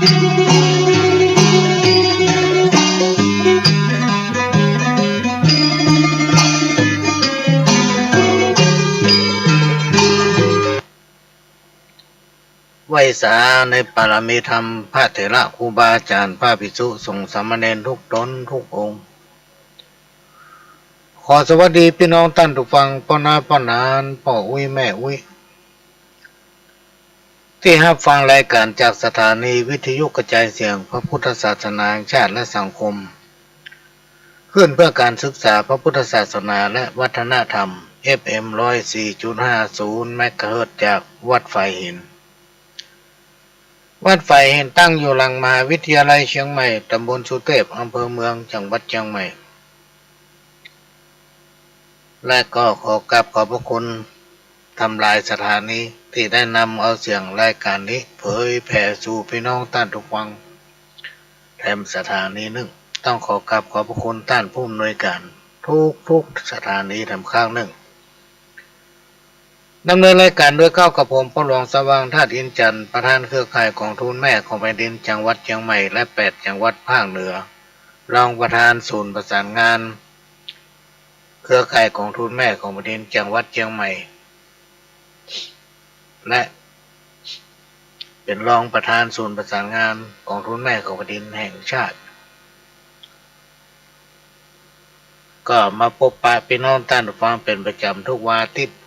ไหว้สาในปารมีธรรมพระเถระครูบาอาจารย์พระภิกษุสงฆ์สามเณรทุกตนทุกองค์ขอสวัสดีพี่น้องท่านทุกฟังพ่อนาพ่อนานพ่ออุ้ยแม่อุ้ยที่รับฟังรายการจากสถานีวิทยุกระจายเสียงพระพุทธศาสนาแห่งชาติและสังคมขึ้นเพื่อการศึกษาพระพุทธศาสนาและวัฒนธรรม FM 104.50 เมกะเฮิรตซ์จากวัดไฟหินวัดไฟหินตั้งอยู่หลังมหาวิทยาลัยเชียงใหม่ตำบลสุเทพอำเภอเมืองจังหวัดเชียงใหม่และก็ขอกราบขอบพระคุณทำลายสถานีที่ได้นำเอาเสียงรายการนี้เผยแผ่สู่พี่น้องท่านทุกฟังแถมสถานีหนึ่งต้องขอกราบขอบพระคุณท่านผู้อำนวยการทุกสถานีทำข้างหนึ่งดำเนินรายการโดยเข้ากับผมพ่อหลวงสว่างธาตุอินจันทร์ประธานเครือข่ายของทูลแม่ของแผ่นดินจังหวัดเชียงใหม่และ8จังหวัดภาคเหนือรองประธานศูนย์ประสานงานเครือข่ายของทูลแม่ของแผ่นดินจังหวัดเชียงใหม่และเป็นรองประธานศูนย์ประสานงานของทูลแม่ของแผ่นดินแห่งชาติก็มาพบปะพี่น้องท่านผู้ฟังเป็นประจำทุกวันอาทิตย์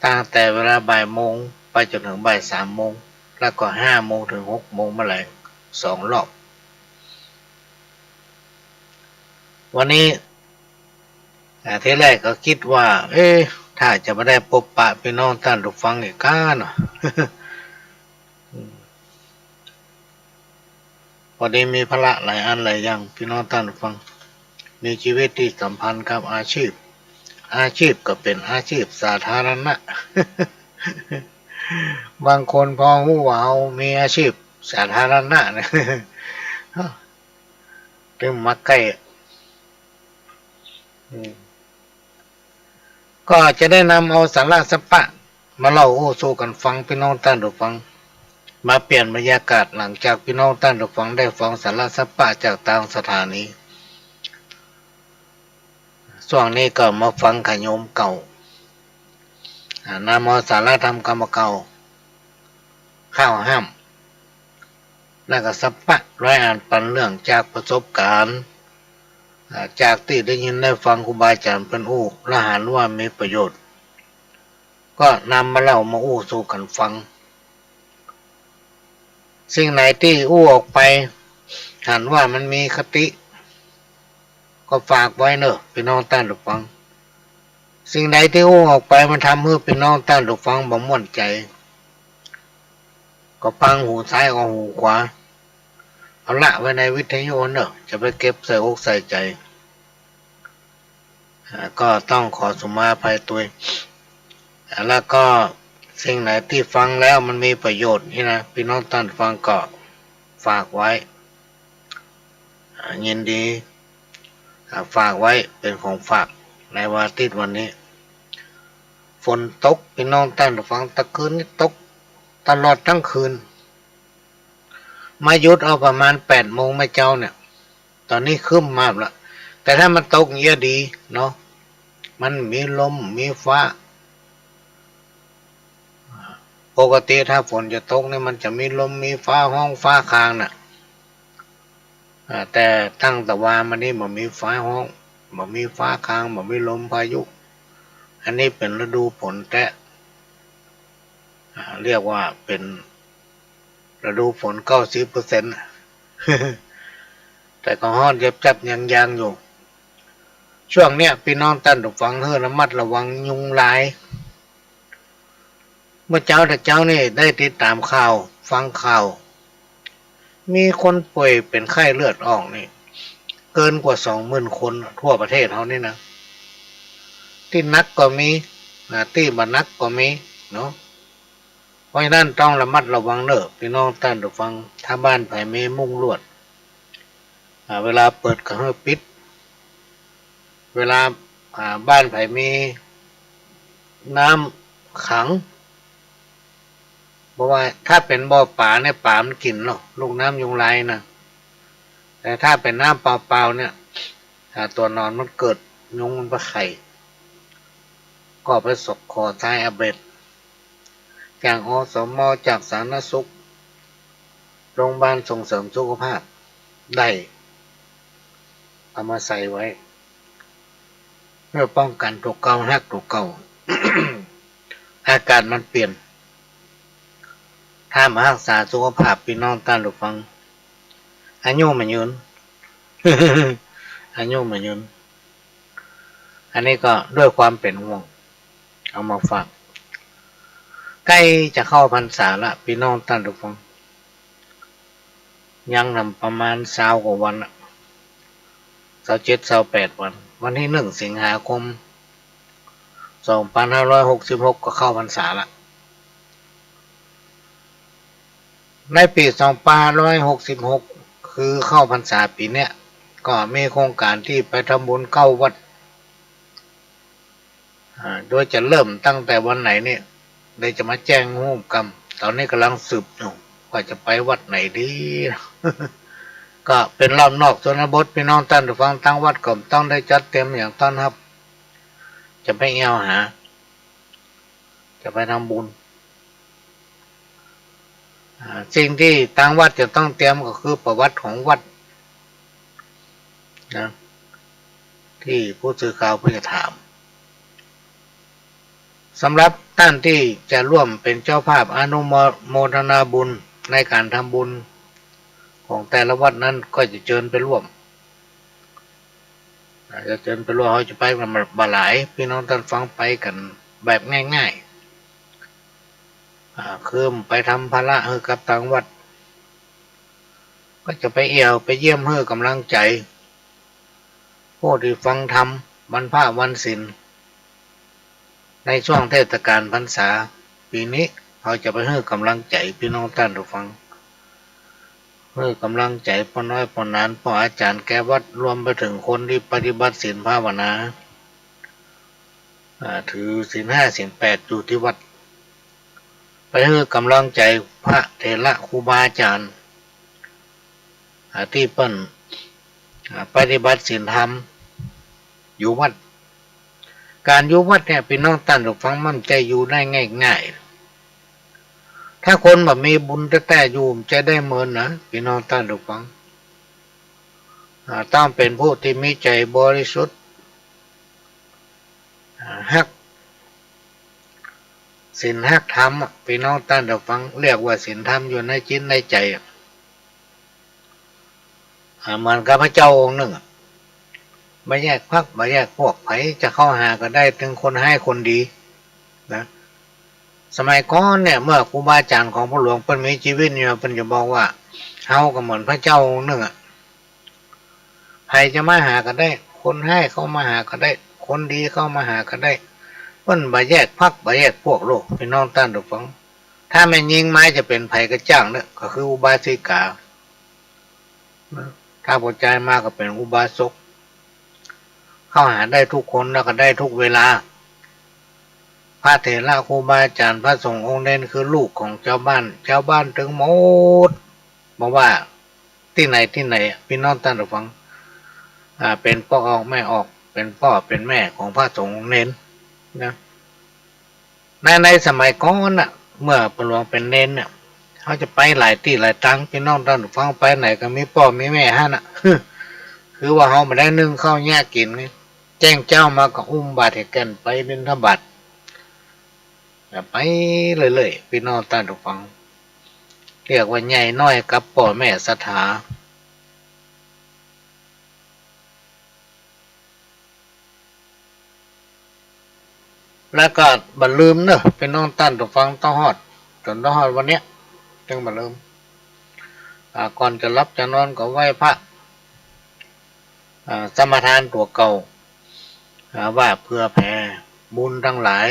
ตั้งแต่เวลาบ่ายโมงไปจนถึงบ่าย3 โมงแล้วก็5 โมงถึง6 โมงเมื่อไหร่2 รอบวันนี้ที่แรกก็คิดว่าถ้าจะไม่ได้พบปะพี่น้องท่านผู้ฟังอีกก้าเนาะ พอดีมีภาระหลายอันหลายอย่างพี่น้องท่านผู้ฟังมีชีวิตที่สัมพันธ์กับอาชีพก็เป็นอาชีพสาธารณะ บางคนพอหูว่ามีอาชีพสาธารณะนะถึงมาใกล้ก็จะได้นำเอาสาระสัพพะมาเล่าสู่กันฟังพี่น้องท่านผู้ฟังมาเปลี่ยนบรรยากาศหลังจากพี่น้องท่านผู้ฟังได้ฟังสาระสัพพะจากทางสถานีช่วงนี้ก็มาฟังขยมเก่านำเอาสาระธรรมกรรมเก่าข้าวห้ามแล้วก็สัพพะร้อยอ่านปันเรื่องจากประสบการณ์จากที่ได้ยินได้ฟังครูบาอาจารย์เพิ่นและหันว่ามีประโยชน์ก็นำมาเล่ามาสู่กันฟังสิ่งไหนที่ออกไปหันว่ามันมีคติก็ฝากไว้เนอะพี่น้องท่านผู้ฟังสิ่งใดที่ออกไปมันทำให้พี่น้องท่านผู้ฟังบ่ม่วนใจก็ฟังหูซ้ายกับหูขวาเอาละไว้ในวิทยุเนอะจะไปเก็บใส่อกใส่ใจก็ต้องขอสุมาภัยตัวแล้วก็สิ่งไหนที่ฟังแล้วมันมีประโยชน์นี่นะพี่น้องท่านฟังก็ฝากไว้ยินดีฝากไว้เป็นของฝากในวันอาทิตย์วันนี้ฝนตกพี่น้องท่านฟังตะคืนนี้ตกตลอดทั้งคืนมาหยุดเอาประมาณ8 โมงไม่เจ้าเนี่ยตอนนี้ครึ้มมากละแต่ถ้ามันตกเยอะดีเนาะมันมีลมมีฟ้าปกติถ้าฝนจะตกเนี่ยมันจะมีลมมีฟ้าห้องฟ้าคางน่ะแต่ตั้งแต่ว่ามันนี่มันมีฟ้าห้องมันมีฟ้าคางมันมีลมพายุอันนี้เป็นฤดูฝนแต่เรียกว่าเป็นฤดูฝน90% แต่ก็ฮ้อนจับยังอยู่ช่วงเนี้ยพี่น้องท่านผู้ฟังระมัดระวังยุงลายเมื่อเจ้านี่ได้ติดตามข่าวฟังข่าวมีคนป่วยเป็นไข้เลือดออกนี่เกินกว่า20,000 คนทั่วประเทศเขานี่นะที่นักก็มีที่บ่นักก็มีเนาะเพราะฉะนั้นต้องระมัดระวังเนอะพี่น้องท่านผู้ฟังถ้าบ้านไผ่มีมุ้งลวดเวลาเปิดก็ให้ปิดเวลาบ้านไผ่มีน้ำขัง เพราะว่าถ้าเป็นบ่อป่าเนี่ยป่ามันกินหรอกลูกน้ำยุงลายนะแต่ถ้าเป็นน้ำเปล่าๆเนี่ยตัวนอนมันเกิดยุงมันไปไข่ก็ไปสกคอท้ายอาเบ็ดจากอสมจากสาธารณสุขโรงพยาบาลส่งเสริมสุขภาพได้เอามาใส่ไว้เพื่อป้องกันตัวเก่าหักตัวเก่า อากาศมันเปลี่ยนถ้ามารักษาสุขภาพพี่น้องท่านผู้ฟังอายุมันยืน อายุมันยืนอันนี้ก็ด้วยความเป็นห่วงเอามาฝากใกล้จะเข้าพรรษาละพี่น้องท่านผู้ฟังยังนำประมาณ20 กว่าวัน27 28 วันวันที่1 สิงหาคม 2566ก็เข้าพรรษาละในปี2566คือเข้าพรรษาปีเนี้ยก็มีโครงการที่ไปทำบุญเข้าวัดโดยจะเริ่มตั้งแต่วันไหนเนี่ยได้จะมาแจ้งหูกรรมตอนนี้กำลังสืบอยู่ว่าจะไปวัดไหนดี ก็เป็นรอบนอกชนบทพี่น้องท่านผู้ฟังทั้งวัดก็ต้องได้จัดเต็มอย่างต้อนรับ จะไปแอวหาจะไปทำบุญสิ่งที่ทางวัดจะต้องเตรียมก็คือประวัติของวัดนะที่ผู้สื่อข่าวเพื่อถามสำหรับท่านที่จะร่วมเป็นเจ้าภาพอนุโมทนาบุญในการทำบุญของแต่ละวัดนั้นก็จะเชิญไปร่วมจะเชิญไปร่วมเขาจะไปกันมาหลายพี่น้องท่านฟังไปกันแบบง่ายๆคือไปทำภาระให้กับทางวัดก็จะไปเอี่ยวไปเยี่ยมให้กำลังใจผู้ที่ฟังธรรมวันพระวันศีลในช่วงเทศกาลพรรษาปีนี้เขาจะไปให้กำลังใจพี่น้องท่านผู้ฟังให้กำลังใจพ่อน้อยพ่อนานพ่ออาจารย์แก้วัดรวมไปถึงคนที่ปฏิบัติศีลภาวนาถือศีล 5 ศีล 8อยู่ที่วัดไปให้กำลังใจพระเถระครูบาอาจารย์ที่เปิ้นปฏิบัติศีลธรรมอยู่วัดการอยู่วัดเนี่ยพี่น้องท่านผู้ฟังมั่นใจอยู่ได้ง่ายๆถ้าคนแบบมีบุญแต่อยู่จะได้เมินนะพี่น้องท่านผู้ฟังต้องเป็นผู้ที่มีใจบริสุทธิ์ฮักศีลฮักธรรมพี่น้องท่านผู้ฟังเรียกว่าศีลธรรมอยู่ในจิตในใจเหมือนกับพระเจ้าองค์หนึ่งไม่แยกพรรคไม่แยกพวกไผจะเข้าหาก็ได้ถึงคนให้คนดีนะสมัยก่อนเนี่ยเมื่อครูบาอาจารย์ของพระหลวงเพิ่นมีชีวิตอยู่เพิ่นจะบอกว่าเฮาก็เหมือนพระเจ้าองค์หนึ่งใครจะมาหาก็ได้คนให้เข้ามาหาก็ได้คนดีเข้ามาหาก็ได้เพิ่นบ่แยกพรรคบ่แยกพวกโลกพี่น้องท่านผู้ฟังถ้าแม่นยิงไม้จะเป็นไผก็จ้างเนี่ยก็คืออุบาสิกาถ้าพอใจมากก็เป็นอุบาสกเข้าหาได้ทุกคนแล้วก็ได้ทุกเวลาพระเถระครูบาอาจารย์พระสงฆ์องค์เด่นคือลูกของเจ้าบ้านถึงหมดบอกว่าที่ไหนพี่น้องท่านผู้ฟังเป็นพ่อออกแม่ออกเป็นพ่อเป็นแม่ของพระสงฆ์องค์เน้นนะในสมัยก่อนน่ะเมื่อพระหลวงเป็นเน้นเนี่ยเขาจะไปหลายที่หลายตังพี่น้องท่านผู้ฟังไปไหนก็มีพ่อมีแม่ฮะน่ะ คือว่าเขาไม่ได้นึ่งข้าวแยกกินไงแจ้งเจ้ามาก็อุ้มบาตรให้กันไปบิณฑบาตไปเลยพี่น้องท่านผู้ฟังเรียกว่าใหญ่น้อยกับพ่อแม่ศรัทธาแล้วก็บัดลืมเนอะพี่น้องท่านผู้ฟังต้องฮอดจนต้องฮอดวันเนี้ยจึงบัดลืมก่อนจะรับจะนอนก็ไหว้พระสมทานตัวเก่าว่าเพื่อแผ่บุญทั้งหลาย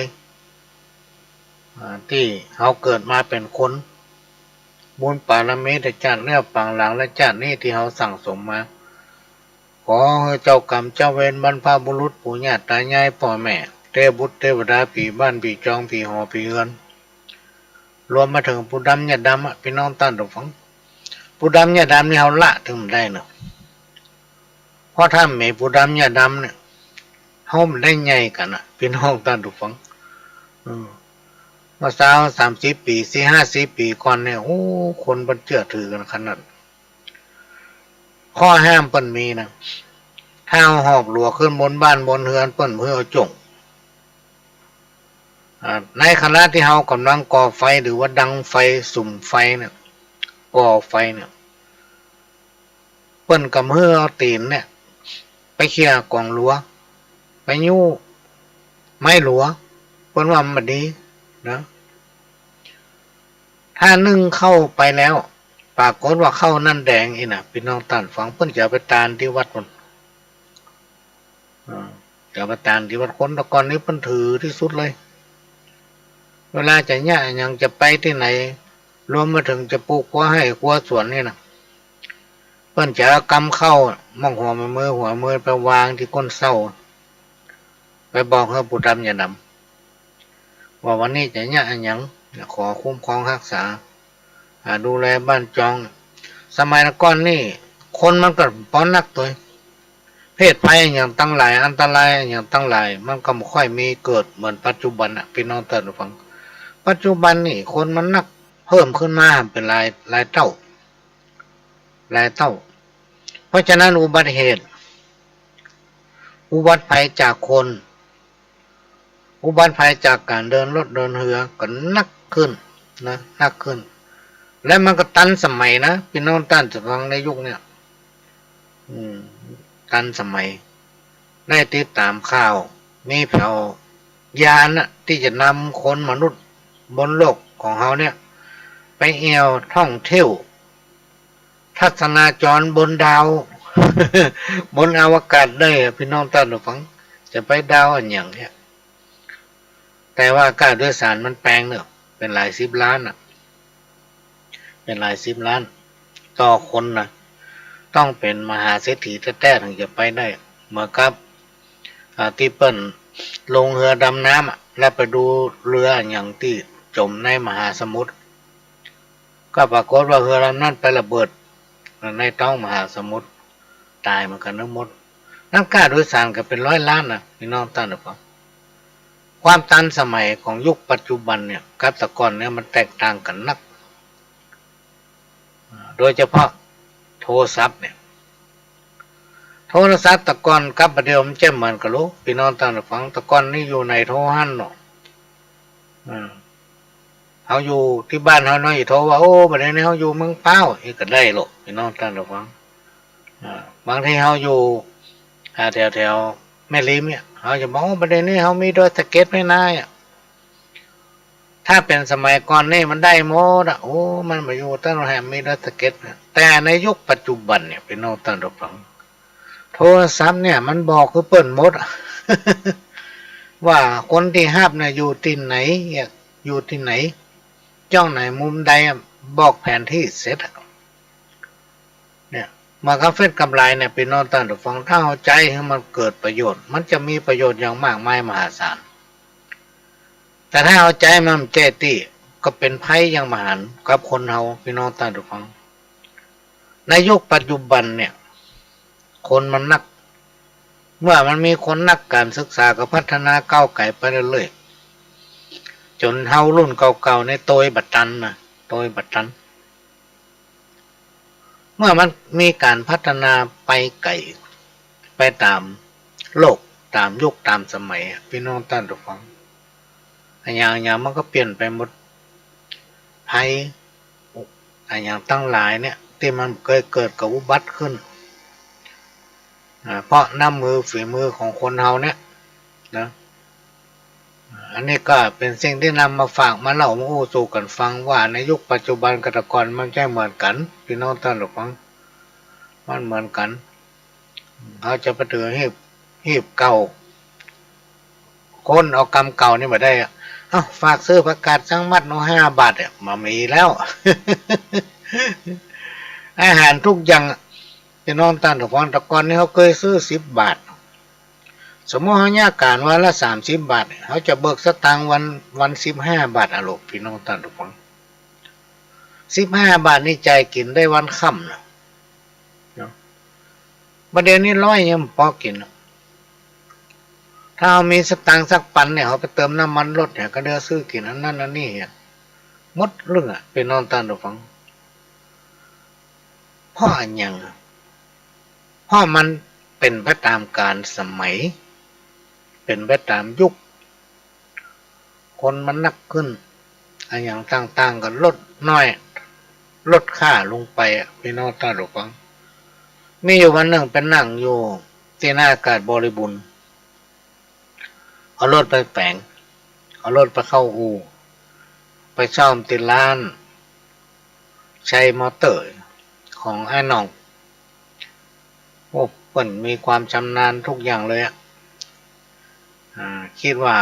ที่เขาเกิดมาเป็นคนบุญปารมีแต่ชาติเนื้อปังหลังและชาตินี้ที่เขาสั่งสมมาขอให้เจ้ากรรมเจ้าเวรบรรพบุรุษปู่ย่าตายายพ่อแม่เทพบุตรเทวดาผีบ้านผีจองผีหอผีเฮือน รวมมาถึงผู้ดำเนี่ยดำพี่น้องต้านทุกฝังผู้ดำเนี่ยดำนี่เขาละถึงได้เนาะเพราะถ้าไม่ผู้ดำเนี่ยดำเนี่ยเขาไม่ได้ใหญ่กันพี่น้องต้านทุกฝังมา30 ปี40 ปีก่อนเนี่ยโอ้คนมันเชื่อถือกันขนาดข้อห้ามเปิ้นมีนะถ้าเอาหอบหลัวขึ้นบนบ้านบนเฮือนเปิ้นเพื่อเอาจงในขณะที่เรากำลังก่อไฟหรือว่าดังไฟสุ่มไฟเนี่ยก่อไฟเนี่ยเปิ้นกับเฮือเอาตีนเนี่ยไปเขี่ยกองหลัวไปยู่ไม้หลัวเปิ้นว่ามันดีนะถ้านึ่งเข้าไปแล้วปรากฏว่าเข้านั่นแดงอีน่ะพี่น้องต้านฟังเปิ้นจะไปตานที่วัดมันจะไปตานที่วัดคนตะกอนนี้เปิ้นถือที่สุดเลยเวลาจะเนี่ยยังจะไปที่ไหนรวมมาถึงจะปลูกกัวให้กัวสวนนี่นะเปิ้นจะกำเข้ามองหัวมือไปวางที่ก้นเศร้าไปบอกให้ผู้ดำอย่าดำว่าวันนี้จะเนี่ยยังขอคุ้มครองรักษาดูแลบ้านจองสมัยก่อนนี่คนมันก็ป้อนนักตัวเพศภัยอย่างตั้งหลายอันตรายอย่างตั้งหลายมันก็ไม่ค่อยมีเกิดเหมือนปัจจุบันพี่น้องท่านผู้ฟังปัจจุบันนี่คนมันนักเพิ่มขึ้นมาเป็นหลายเท่าเพราะฉะนั้นอุบัติเหตุอุบัติภัยจากคนอุบัติภัยจากการเดินรถเดินเรือก็นักขึ้นนะนักขึ้นและมันก็ตันสมัยนะพี่น้องท่านผู้ฟังในยุคเนี้ยทันสมัยได้ติดตามข่าวมีแผวยานที่จะนำคนมนุษย์บนโลกของเขาเนี่ยไปเอี่ยวท่องเที่ยวทัศนาจรบนดาว บนอวกาศได้พี่น้องท่านผู้ฟังจะไปดาวอันอย่างเนี้ยแต่ว่าการโดยสารมันแพงเนอะเป็นหลาย10 ล้านเป็นหลาย10 ล้านต่อคนนะต้องเป็นมหาเศรษฐีแท้ๆถึงจะไปได้เหมือนกับที่เปิ้นลงเรือดำน้ำและไปดูเรืออย่างที่จมในมหาสมุทรก็ปรากฏว่าเรือลำนั้นไประเบิดในท้องมหาสมุทรตายเหมือนกันทั้งหมดนักการโดยสารก็เป็น100 ล้านพี่น้องท่านผู้ฟังความทันสมัยของยุคปัจจุบันเนี่ยกับแต่ก่อนเนี่ยมันแตกต่างกันนักโดยเฉพาะโทรศัพท์เนี่ยโทรศัพท์ตะกอนกับประเดี๋ยวมันจะเหมือนกันลูกพี่น้องท่านผู้ฟังตะกอนนี่อยู่ในโทรหันเนาะเขาอยู่ที่บ้านเขาน้อยโทรว่าโอ้ประเดี๋ยวนี้เขาอยู่เมืองเป้าอีกก็ได้หรอกพี่น้องท่านผู้ฟังบางทีเขาอยู่แถวแม่ริมเนี่ยเขาจะบอกว่าประเดี๋ยวนี้เขามีโดยสเก็ตไม่น่าถ้าเป็นสมัยก่อนนี่มันได้หมดโอ้มันมาอยู่ตั้งแต่มีโดยสเก็ตแต่ในยุคปัจจุบันเนี่ยพี่น้องท่านผู้ฟังโทรศัพท์เนี่ยมันบอกคือเปิดหมด ว่าคนที่ห้าบเนี่ยอยู่ที่ไหนอยู่ที่ไหนจ้องไหนมุมใดบอกแผนที่เสร็จเนี่ยมากับเฟซกับไลน์เนี่ยพี่น้องท่านผู้ฟังถ้าเข้าใจให้มันเกิดประโยชน์มันจะมีประโยชน์อย่างมากมายมหาศาลแต่ถ้าเอาใจมันเจติก็เป็นภัยอย่างมหันต์กับคนเฮาพี่น้องท่านผู้ฟังในยุคปัจจุบันเนี่ยคนมันนักเมื่อมันมีคนนักการศึกษาก็พัฒนาก้าวไกลไปเรื่อยๆจนเฮารุ่นเก่าๆในโตยบัดตันเมื่อมันมีการพัฒนาไปไกลไปตามโลกตามยุคตามสมัยพี่น้องท่านผู้ฟังอย่างมันก็เปลี่ยนไปหมดภัยอย่างตั้งหลายเนี่ยที่มันเคยเกิดกับอุบัติขึ้นเพราะน้ำมือฝีมือของคนเฮาเนี่ยนะอันนี้ก็เป็นสิ่งที่นำมาฝากมาเล่ามาอู้สู่กันฟังว่าในยุคปัจจุบันกับแต่ก่อนมันใช่เหมือนกันพี่น้องท่านผู้ฟังมันเหมือนกันเขาจะไปถือหีบเก่าคนเอากำเก่านี่มาได้ฝากซื้อประกาศสังมัดเอา5 บาทมามีแล้ว อาหารทุกอย่างพี่น้องท่านผู้ฟังแต่ก่อนนี่เขาเคยซื้อ10 บาทสมมติเขาเนี่ยการวันละ30 บาทเขาจะเบิกสตางค์วัน15 บาทลูกพี่น้องท่านผู้ฟัง 15 บาทนี่ใจกินได้วันค่ำนะเนาะประเดี๋ยวนี้100ยังพอกินถ้าเอามีสตางค์สักปันเนี่ยเขาไปเติมน้ำมันรถเนี่ยก็เดือซื้อกินอันนั้นอันนี้เนี่ยหมดเรื่องเป็นนอนตาดูฟังเพราะอันยังเพราะมันเป็นไปตามการสมัยเป็นไปตามยุคคนมันนักขึ้นอันอย่างต่างๆก็ลดน้อยลดค่าลงไปพี่น้องตาดูฟังมีอยู่วันหนึ่งเป็นนั่งอยู่ที่หน้าอากาศบริบูรณ์เอารถไปแปลงเอารถไปเข้าอู่ไปซ่อมติดร้านใช้มอเตอร์ของไอ้น้องโอ้เพิ่นมีความชำนาญทุกอย่างเลยคิดว่า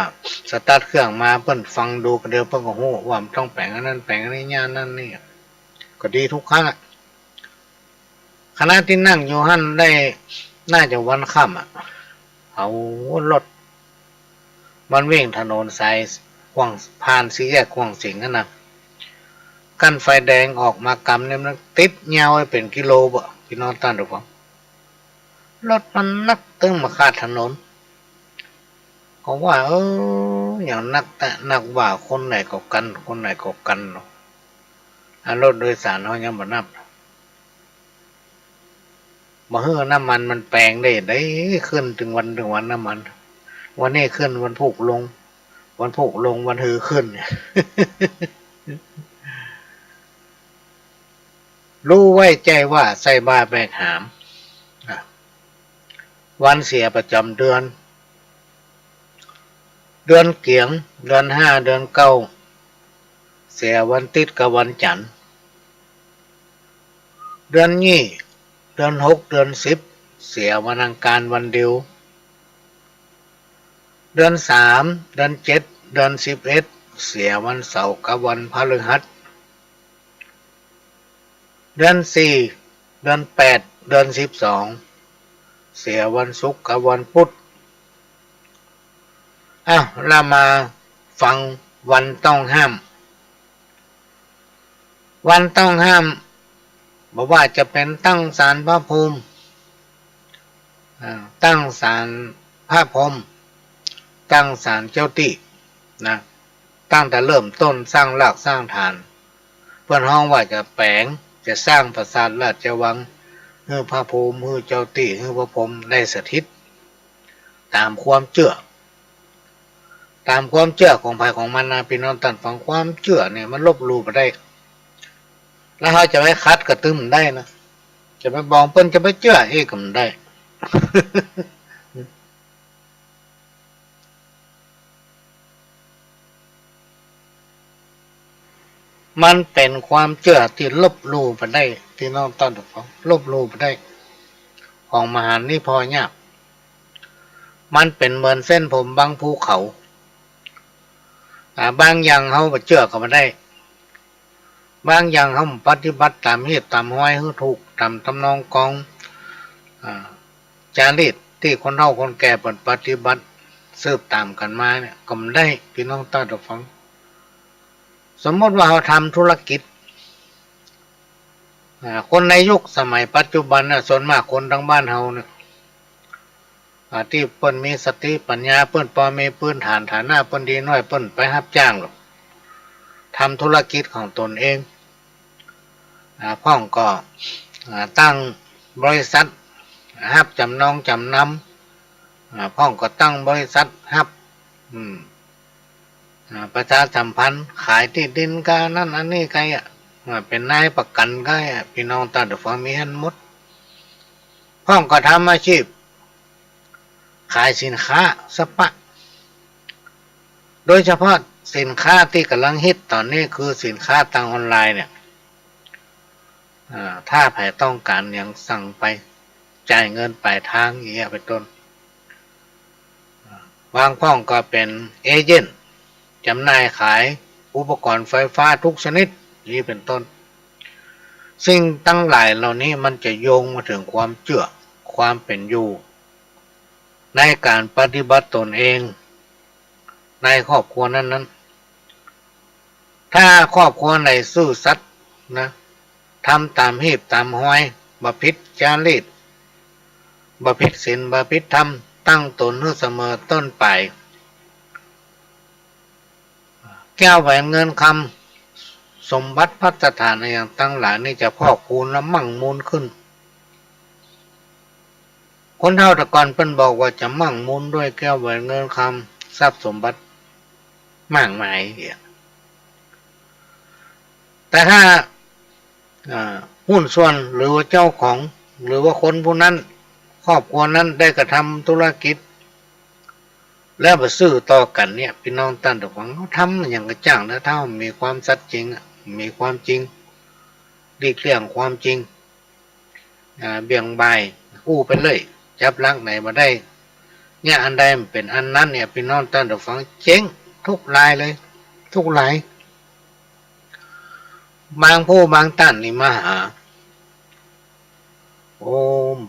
สตาร์ทเครื่องมาเพิ่นฟังดูก็เดียวเพิ่นก็ฮู้ว่ามันต้องแปลงอันนั้นแปลงอันนี้ย่านนั่นนี่ก็ดีทุกครั้งขณะที่นั่งอยู่หั่นได้น่าจะวันค่ำเอารถมันวิ่งถนนสายกว้างผ่านสี่แยกกว้างสิงห์นะกั้นไฟแดงออกมากำเนี่ยมันติดยาวไปเป็นกิโลบ่พี่น้องท่านทุกคนรถมันนักตึงมาขาดถนนเขาว่าอย่างนักแต่นักว่าคนไหนก็กันคนไหนก็กันเนาะรถโดยสารเขายังบ่นับมาเฮือน้ำมันมันแปลงได้ขึ้นถึงวันน้ำมันวันนี้ขึ้นวันพุกลงวันพุกลงวันฮือขึ้น รู้ไว้ใจว่าใส่บาแบกหามวันเสียประจำเดือนเกียงเดือน5เดือน9เสียวันติดกับวันจันทร์เดือนนี้เดือน6เดือน10เสียวันอังคารวันเดียวเดือน3เดือน7เดือน11เสียวันเสาร์กับวันพฤหัสเดือน4เดือน8เดือน12เสียวันศุกร์กับวันพุธเรามาฟังวันต้องห้ามวันต้องห้ามบอกว่าจะเป็นตั้งศาลพระภูมิตั้งศาลพระพรหมตั้งศาลเจ้าที่นะตั้งแต่เริ่มต้นสร้างรากสร้างฐานเพื่อนห้องว่าจะแปลงจะสร้างปราสาทราชวังให้พระภูมิให้เจ้าที่ให้พระพรหมได้สถิตตามความเชื่อของภายของมันนะพี่น้องท่านฟังความเชื่อเนี่ยมันลบลู่ไปได้แล้วเขาจะไม่คัดกระตุ้มได้นะจะไม่บอกเปิ้นจะไม่เชื่อก็มันได้ มันเป็นความเชื่อที่ลบลู่ไปได้ที่น้องต้นฟังลบลู่ไปได้ของมหานิพพานมันเป็นเหมือนเส้นผมบางภูเขาบางอย่างเขาไปเชื่อก็มาได้บางอย่างเขาปฏิบัติตามเหตุตามห้อยให้ถูกตามตำนองกองจารีตที่คนเฒ่าคนแก่ปฏิบัติสืบตามกันมาเนี่ยก็ไม่ได้พี่น้องต้นฟังสมมติว่าเขาทำธุรกิจคนในยุคสมัยปัจจุบันน่ะส่วนมากคนทั้งบ้านเฮาเนี่ยที่เปิ้นมีสติปัญญาเปิ้นพอมีพื้นฐานฐานะเปิ้นดีน้อยเปิ้นไปรับจ้างหรอกทำธุรกิจของตนเองพ่องก็ตั้งบริษัทรับจำนองจำนำพ่องก็ตั้งบริษัทรับประชาสัมพันธ์ขายที่ดินกันนั่นอันนี้ไงเป็นนายประกันก็พี่น้องตาเดือดฟังมีหันหมดพ่องก็ทำอาชีพขายสินค้าสปะโดยเฉพาะสินค้าที่กำลังฮิตตอนนี้คือสินค้าทางออนไลน์เนี่ยถ้าใครต้องการอย่างสั่งไปจ่ายเงินปลายทางอย่างเงี้ยเป็นต้นบางพ่องก็เป็นเอเจนต์จำหน่ายขายอุปกรณ์ไฟฟ้าทุกชนิดนี้เป็นต้นสิ่งตั้งหลายเหล่านี้มันจะโยงมาถึงความเชื่อความเป็นอยู่ในการปฏิบัติตนเองในครอบครัวนั้นถ้าครอบครัวไหนซื่อสัตย์ นะทำตามหีบตามห้อยบ่ผิดจารีตบ่ผิดศีลบ่ผิดธรรมตั้งตนให้เสมอต้นไปแก้วแหวนเงินคำสมบัติภัสถานอย่างตั้งหลายนี่จะพอกพูนและมั่งมูลขึ้นคนเฒ่าแต่ก่อนเพิ่นบอกว่าจะมั่งมูลด้วยแก้วแหวนเงินคำทรัพย์สมบัติมากมายแต่ถ้าหุ้นส่วนหรือว่าเจ้าของหรือว่าคนผู้นั้นครอบครัวนั้นได้กระทำธุรกิจแล้วมาซื้อต่อกันเนี่ยพี่น้องตั้นแต่ฟังเขาทำอย่างกระจ่างนะถ้ามีความสัตย์จริงมีความจริงดีเรื่องความจริงเบี่ยงบายกู้ไปเลยจับลักไหนมาได้เนี่ยอันใดมันเป็นอันนั้นเนี่ยพี่น้องตั้นแต่ฟังเจ๊งทุกรายเลยทุกรายบางผู้บางท่านนี่มาหาโอ้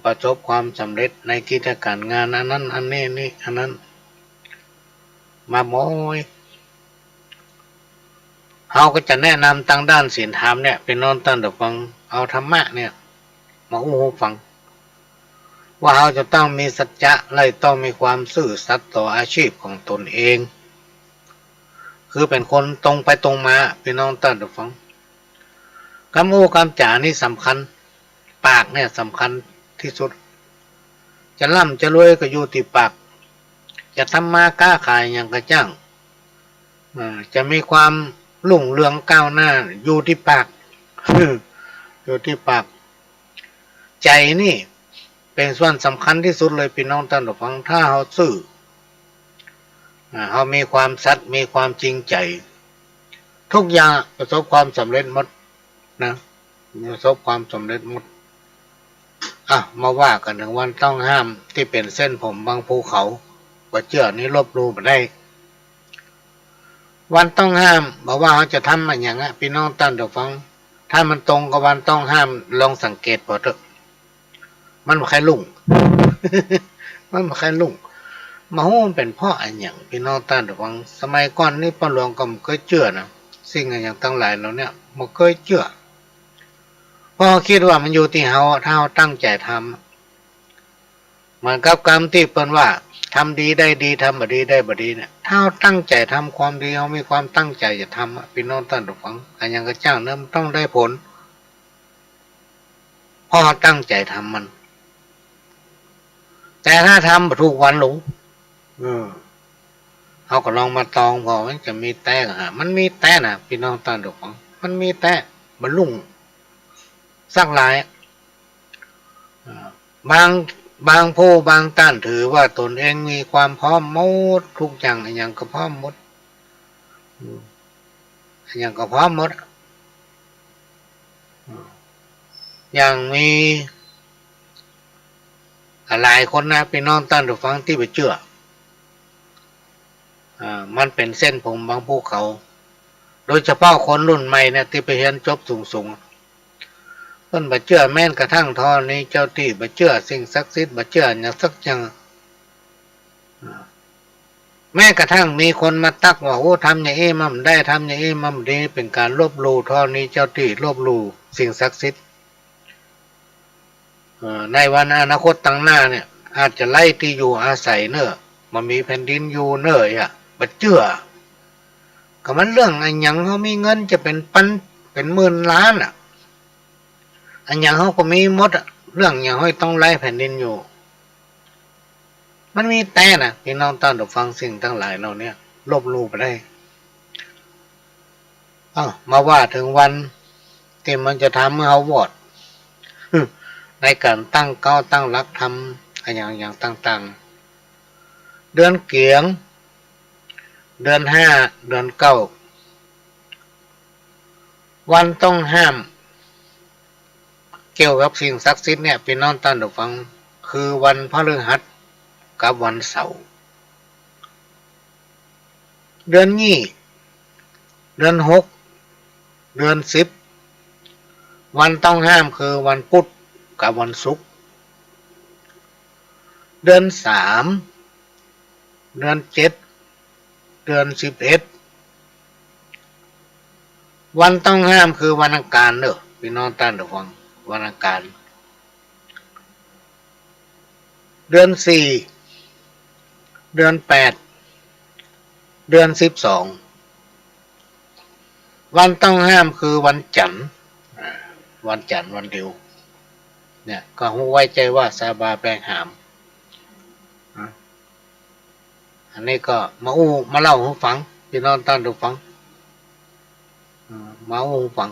ประสบความสำเร็จในกิจการงานอันนั้นอันนี้นี่อันนั้นมาโมยเขาก็จะแนะนำทางด้านศีลธรรมเนี่ยเป็นนอนตั้งแต่ฟังเอาธรรมะเนี่ยมาอู้ฟังว่าเขาจะต้องมีสัจจะและต้องมีความซื่อสัตย์ต่ออาชีพของตนเองคือเป็นคนตรงไปตรงมาเป็นนอนตั้งแต่ฟังคำอู้คำจ่านี่สำคัญปากเนี่ยสำคัญที่สุดจะร่ำจะรวยก็อยู่ที่ปากจะทำมาค้าขายอย่างกระจ่างจะมีความรุ่งเรืองก้าวหน้าอยู่ที่ปากอยู่ที่ปากใจนี่เป็นส่วนสำคัญที่สุดเลยพี่น้องท่านผู้ฟังถ้าเขาซื่อเขามีความสัตย์มีความจริงใจทุกอย่างประสบความสำเร็จหมดนะประสบความสำเร็จหมดมาว่ากันถึงวันต้องห้ามที่เป็นเส้นผมบางภูเขาว่าเชื่อนี้ลบหลู่มาได้วันต้องห้ามบอกว่าเขาจะทำอย่างนี้พี่น้องตั้งแต่ฟังถ้ามันตรงกับวันต้องห้ามลองสังเกตพอเถอะมันไม่ใครลุ่ง มันไม่ใครลุ่งมาหูเป็นพ่ออันอย่างพี่น้องตั้งแต่ฟังสมัยก่อนนี่ป้าหลวงก็ไม่เคยเชื่อนะสิ่งอย่างตั้งหลายเราเนี่ยไม่เคยเชื่อเพราะคิดว่ามันอยู่ที่เขาถ้าเขาตั้งใจทำเหมือนกับกรรมที่เปิ้นว่าทำดีได้ดีทำบดีได้บดีเนี่ยถ้าเราตั้งใจทำความดีเรามีความตั้งใจจะทำพี่น้องท่านผู้ฟังอันยังกระจ้างเนี่ยมันต้องได้ผลเพราะตั้งใจทำมันแต่ถ้าทำทุกวันหลงเขาก็ลองมาตองพอมันจะมีแต่มันมีแต่นะพี่น้องท่านผู้ฟังมันมีแต่มันลุ่งสักหลายบางผู้บางท่านถือว่าตนเองมีความพร้อมหมดทุกอย่างอย่างก็พร้อมหมดอย่างก็พร้อมหมดอย่างมีหลายคนนะพี่น้องท่านผู้ฟังที่ไปเชื่อมันเป็นเส้นผมบางภูเขาโดยเฉพาะคนรุ่นใหม่เนี่ยที่ไปเรียนจบสูงเพิ่นบ่เชื่อแม้นกระทั่งทอนี้เจ้าที่บ่เชื่อสิ่งศักดิ์สิทธิ์บ่เชื่ออย่างสักอย่างแม้กระทั่งมีคนมาตักว่าโอ้ทำอย่างนี้มันได้ทำอย่างนี้มันดีเป็นการลบหลู่ทอนี้เจ้าที่ลบหลู่สิ่งศักดิ์สิทธิ์ในวันอนาคตตั้งหน้าเนี่ยอาจจะไล่ที่อยู่อาศัยเนอะมันมีแผ่นดินอยู่เนอะบ่เชื่อก็มันเรื่องอันหยังเขามีเงินจะเป็นพันเป็นหมื่นล้านอันอย่างเขาก็มีหมดเรื่องอย่างห้อยต้องไล่แผ่นดินอยู่มันมีแต่นะพี่น้องท่านผู้ฟังสิ่งทั้งหลายเราเนี่ยลบลู่ไปได้มาว่าถึงวันที่มันจะทำเมื่อเขาวอดในการตั้งเก้าตั้งรักทำอย่างต่างๆเดือนเกียงเดือนห้าเดือนเก้าวันต้องห้ามเกี่ยวกับสิ่งศักดิ์สิทธิ์เนี่ยพี่น้องท่านผู้ฟังคือวันพฤหัสกับวันเสาร์เดือนนี้เดือนหกเดือนสิบวันต้องห้ามคือวันพุธกับวันศุกร์เดือนสามเดือนเจ็ดเดือน11 วันต้องห้ามคือวันอังคารเด้อพี่น้องท่านผู้ฟังวันอังคารเดือนสี่เดือนแปดเดือน12วันต้องห้ามคือวันจันทร์วันจันทร์วันเดียวเนี่ยก็หูไว้ใจว่าซาบาแปลงหามอันนี้ก็มาเล่าให้ฟังพี่น้องท่านผู้ฟังมาให้ฟัง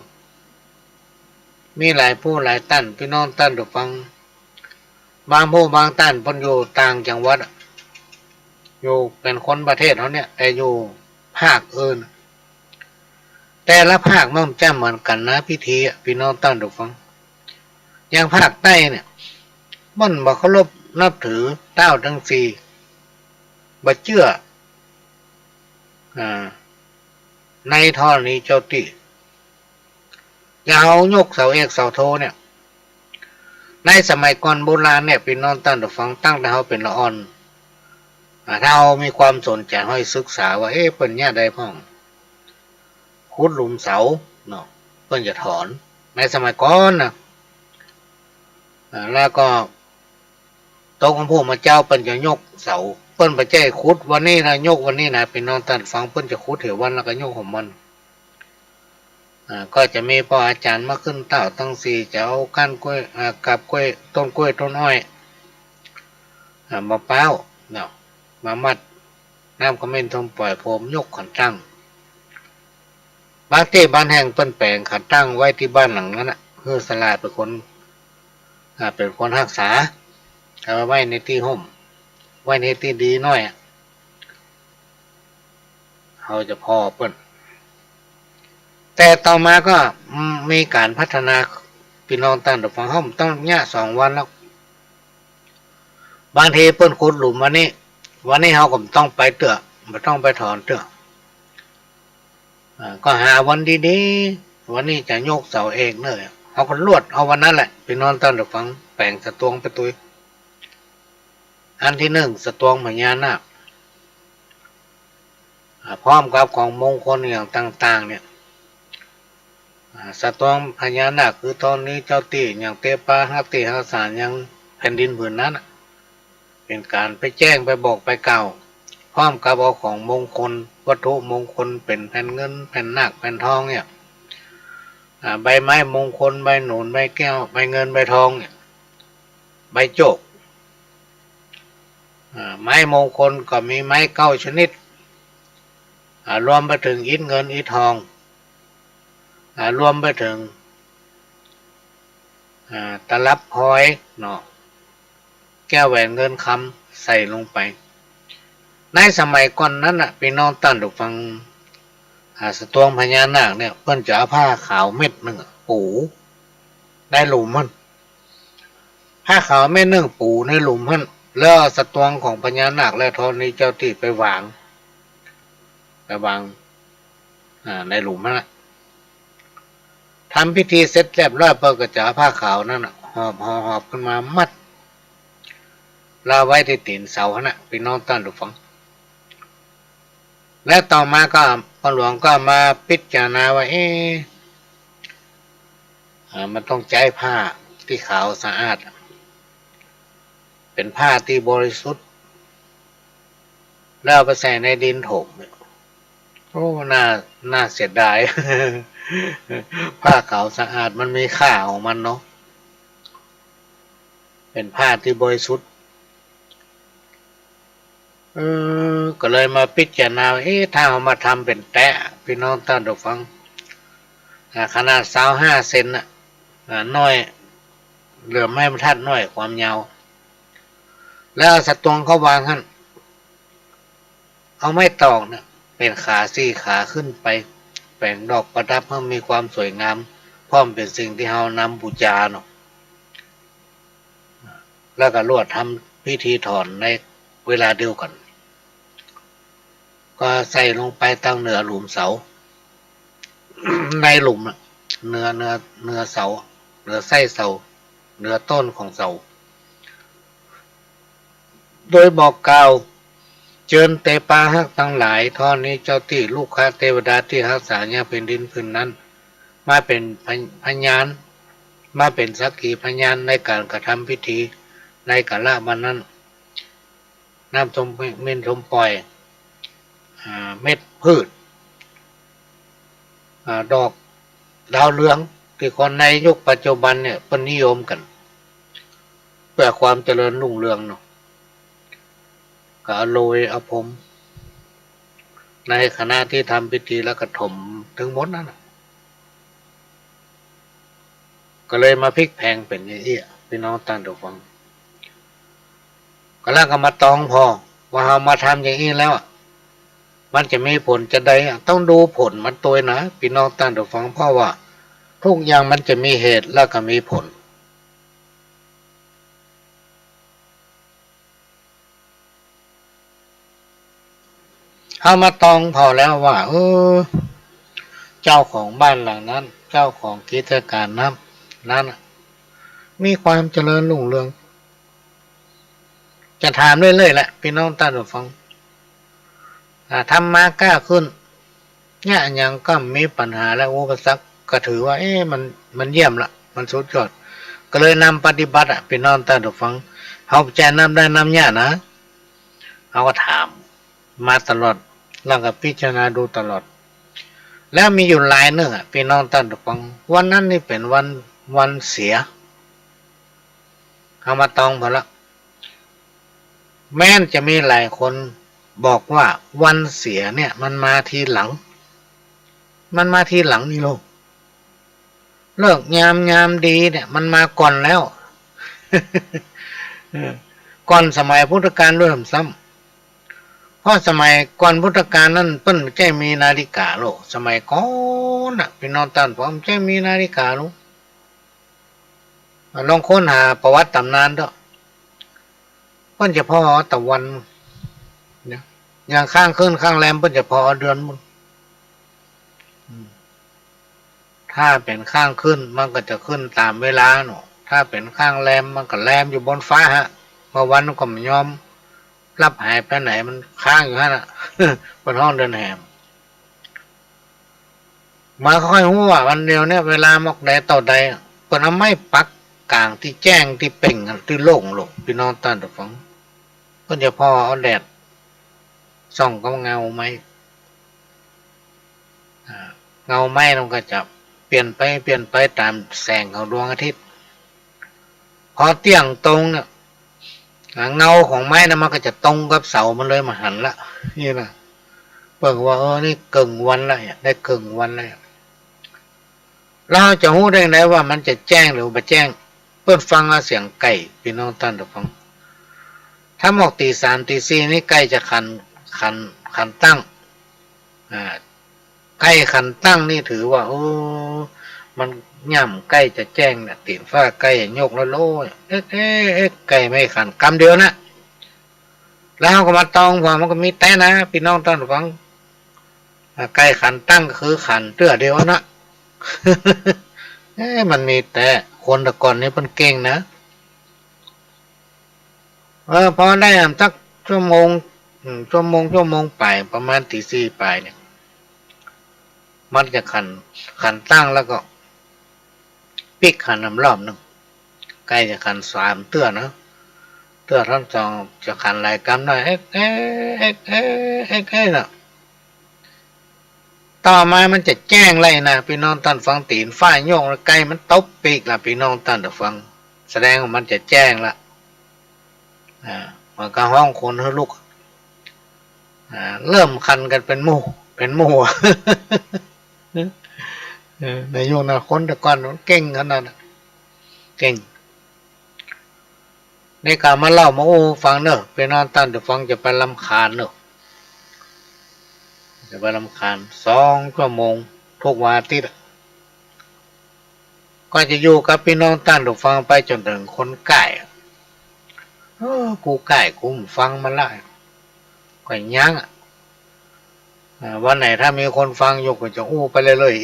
มีหลายผู้หลายท่านพี่น้องท่านผู้ฟังบางผู้บางท่านเพิ่นอยู่ต่างจังหวัดอยู่เป็นคนประเทศเขาเนี่ยแต่อยู่ภาคอื่นแต่ละภาคมันจะเหมือนกันนะพิธีพี่น้องท่านผู้ฟังอย่างภาคใต้เนี่ยมันบ่เคารพนับถือเต้าทั้งสี่บ่เชื่อในท่อนี้เจ้าติอย่าเอายกเสาเอกเสาโทเนี่ยในสมัยก่อนโบราณเนี่ยพี่น้องท่านผู้ฟังตั้งแต่เขาเป็นละอ่อนถ้าเรามีความสนใจให้ศึกษาว่าเพิ่นเนี่ยได้พ่องขุดหลุมเสาเนาะเพิ่นจะถอนในสมัยก่อนนะแล้วก็โตของผู้มาเจ้าเพิ่นจะยกเสาเพิ่นไปแจ้ขุดวันนี้นะยกวันนี้นะพี่น้องท่านฟังเพิ่นจะขุดเถววันแล้วก็ยกของมันก็จะมีพ่ออาจารย์มาขึ้นเต่าตั้งสี่จะเอาก้านกล้วยกับกล้วยต้นอ้อยมะพร้าวเนาะมามัดน้ำก็ไม่ทมปล่อยผมยกขันตั้งบางที่บ้านแห่งต้นแปลงขันตั้งไว้ที่บ้านหลังนั้นเพื่อสลาดเป็นคนรักษาเอาไว้ในที่ห่มไว้ในที่ดีน้อยเขาจะพอเปิ้นแต่ต่อมาก็มีการพัฒนาพี่น้องตั้งแต่ฟังห่มต้องเนี่ย2 วันแล้วบางทีเปิ้นขุดหลุมวันนี้เขาก็ต้องไปเตื้อไม่ต้องไปถอนเตื้อก็หาวันดีๆวันนี้จะยกเสาเองเลยเขาก็ลวดเอาวันนั้นแหละพี่น้องตั้งแต่ฟังแปลงสตวงไปตุยอันที่1สตวงพญานาคพร้อมกับของมงคลอย่างต่างๆเนี่ยสตวงพญานาคคือตอนนี้เจ้าตีอย่างเตปาฮักติฮักสารยังแผ่นดินผืนนั้นเป็นการไปแจ้งไปบอกไปกล่าวพร้อมกับเอาของมงคลวัตถุมงคลเป็นแผ่นเงินแผ่นนาคแผ่นทองเนี่ยใบไม้มงคลใบหนุนใบแก้วใบเงินใบทองเนี่ยใบโจกไม้มงคลก็มีไม้9 ชนิดรวมไปถึงอิฐเงินอิฐทองรวมไปถึงตลับพลอยเนาะแก้วแหวนเงินคำใส่ลงไปในสมัยก่อนนั้นพี่น้องท่านผู้ฟังสตวงพญานาคเนี่ยเพิ่นจะเอาผ้าขาวเม็ดหนึ่งปูได้หลุมมันผ้าขาวเม็ดหนึ่งปูในหลุมมันแล้วสตวงของพญานาคและธรณีเจ้าที่ไปวางในหลุมมันทำพิธีเสร็จเรียบร้อยเพิ่นก็จะเอาผ้าขาวนั่นหอบขึ้นมามัดลาไว้ที่ตีนเสาพี่น้องท่านผู้ฟังและต่อมาก็พ่อหลวงก็มาพิจารณาว่ามันต้องใช้ผ้าที่ขาวสะอาดเป็นผ้าที่บริสุทธิ์แล้วไปใส่ในดินถมโอ้น่าเสียดาย ผ้าขาวสะอาดมันมีค่าของมันเนาะเป็นผ้าที่บริสุทธิ์ก็เลยมาพิจารณาถ้าเอามาทำเป็นแตะพี่น้องท่านผู้ฟังขนาด25 เซนน้อยเหลือไม่บรรทัดน้อยความยาวแล้วสตวงเขาวางหั่นเอาไม้ตอกเนี่ยเป็นขา4 ขาขึ้นไปแปลงดอกประดับให้มีความสวยงามพร้อมเป็นสิ่งที่เรานำบูชาเนาะแล้วก็ลวดทำพิธีถอนในเวลาเดียวกันก็ใส่ลงไปตั้งเหนือหลุมเสา ในหลุมเนื้อเสาเนื้อไส้เสาเนื้อต้นของเสาโดยบอกกล่าวเจิญเตปาฮักทั้งหลายท่อนี้เจ้าที่ลูกค้าเทวดาที่รักษาญาแผ่นดินพื้นนั้น มาเป็นพยานมาเป็นสักขีพยานในการกระทำพิธีในกาลวันนั้นน้ำชมเม็ดชมปล่อยเม็ดพืชดอกดาวเรืองที่คนในยุคปัจจุบันเนี่ยเป็นนิยมกันเพื่อความเจริญรุ่งเรืองเนาะก็โรยเอาผมในคณะที่ทำพิธีแล้วก็ถมถึงหมดนั่นนะก็เลยมาพลิกแพงเป็นอย่างนี้พี่น้องต่างตัวฟังก็แล้วก็มาตองพอว่าเรามาทำอย่างนี้แล้วมันจะมีผลจะได้ต้องดูผลมันตัวนะพี่น้องต่างตัวฟังเพราะว่าทุกอย่างมันจะมีเหตุแล้วก็มีผลเอามาตองพอแล้วว่าเจ้าของบ้านหลังนั้นเจ้าของกิจการนั้นมีความเจริญรุ่งเรืองจะถามเรื่อยๆแหละพี่น้องท่านผู้ฟังทำมากล้าขึ้นเนี่ยยังก็มีปัญหาและอุปสรรคก็ถือว่ามันเยี่ยมละมันสุดยอดก็เลยนำปฏิบัติพี่น้องท่านผู้ฟังเขาแจนำได้นำเนี่ยนะเขาก็ถามมาตลอดแล้วก็พิจารณาดูตลอดแล้วมีอยู่หลายเรื่องพี่น้องท่านผู้ฟังวันนั้นนี่เป็นวันเสียเอามาตองพอละแม้นจะมีหลายคนบอกว่าวันเสียเนี่ยมันมาทีหลังนี่ลูกเลิกยามดีเนี่ยมันมาก่อนแล้ว ก่อนสมัยพุทธกาลด้วยซ้ำเพราะสมัยก่อนพุทธกาลนั้นเปิ้นแจ้มีนาฬิกาโลกสมัยก่อนน่ะพี่น้องท่านผมแจ้มีนาฬิกาลูกลองค้นหาประวัติตำนานด้วยเปิ้นจะพอตะวันเนี่ยอย่างข้างขึ้นข้างแรมเปิ้นจะพอเดือนมุนถ้าเป็นข้างขึ้นมันก็จะขึ้นตามเวลาเนาะถ้าเป็นข้างแรมมันก็แรมอยู่บนฟ้าฮะเมื่อวันก็ไม่ยอมรับหายไปไหนมันค้างอยู่ฮะน่ะ บนห้องเดินแหมมาค่อยหัววันเดียวเนี่ยเวลามอกใดต่อใดเปิ้นเอาไม้ปักกลางที่แจ้งที่เป่งที่โล่งพี่น้องท่านผู้ฟังเพิ่นจะพอเอาแดดส่องกับเงาไม้เงาไม้มันก็จะเปลี่ยนไปตามแสงของดวงอาทิตย์พอเตี้ยงตรงเนี่ยเงาของไม้นะมันก็จะตรงกับเสามันเลยมาหันละนี่นะเปิดว่านี่กึ่งวันละได้กึ่งวันแล้วเราจะรู้ได้ไงว่ามันจะแจ้งหรือไม่แจ้งเพื่อฟังเสียงไก่พี่น้องท่านผู้ฟังถ้าหมอกตี 3 ตี 4นี่ไก่จะขันตั้งไก่ขันตั้งนี่ถือว่ามันย่ำไก่จะแจ้งเนี่ยตีนฟ้าไก่โยกแล้วโลไก่ไม่ขันกำเดียวนะแล้วก็มาตองว่ามันก็มีแต่นะพี่น้องท่านผู้ฟังไก่ขันตั้งก็คือขันเตื้อเดียวนะ มันมีแต่คนแต่ก่อนนี้มันเก่งนะพอได้สักชั่วโมงไปประมาณตี 4ไปเนี่ยมันจะขันตั้งแล้วก็ปิกขันน้ำรอบหนึ่งใกล้จะขัน3เตื้อนะเตื้อทั้งสองจะขันหลายกำหน่อยน่ะต่อมามันจะแจ้งเลยนะพี่น้องท่านฟังตีนฝ้ายโยงแล้วไก่มันตบปีกละพี่น้องท่านฟังแสดงว่ามันจะแจ้งละมันก็ห้องคนให้ลูกเริ่มคันกันเป็นหมู่ ในยุคนั้นคนแต่ก่อนมันเก่งขนาดนั้นเก่งในการมาเล่ามาฟังเนอะพี่น้องท่านฟังจะไปรำคาญเนอะจะไปรำคาญ2 ชั่วโมงทุกวันอาทิตย์ก็จะอยู่กับพี่น้องท่านฟังไปจนถึงคนใกล้กูใกล้กูฟังมันละก็ยังวันไหนถ้ามีคนฟังอยู่ก็จะไปเรื่อย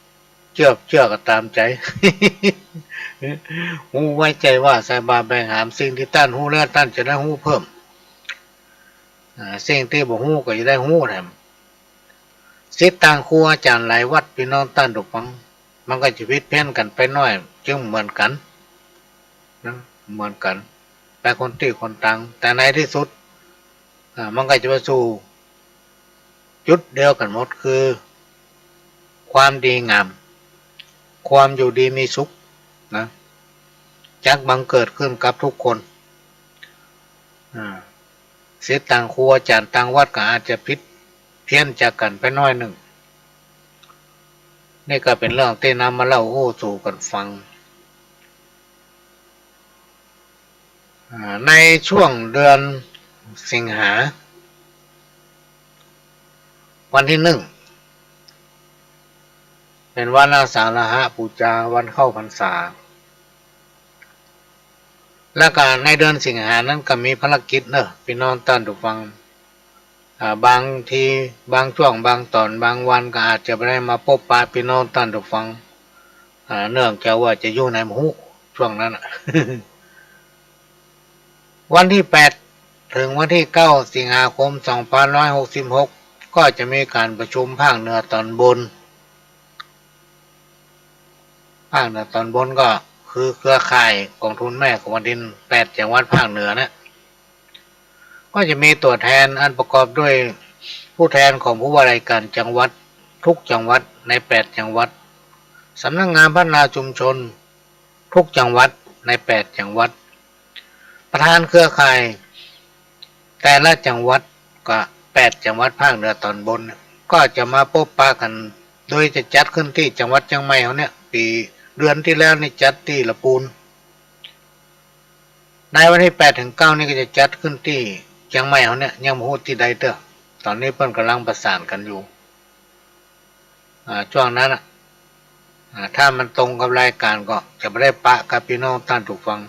ๆเชื่อก็ตามใจ หูไว้ใจว่าสายบาแบ่งหามสิ่งที่ท่านหูแล้วท่านจะได้หูเพิ่มสิ่งที่บ่หูก็จะได้หูแถมศิษย์ต่างครูอาจารย์หลายวัดพี่น้องท่านทุกฟัง มันก็จะพิดเพี้ยนกันไปหน่อยจึงเหมือนกันนะเหมือนกันแต่คนที่คนต่างแต่ในที่สุดมันก็จะไปสู่จุดเดียวกันหมดคือความดีงามความอยู่ดีมีสุขนะจักบังเกิดขึ้นกับทุกคนเสียต่างครูอาจารย์ต่างวัดก็อาจจะพิดเพี้ยนจากกันไปน้อยหนึ่งนี่ก็เป็นเรื่องที่นำมาเล่าสู่กันฟังในช่วงเดือนสิงหาวันที่1เป็นวันอาสาฬหบูชาวันเข้าพรรษาและก็ในเดือนสิงหานั้นก็มีภารกิจพี่น้องท่านผู้ฟังบางทีบางช่วงบางตอนบางวันก็อาจจะไม่ได้มาพบปะพี่น้องท่านผู้ฟังเนื่องจากว่าจะอยู่ในหมู่ช่วงนั้น วันที่8ถึงวันที่9สิงหาคม2566ก็จะมีการประชุมภาคเหนือตอนบนภาคเหนือตอนบนก็คือเครือข่ายกองทุนแม่ของแผ่นดิน8จังหวัดภาคเหนือนะก็จะมีตัวแทนอันประกอบด้วยผู้แทนของผู้ว่าราชการจังหวัดทุกจังหวัดใน8จังหวัดสำนักงานพัฒนาชุมชนทุกจังหวัดใน8จังหวัดประธานเครือข่ายแต่ละจังหวัดก็8จังหวัดภาคเหนือตอนบนก็จะมาพบปะกันโดยจะจัดขึ้นที่จังหวัดเชียงใหม่เขาเนี่ยปีเดือนที่แล้วนี่จัดที่ละปูนในวันที่8ถึง9นี่ก็จะจัดขึ้นที่เชียงใหม่เขาเนี่ยยังไม่รู้ที่ใดเด้อตอนนี้เพิ่นกำลังประสานกันอยู่ช่วงนั้นถ้ามันตรงกับรายการก็จะไม่ได้ปะกับพี่น้องท่านผู้ฟัง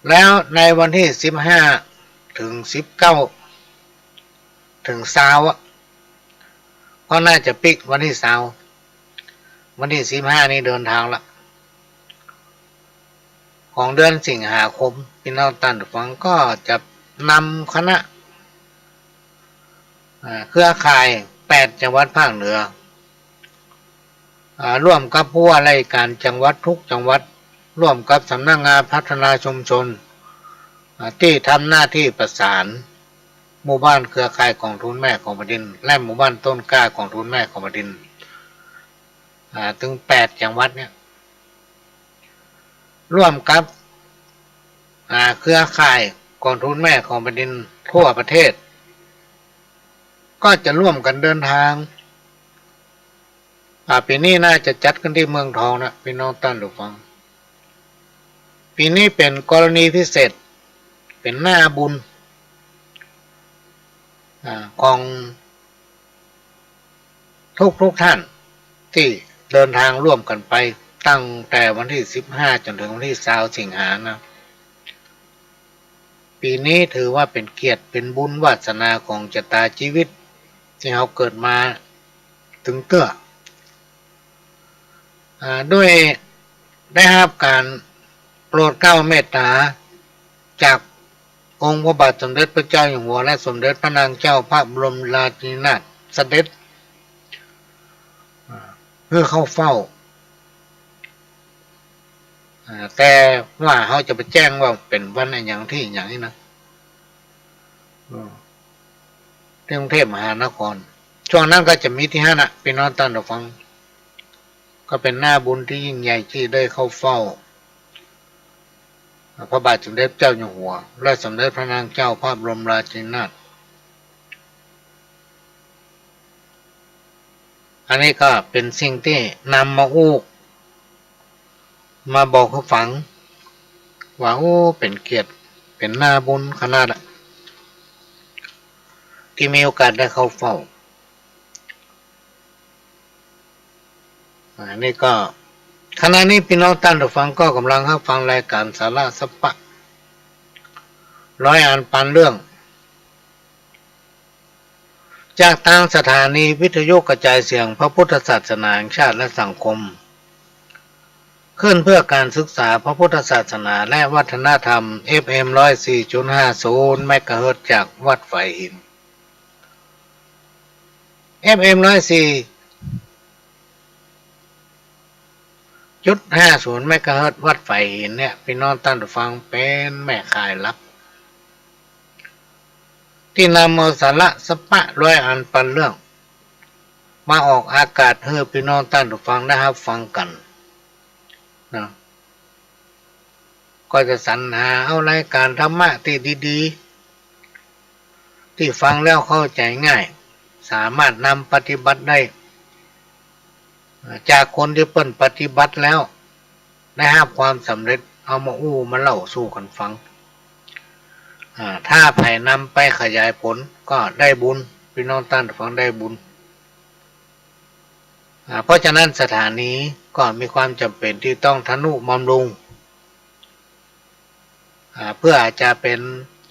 แล้วในวันที่15ถึง19ถึง20ก็น่าจะปิกวันที่20วันที่15นี่เดินทางละของเดือนสิงหาคมพี่น้องท่านผู้ฟังก็จะนำคณะเครือข่าย8จังหวัดภาคเหนือร่วมกับผู้ว่าราชการจังหวัดทุกจังหวัดร่วมกับสำนักงานพัฒนาชุมชนที่ทำหน้าที่ประสานหมู่บ้านเครือข่ายกองทุนแม่ของแผ่นดินและหมู่บ้านต้นกล้ากองทุนแม่ของแผ่นดินถึง8จังหวัดเนี่ยร่วมกับเครือข่ายกองทุนแม่ของแผ่นดินทั่วประเทศก็จะร่วมกันเดินทางปีนี้น่าจะจัดกันที่เมืองทองนะพี่น้องท่านผู้ฟังปีนี้เป็นกรณีพิเศษเป็นหน้าบุญของทุกท่านที่เดินทางร่วมกันไปตั้งแต่วันที่15จนถึงวันที่20สิงหานะปีนี้ถือว่าเป็นเกียรติเป็นบุญวาสนาของชะตาชีวิตที่เขาเกิดมาถึงเตื้อด้วยได้รับการโปรดเกล้าเมตตาจากองค์พระบาทสมเด็จพระเจ้าอยู่หัวและสมเด็จพระนางเจ้าพระบรมราชินีนาถเสด็จเพื่อเข้าเฝ้าแต่ว่าเขาจะไปแจ้งว่าเป็นวันอย่างที่อย่างนี้นะที่กรุงเทพมหานครช่วงนั้นก็จะมีที่5พี่น้องท่านผู้ฟังก็เป็นหน้าบุญที่ยิ่งใหญ่ที่ได้เข้าเฝ้าพระบาทสมเด็จเจ้าอยู่หัวและสมเด็จพระนางเจ้าพระบรมราชินีนาถอันนี้ก็เป็นสิ่งที่นำมาบอกเขาฟังว่าเป็นเกียรติเป็นหน้าบุญขนาดที่มีโอกาสได้เข้าเฝ้าอันนี้ก็ขณะนี้พี่น้องท่านผู้ฟังก็กำลังรับฟังรายการสาระสัพพะร้อยอ่านปันเรื่องจากทางสถานีวิทยุกระจายเสียงพระพุทธศาสนาแห่งชาติและสังคมขึ้นเพื่อการศึกษาพระพุทธศาสนาและวัฒนธรรม FM 104.50 เมกะเฮิรตซ์จากวัดไฝหิน FM 104 0.50 เมกะเฮิรตซ์วัดไฟหินเนี่ยพี่น้องท่านผู้ฟังเป็นแม่ข่ายลับที่นำเอาสาระสปะร้อยอันปันเรื่องมาออกอากาศให้พี่น้องท่านผู้ฟังได้รับฟังกันนะก็จะสรรหาเอารายการธรรมะที่ดีๆที่ฟังแล้วเข้าใจง่ายสามารถนำปฏิบัติได้จากคนที่เปิ้นปฏิบัติแล้วได้รับความสำเร็จเอามามาเล่าสู่กันฟังถ้าไผ่นำไปขยายผลก็ได้บุญพี่น้องท่านฟังได้บุญเพราะฉะนั้นสถานีก็มีความจำเป็นที่ต้องทนุบำรุงเพื่อจะเป็น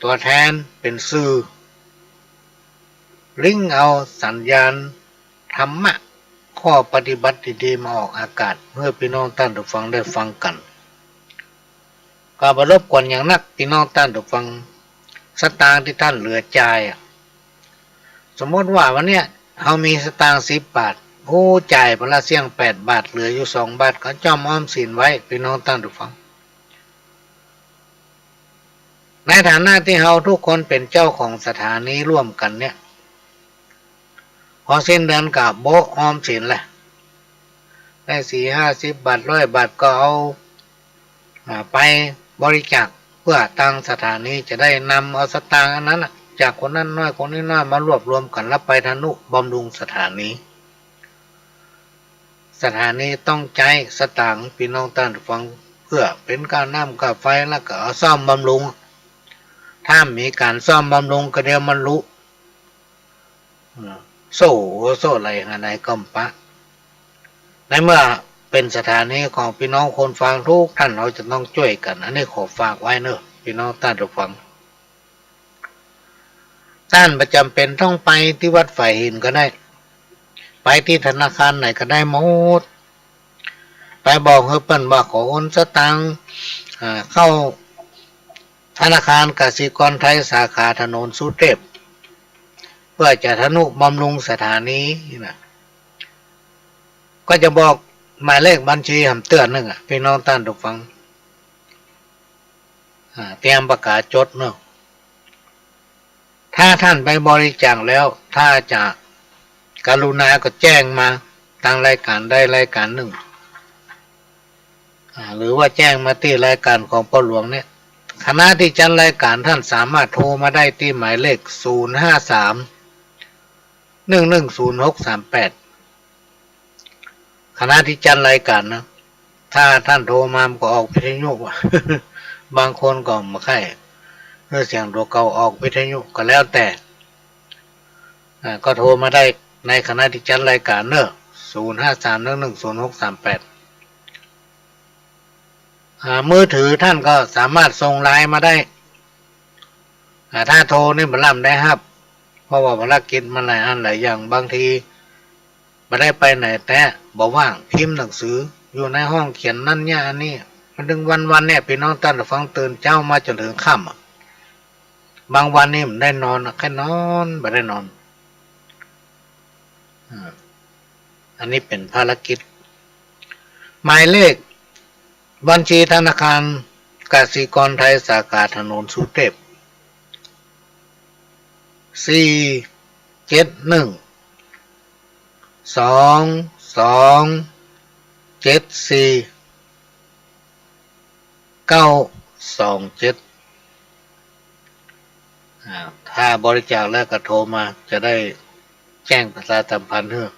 ตัวแทนเป็นสื่อลิงเอาสัญญาณธรรมะข้อปฏิบัติดีๆมาออกอากาศเพื่อพี่น้องท่านผู้ฟังได้ฟังกันก็บ่รบกวนอย่างนักพี่น้องท่านผู้ฟังสตางค์ที่ท่านเหลือจ่ายสมมติว่าวันเนี้ยเรามีสตางค์10 บาทจ่ายพละเสี่ยง8 บาทเหลืออยู่2 บาทก็จ้อมออมสินไว้พี่น้องท่านผู้ฟังในฐานะที่เราทุกคนเป็นเจ้าของสถานีร่วมกันเนี่ยพอสิ้นเดือนกับโบออมสินแหละได้40-50 บาท100 บาทก็เอาไปบริจาคเพื่อตั้งสถานีจะได้นำเอาสตางค์อันนั้นจากคนนั้นน้อยคนนี้น้อยมารวบรวมกันแล้วไปทนุบำรุงสถานีต้องใช้สตางค์พี่น้องท่านฟังเพื่อเป็นการน้ำกับไฟแล้วก็เอาซ่อมบำรุงถ้ามีการซ่อมบำรุงก็เดี๋ยวมันรู้โซ่อะไรอะไรก็ปะในเมื่อเป็นสถานีของพี่น้องคนฟังทุกท่านเราจะต้องช่วยกันอันนี้ขอฝากไว้เนอะพี่น้องท่านผู้ฟังท่านประจำเป็นต้องไปที่วัดฝ่ายหินก็ได้ไปที่ธนาคารไหนก็ได้หมดไปบอกเพิ่นว่าขอโอนสตางค์เข้าธนาคารกสิกรไทยสาขาถนนสุเทพเพื่อจะทนุบำรุงสถานีนะก็จะบอกหมายเลขบัญชีหำเตือนนึงพี่น้องท่านผู้ฟังเตรียมประกาศจดเนอะถ้าท่านไปบริจาคแล้วถ้าจะกรุณาก็แจ้งมาทางรายการได้รายการหนึ่งหรือว่าแจ้งมาที่รายการของพ่อหลวงเนี่ยคณะที่จัดรายการท่านสามารถโทรมาได้ที่หมายเลข053-110-638คณะที่จัดรายการนะถ้าท่านโทรมาก็ออกวิทยุบางคนก็มาไข่เพื่อเสียงตัวเก่าออกวิทยุก็แล้วแต่ก็โทรมาได้ในคณะที่จัดรายการเนอะ053-110-638มือถือท่านก็สามารถส่งไลน์มาได้ถ้าโทรนี่มันล่ำได้ครับเพราะว่าภารกิจมันหลายอันหลายอย่างบางทีไม่ได้ไปไหนแต่บอกว่างพิมพ์หนังสืออยู่ในห้องเขียนนั่นเนี่ยอันนี้มันถึงวันเนี่ยพี่น้องท่านฟังตื่นเจ้ามาจนถึงค่ำบางวันนี่มันได้นอนแค่นอนไม่ได้นอนอันนี้เป็นภารกิจหมายเลขบัญชีธนาคารกสิกรไทยสาขาถนนสุเทพ471-274-927ถ้าบริจาคแล้วก็โทรมาจะได้แจ้งประชาสัมพันธ์เถอะ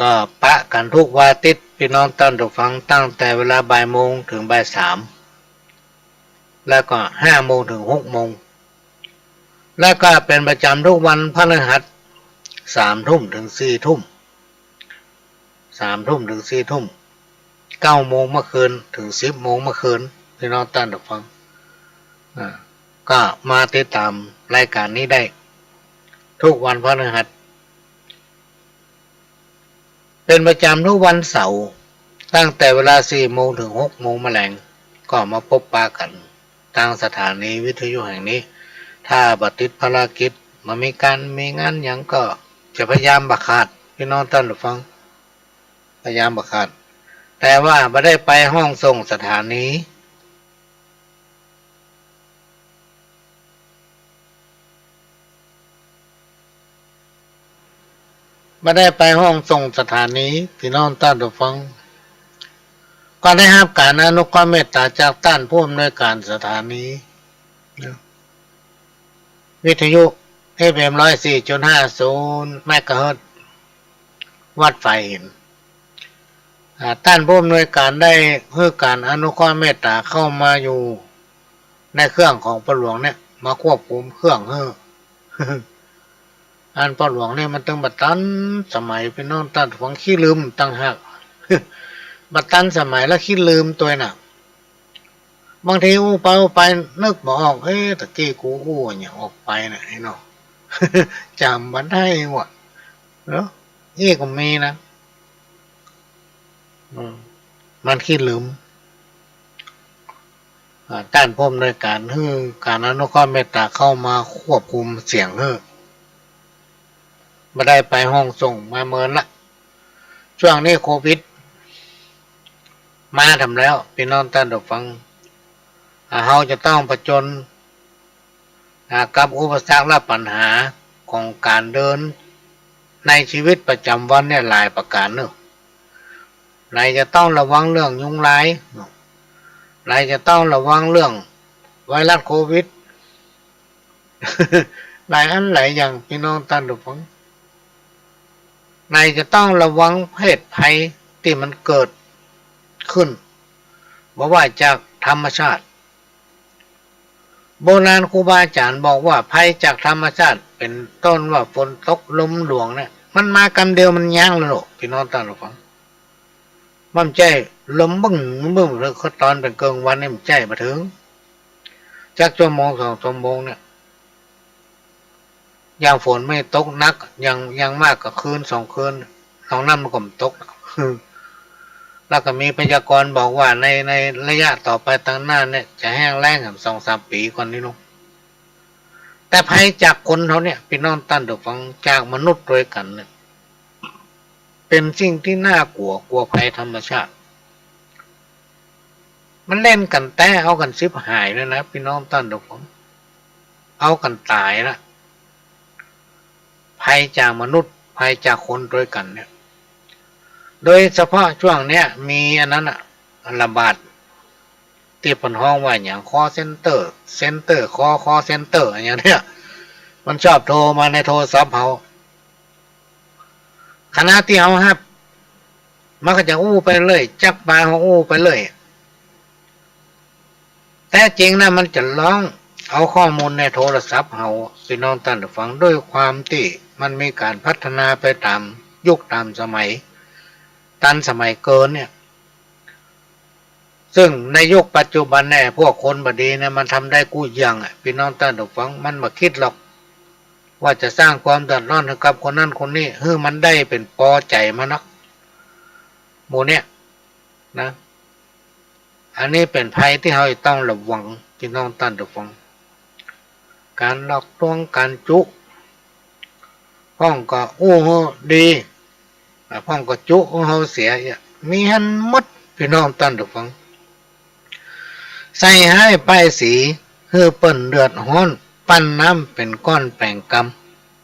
ก็ปะกันทุกวันอาทิตย์พี่น้องท่านผู้ฟังตั้งแต่เวลาบ่ายโมงถึงบ่าย3แล้วก็5 โมงถึง6 โมงแล้วก็เป็นประจำทุกวันพฤหัส3 ทุ่มถึง4 ทุ่ม3 ทุ่มถึง4 ทุ่ม9 โมงเมื่อคืนถึง10 โมงเมื่อคืนพี่น้องท่านผู้ฟังก็มาติดตามรายการนี้ได้ทุกวันพฤหัสเป็นประจำทุกวันเสาร์ตั้งแต่เวลา4 โมงถึง6 โมงแมลงก็มาพบปะกันทางสถานีวิทยุแห่งนี้ถ้าบัติดภารกิจมามีงานอย่างก็จะพยายามบักขาดพี่น้องท่านผู้ฟัง พยายามบักขาดแต่ว่าไม่ได้ไปห้องส่งสถานีไม่ได้ไปห้องส่งสถานีพี่น้องท่านผู้ฟังก็ได้รับการอนุเคราะห์เมตตาจากท่านผู้อำนวยการสถานีวิทยุ FM 104.50 เมกะเฮิรตซ์วัดไฟหินท่านผู้อำนวยการได้ให้การอนุเคราะห์เมตตาเข้ามาอยู่ในเครื่องของพ่อหลวงเนี่ยมาควบคุมเครื่องอันพ่อหลวงเนี่ยมันต้องบัดตันสมัยพี่น้องท่านฟังขี้ลืมตั้งหักบัดตันสมัยแล้วขี้ลืมตัวน่ะบางทีอู้ไปนึกบอกตะกี้กูอู้อย่างออกไปนะไอ้น้องจำมันได้หมดเนาะนี่ก็มีนะมันขี้ลืมด้านพ่มในการการอนุเคราะห์เมตตาเข้ามาควบคุมเสียงไม่ได้ไปห้องส่งมาเมินละช่วงนี้โควิดมาทำแล้วพี่น้องท่านผู้ฟังเราจะต้องผจญกับอุปสรรคและปัญหาของการเดินในชีวิตประจำวันเนี่ยหลายประการเนอะไหนจะต้องระวังเรื่องยุงลายไหนจะต้องระวังเรื่องไวรัสโควิด หลายอันหลายอย่างพี่น้องท่านผู้ฟังไหนจะต้องระวังเพศภัยที่มันเกิดขึ้นบอกว่าจากธรรมชาติโบราณครูบาอาจารย์บอกว่าภัยจากธรรมชาติเป็นต้นว่าฝนตกลมหลวงเนี่ยมันมากำเดียวมันย่างเลยหรอกพี่น้องท่านผู้ฟังมันใจลมบึ้งเลยเขาตอนเป็นเกิงวันนี่มันใจมาถึงจากชั่วโมง2 ชั่วโมงเนี่ยอย่างฝนไม่ตกนักยังมากกว่าคืน2 คืนตอนนั้นมันก็ตกแล้วก็มีพยากรณ์บอกว่าในระยะต่อไปทางหน้าเนี่ยจะแห้งแล้งกับ2-3 ปีก่อนนี้ลูกแต่ภัยจากคนเขาเนี่ยพี่น้องท่านผู้ฟังจากมนุษย์ด้วยกันเนี่ยเป็นสิ่งที่น่ากลัวภัยธรรมชาติมันเล่นกันแต่เอากันซิบหายเลยนะพี่น้องท่านผู้ฟังเอากันตายละภัยจากมนุษย์ภัยจากคนด้วยกันเนี่ยโดยเฉพาะช่วงเนี้ยมีอันนั้นระบาดที่เป็นห้องว่าอย่างคอเซ็นเตอร์คอเซ็นเตอร์อย่างเนี้ยมันชอบโทรมาในโทรศัพท์เขาขณะที่เขาครับมันก็จะอู้ไปเลยจักปาเขาอู้ไปเลยแต่จริงนะมันจะร้องเอาข้อมูลในโทรศัพท์เขาพี่น้องท่านฟังด้วยความที่มันมีการพัฒนาไปตามยุคตามสมัยทันสมัยเกินเนี่ยซึ่งในยุคปัจจุบันแน่พวกคนบดีเนี่ยมันทำได้กู้ยังพี่น้องท่านผู้ฟังมันมาคิดหรอกว่าจะสร้างความเดือดร้อนให้กับคนนั้นคนนี้มันได้เป็นพอใจมานักโมเนี่ยนะอันนี้เป็นภัยที่เราต้องระวังพี่น้องท่านผู้ฟังการหลอกลวงการจุห้องก็ดีห้องก็จุเขาเสียมีหันมดพี่น้องท่านผู้ฟังใส่ให้ป้ายสีเเปิ้นเดือดร้อนปั้นน้ำเป็นก้อนแป่งก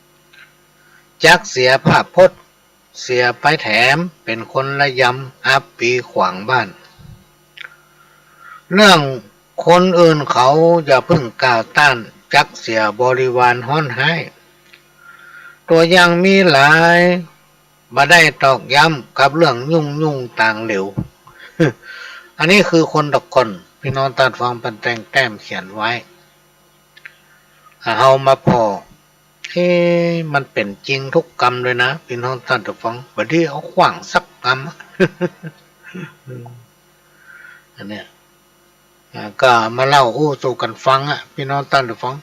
ำจักเสียภาพพจน์เสียไปแถมเป็นคนระยำอับปีขวางบ้านเรื่องคนอื่นเขาอย่าพึ่งก้าวต้านจักเสียบริวารฮ้อนให้ตัวอย่างมีหลายมาได้ตอกย้ำกับเรื่องยุ่งต่างเหลว อันนี้คือคนตะคนพี่น้องตัดฟังเป็นแต่งแต้มเขียนไว้เอามาพอมันเป็นจริงทุกกรรมเลยนะพี่น้องตัดฟังบัดนี้เอาขวางสักกรรม อันเนี้ยก็มาเล่าสู่กันฟังพี่น้องตัดฟัง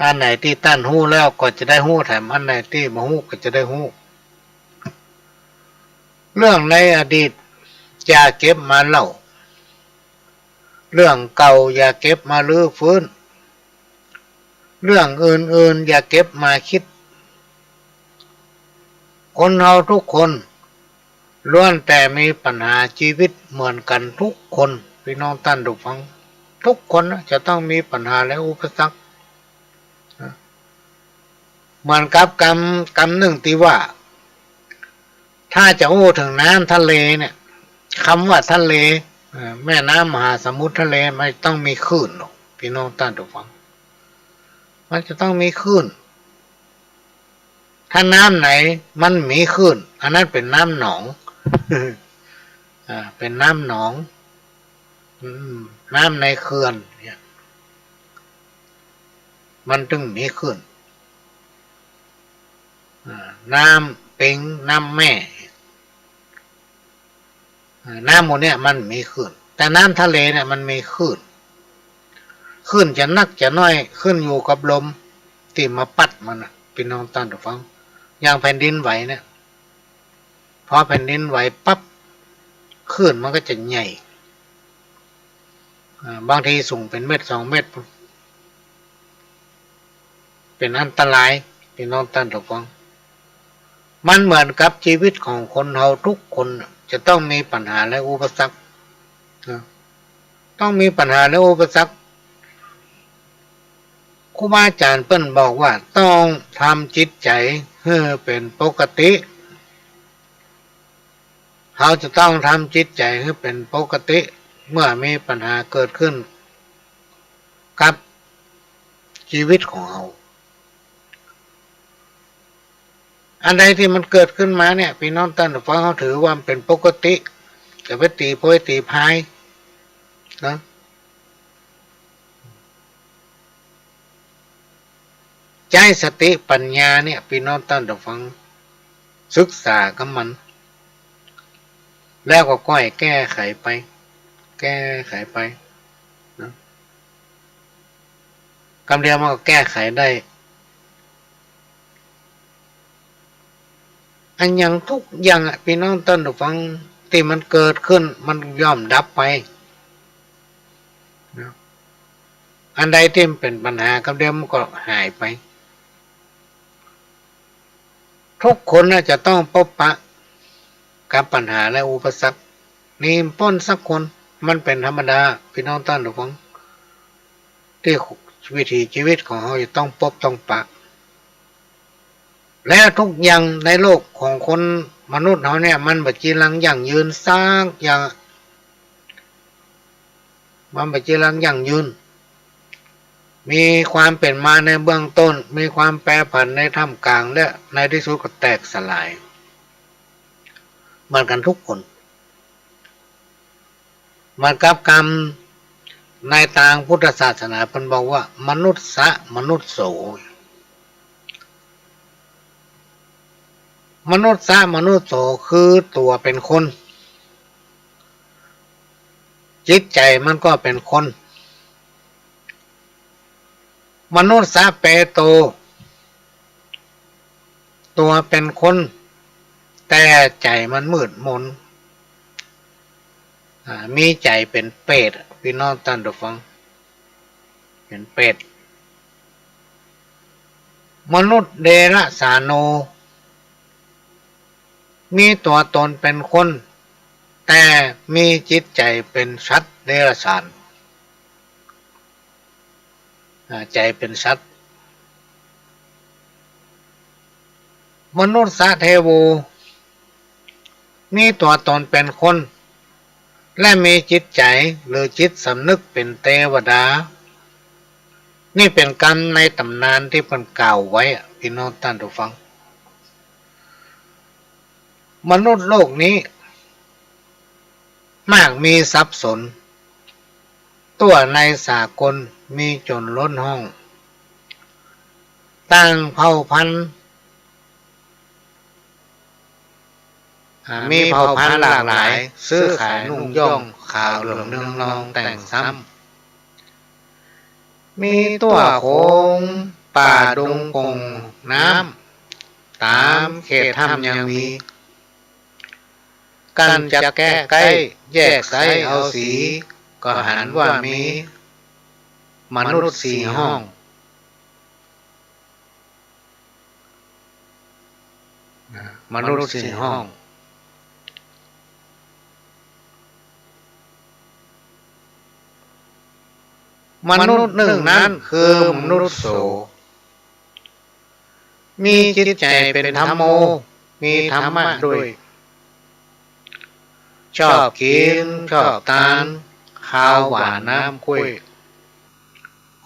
อันไหนที่ตั้นหู้แล้วก็จะได้หู้แถมอันไหนที่มาหู้ก็จะได้หู้เรื่องในอดีตอย่าเก็บมาเล่าเรื่องเก่าอย่าเก็บมาลื้อฟื้นเรื่องอื่นอย่าเก็บมาคิดคนเราทุกคน ล้วนแต่มีปัญหาชีวิตเหมือนกันทุกคนพี่น้องท่านผู้ฟังทุกคนจะต้องมีปัญหาและอุปสรรคเหมือนกับกรรมหนึ่งที่ว่าถ้าจะอู้ถึงน้ำทะเลเนี่ยคำว่าทะเลแม่น้ำมหาสมุทรทะเลไม่ต้องมีคลื่นหรอกพี่น้องท่านผู้ฟังมันจะต้องมีคลื่นถ้าน้ำไหนมันมีคลื่นอันนั้นเป็นน้ำหนองเป็นน้ำหนองน้ำในเขื่อนเนี่ยมันจึงมีคลื่นน้ำปิงน้ำแม่น้ำหมดเนี่ยมันมีคลื่นแต่น้ำทะเลเนี่ยมันมีคลื่นจะนักจะน้อยขึ้นอยู่กับลมที่มาปัดมันพี่น้องท่านผู้ฟังอย่างแผ่นดินไหวเนี่ยพอแผ่นดินไหวปั๊บคลื่นมันก็จะใหญ่บางทีสูงเป็นเมตร2 เมตรเป็นอันตรายพี่น้องท่านผู้ฟังมันเหมือนกับชีวิตของคนเราทุกคนจะต้องมีปัญหาและอุปสรรคต้องมีปัญหาและอุปสรรคครูบาอาจารย์เปิ้นบอกว่าต้องทำจิตใจให้เป็นปกติเราจะต้องทำจิตใจให้เป็นปกติเมื่อมีปัญหาเกิดขึ้นกับชีวิตของเราอันใดที่มันเกิดขึ้นมาเนี่ยพี่น้องท่านผู้ฟังเขาถือว่ามันเป็นปกติจะไปตีโพยตีพายนะใจสติปัญญาเนี่ยพี่น้องท่านผู้ฟังศึกษากับมันแล้วก็ค่อยแก้ไขไปนะคำเดียวมันก็แก้ไขได้อันอย่างทุกอย่างพี่น้องท่านผู้ฟังที่มันเกิดขึ้นมันย่อมดับไปนะอันใดที่มันเป็นปัญหาคำเดียวมันก็หายไปทุกคนน่าจะต้องพบปะกับปัญหาและอุปสรรคนี่ป้นสักคนมันเป็นธรรมดาพี่น้องท่านผู้ฟังที่วิถีชีวิตของเขาจะต้องพบต้องปะและทุกอย่างในโลกของคนมนุษย์เขาเนี่ยมันบัจีรังยั่งยืนสร้างอย่างมันบัจีรังยั่งยืนมีความเป็นมาในเบื้องต้นมีความแปรผันในท่ามกลางและในที่สุดก็แตกสลายเหมือนกันทุกคนมันกับกรรมในทางพุทธศาสนาเพิ่นบอกว่ามนุษย์สะมนุษย์โสมนุษย์สะมนุษย์โสคือตัวเป็นคนจิตใจมันก็เป็นคนมนุษย์สะเปโตตัวเป็นคนแต่ใจมันมืดมนมีใจเป็นเปรตพี่น้องท่านผู้ฟังเป็นเปรตมนุษย์เดรัจฉานโนมีตัวตนเป็นคนแต่มีจิตใจเป็นสัตว์เดรัจฉานใจเป็นสัตว์มนุษย์สะเทโวมีตัวตนเป็นคนและมีจิตใจหรือจิตสำนึกเป็นเทวดานี่เป็นกรรมในตำนานที่เพิ่นกล่าวไว้พี่น้องท่านผู้ฟังมนุษย์โลกนี้มากมีทรัพย์สนตัวในสากลมีจนล้นห้องตั้งเผ่าพันธุ์มีเผ่าพันธุ์หลากหลายซื้อขายนุ่งย่องข่าวเหลืองเนืองนองแต่งซ้ำมีตัวโคงป่าดงปงน้ำตามเขตถ้ำยังมีกันจะแก้ใกล้แยกไซเอาสีก็หันว่ามีมนุษย์สี่ห้องมนุษย์สี่ห้อง มนุษย์หนึ่งนั้นคือมนุษย์โสมีจิตใจเป็นธรรมโมมีธรรมะด้วยชอบกินชอบทานข้าวหวานน้ำกล้วย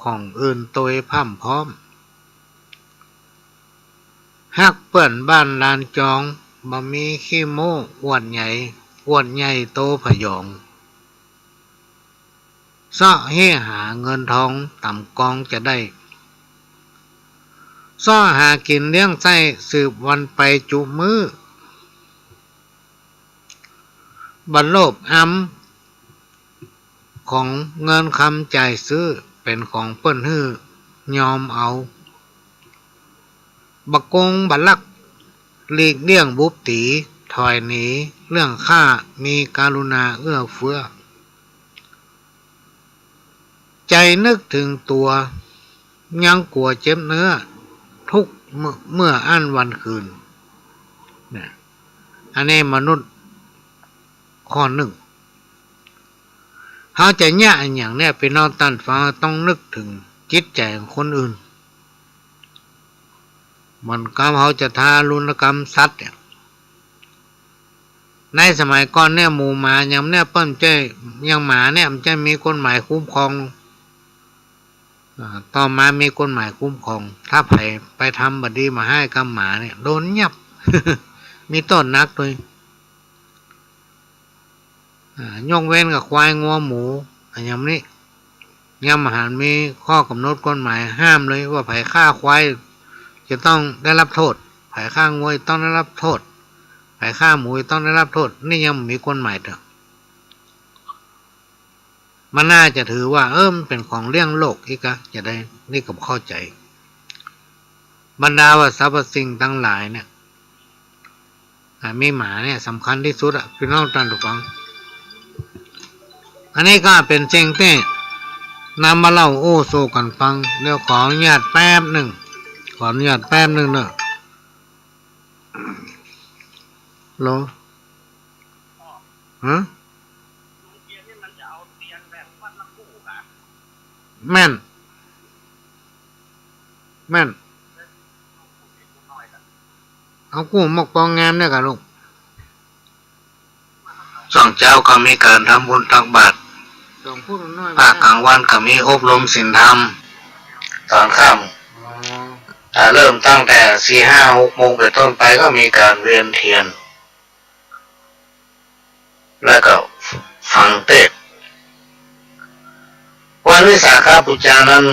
ของอื่นตัวพ่ำพร้อมฮักเปิ่นบ้านลานจองบ่มีขี้โม้อวดใหญ่โตพยองซ้อเฮหาเงินทองต่ำกองจะได้ซ้อหากินเลี้ยงไส้สืบวันไปจุมือบันโลบของเงินคำจ่ายซื้อเป็นของเปิ้นฮื้อยอมเอาบักกงบัลลักหลีกเลี่ยงบุบตีถอยหนีเรื่องข้ามีการุณาเอื้อเฟื้อใจนึกถึงตัวยังกลัวเจ็บเนื้อทุกเมื่ออั้นวันคืนนะอันนี้มนุษย์ข้อหนึ่งเขาจะแย่อย่างเนี้ยไปนอนตันฟ้าต้องนึกถึงจิตใจของคนอื่นมันกรรมเขาจะทารุณกรรมสัตว์ในสมัยก่อนเนี่ยหมูหมายังเนี่ยเปิ้นใจยังหมาเนี่ยมันจะมีกฎหมายคุ้มครองต่อมามีกฎหมายคุ้มครองถ้าไปทำบดีมาให้กับหมาเนี่ยโดนยับ มีต้นนักเลยยกเว้นกับควายงัวหมูอย่างนี้ยามอาหารมีข้อกำหนดกฎหมายห้ามเลยว่าไผฆ่าควายจะต้องได้รับโทษไผฆ่างัวต้องได้รับโทษไผฆ่าหมูต้องได้รับโทษนี่ยังมีกฎหมายเถอะมันน่าจะถือว่ามันเป็นของเลี้ยงโลกอีกอะจะได้นี่กับเข้าใจบรรดาว่าสรรพสิ่งทั้งหลายเนี่ยมีหมาเนี่ยสำคัญที่สุดอะพี่น้องท่านผู้ฟังอันนี้ก็เป็นเจงเต้นำมาเล่าโอ้โซกันฟังเดี๋ยวขออนุญาตแป๊บหนึ่งเนอะโลฮะแม่นเอากู้หมกปองงามเนี่ยกันลูกสองเจ้าก็มีการทำบุญตักบาตรภาคกลางวันก็มีอบรมศีลธรรมตอนค่ำเริ่มตั้งแต่4-5-6 โมงเป็นต้นไปก็มีการเวียนเทียนแล้วก็ฟังเทศน์วันวิสาขบูชานั้น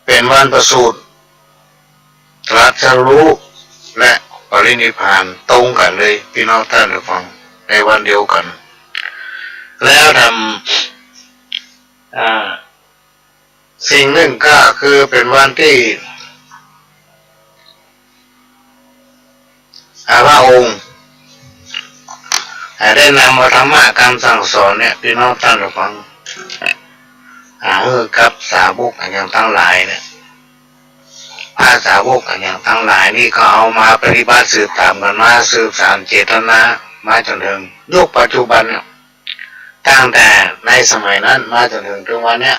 เป็นวันประสูติตรัสรู้และปรินิพพานตรงกันเลยพี่น้องท่านผู้ฟังในวันเดียวกันแล้วทำสิ่งหนึ่งก็คือเป็นวันที่พระองค์ได้นำธรรมะคำสั่งสอนเนี่ยพี่น้องท่านผู้ฟังกับสาวกอย่างทั้งหลายเนี่ยพระสาวกอย่างทั้งหลายนี่ก็เอามาปฏิบัติสืบตามกันมาสืบสานเจตนามาจนถึงยุคปัจจุบันตั้งแต่ในสมัยนั้นมาจนถึงวันเนี้ย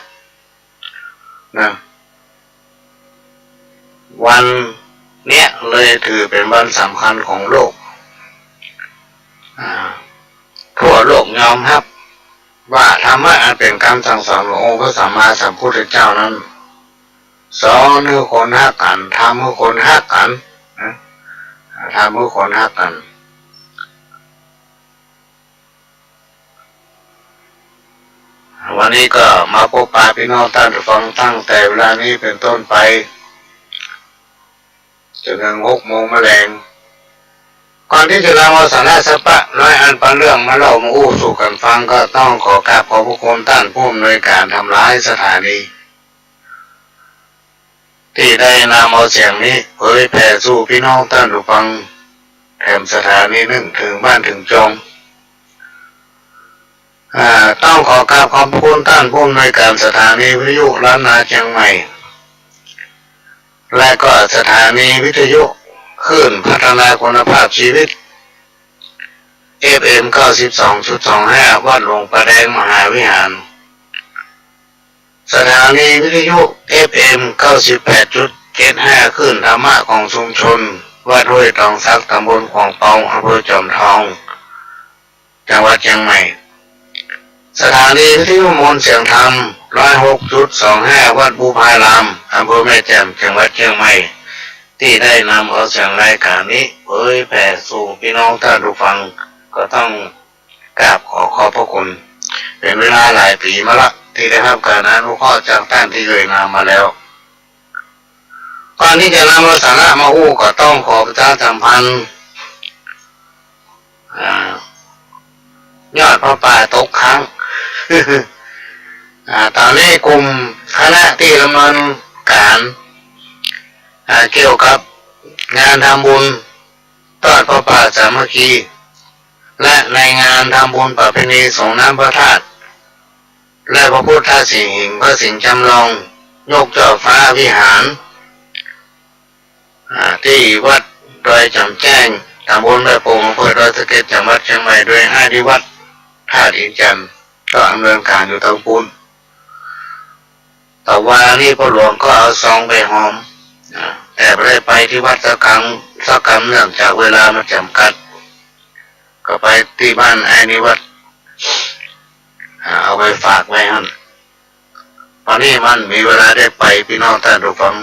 นะวันเนี้ยเลยถือเป็นวันสำคัญของโลกทั่วโลกยอมรับว่าธรรมะอันเป็นคำสั่งสอนขององค์พระสัมมาสัมพุทธเจ้านั้นสอนให้คนฮักกันทำให้คนฮักกันทำให้คนฮักกันวันนี้ก็มาพบปะพี่น้องท่านผู้ฟังตั้งแต่เวลานี้เป็นต้นไปจนถึง6 โมงแมลงก่อนที่จะนำเอาสาระสัพพะร้อยอันพันเรื่องมาเล่ามาอู้สู่กันฟังก็ต้องขอกราบขอบพระคุณท่านผู้อำนวยการทำร้ายสถานีที่ได้นำเอาเสียงนี้เผยแผ่สู่พี่น้องท่านผู้ฟังแถมสถานีหนึ่งถึงบ้านถึงจงต้องขอกราบขอบคุณท่านผู้อำนวยการสถานีวิทยุล้านนาเชียงใหม่และก็สถานีวิทยุคลื่นพัฒนาคุณภาพชีวิต FM 92.25 วัดหลวงประแดงมหาวิหาร สถานีวิทยุ FM 98.75 คลื่นธรรมะของชุมชนวัดห้วยตองซักตำบลขวางเปาอำเภอจอมทองจังหวัดเชียงใหม่สถานีวิทยุมนต์เสียงธรรม 106.25 วัดบูพารามอำเภอแม่แจ่มจังหวัดเชียงใหม่ที่ได้นำเอาเสียงรายการนี้เผยแผ่สู่พี่น้องท่านผู้ฟังก็ต้องกราบขอบพระคุณเป็นเวลาหลายปีมาละที่ได้รับการอนุเคราะห์จากท่านที่เคยนำมาแล้วก่อนที่จะนำเอาสาระมาอู้ก็ต้องขอประชาสัมพันธ์ยอดพระป่าตกค้าง ตอนนี้กลุ่มคณะที่ดำเนินการเกี่ยวกับงานทำบุญทอดพระป่าสามัคคีและในงานทำบุญประเพณีส่งน้ำพระธาตุและพระพุทธสิหิงพระสิงห์จำลองยกเจ้าฟ้าวิหารที่วัดดอยจำแจ้งตำบลแม่โป่งอำเภอดอยสะเก็ดจังหวัดเชียงใหม่โดยให้ที่วัดท่าดินจันทร์ก็ดำเนินการอยู่ทั้งปุนแต่ว่านี่พ่อหลวงก็เอาซองไปหอมแต่ไม่ได้ไปที่วัดสักครั้งเนื่องจากเวลามันจำกัดก็ไปที่บ้านไอ้นิวัดเอาไปฝากไว้ฮั่นตอนนี้มันมีเวลาได้ไปพี่น้องท่านผู้ฟัง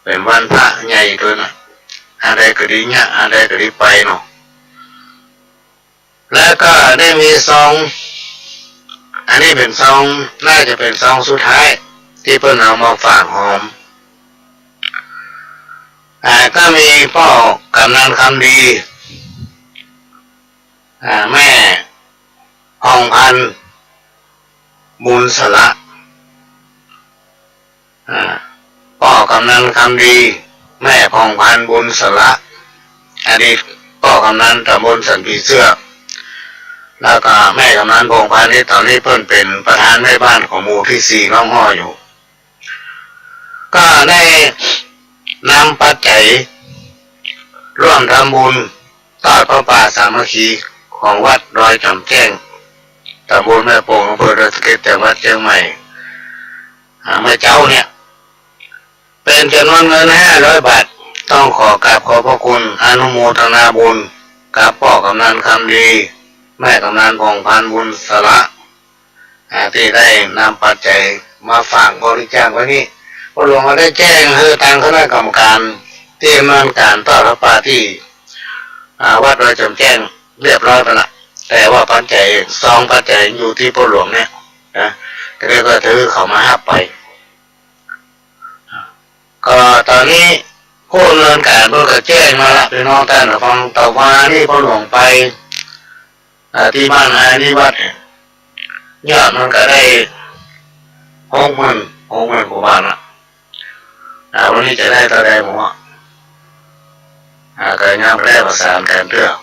เป็นวันพระใหญ่ด้วยนะอะไรก็ดีเนี่ยอะไรก็ดีไปเนาะแล้วก็ได้มีซองอันนี้เป็นซองน่าจะเป็นซองสุดท้ายที่เพิ่นเอามาฝากหอมก็มีพ่อกำนันคำดีแม่พองพันธุ์บุญสละพ่อกำนันคำดีแม่พองพันธุ์บุญสละอดีตพ่อกำนันตำบลสันผีเสื้อแล้วก็แม่กำนันพงพันธุ์นี่ตอนนี้เพิ่นเป็นประธานแม่บ้านของหมู่ที่4น้องห่ออยู่ก็ได้นำปัจจัยร่วมทำบุญทอดพระป่าสามัคคีของวัดดอยจำแจ้งตำบลแม่โป่งอำเภอดอยสะเก็ดจังหวัดเชียงใหม่แม่เจ้าเนี่ยเป็นจำนวนเงิน500 บาทต้องขอกราบขอบพระคุณอนุโมทนาบุญกับพ่อกำนันคำดีแม่กำนันพงพันธุ์บุญสละที่ได้นำปัจจัยมาฝากบริจาคไว้นี้พระหลวงก็ได้แจ้งให้ทางคณะกรรมการที่ดำเนินการทอดพระป่าที่วัดดอยจำแจ้งเรียบร้อยไปละแต่ว่าปัจจัยปัจจัยอยู่ที่พระหลวงเนี่ยนะก็เลยก็ถือเขามาหับไปก็ตอนนี้ผู้ดำเนินการเพื่อแจ้งมาละพี่น้องท่านฟังต่อมานี่พระหลวงไปที่บ้านไอ้นี่วัดยอดมันก็ได้60,000กว่าบาทนะวันนี้จะได้ตัวใดผมว่าก็ยังไม่ได้ประสานกันเรื่อง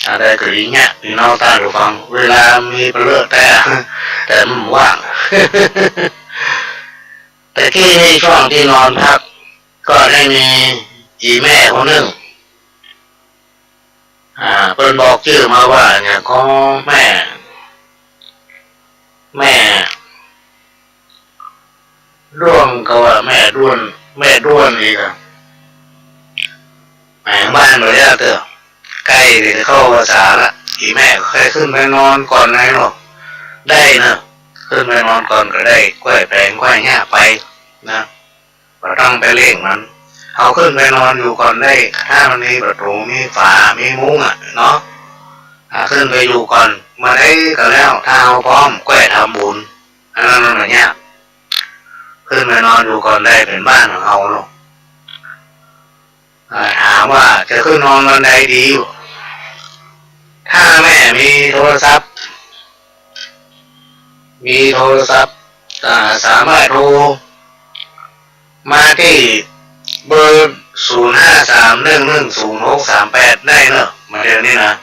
อะไรก็ดีเงี้ยพี่น้องท่านผู้ฟังเวลามีเปลือกแต่มันว่าง แต่ที่นี่ช่วงที่นอนพักก็ได้มีอีแม่คนหนึ่งเพิ่นบอกชื่อมาว่าเนี่ยของแม่ร่วงก็ว่าแม่ด้วนอีกอะแม่บ้านเลยอะเถอะใกล้จะเข้าภาษาละอีแม่เคยขึ้นไปนอนก่อนไงหรอกได้นะขึ้นไปนอนก่อนก็ได้กล้วยแปลงกล้วยหญ้าไปนะเราต้องไปเล่งมันเอาขึ้นไปนอนอยู่ก่อนได้ถ้ามันมีประตูมีฝามีมุ้งเนาะขึ้นไปอยู่ก่อนมาได้ก็แล้วถ้าเอาพร้อมกล้วยทำบุญอันนั้นอะไรเงี้ยขึ้นไปนอนอยู่ก่อนได้เป็นบ้านของเราเนาะถามว่าจะขึ้นนอนวันใดดีถ้าแม่มีโทรศัพท์สามารถโทรมาที่เบอร์0531100638ได้เนอะมาเดี๋ยวนี้นะ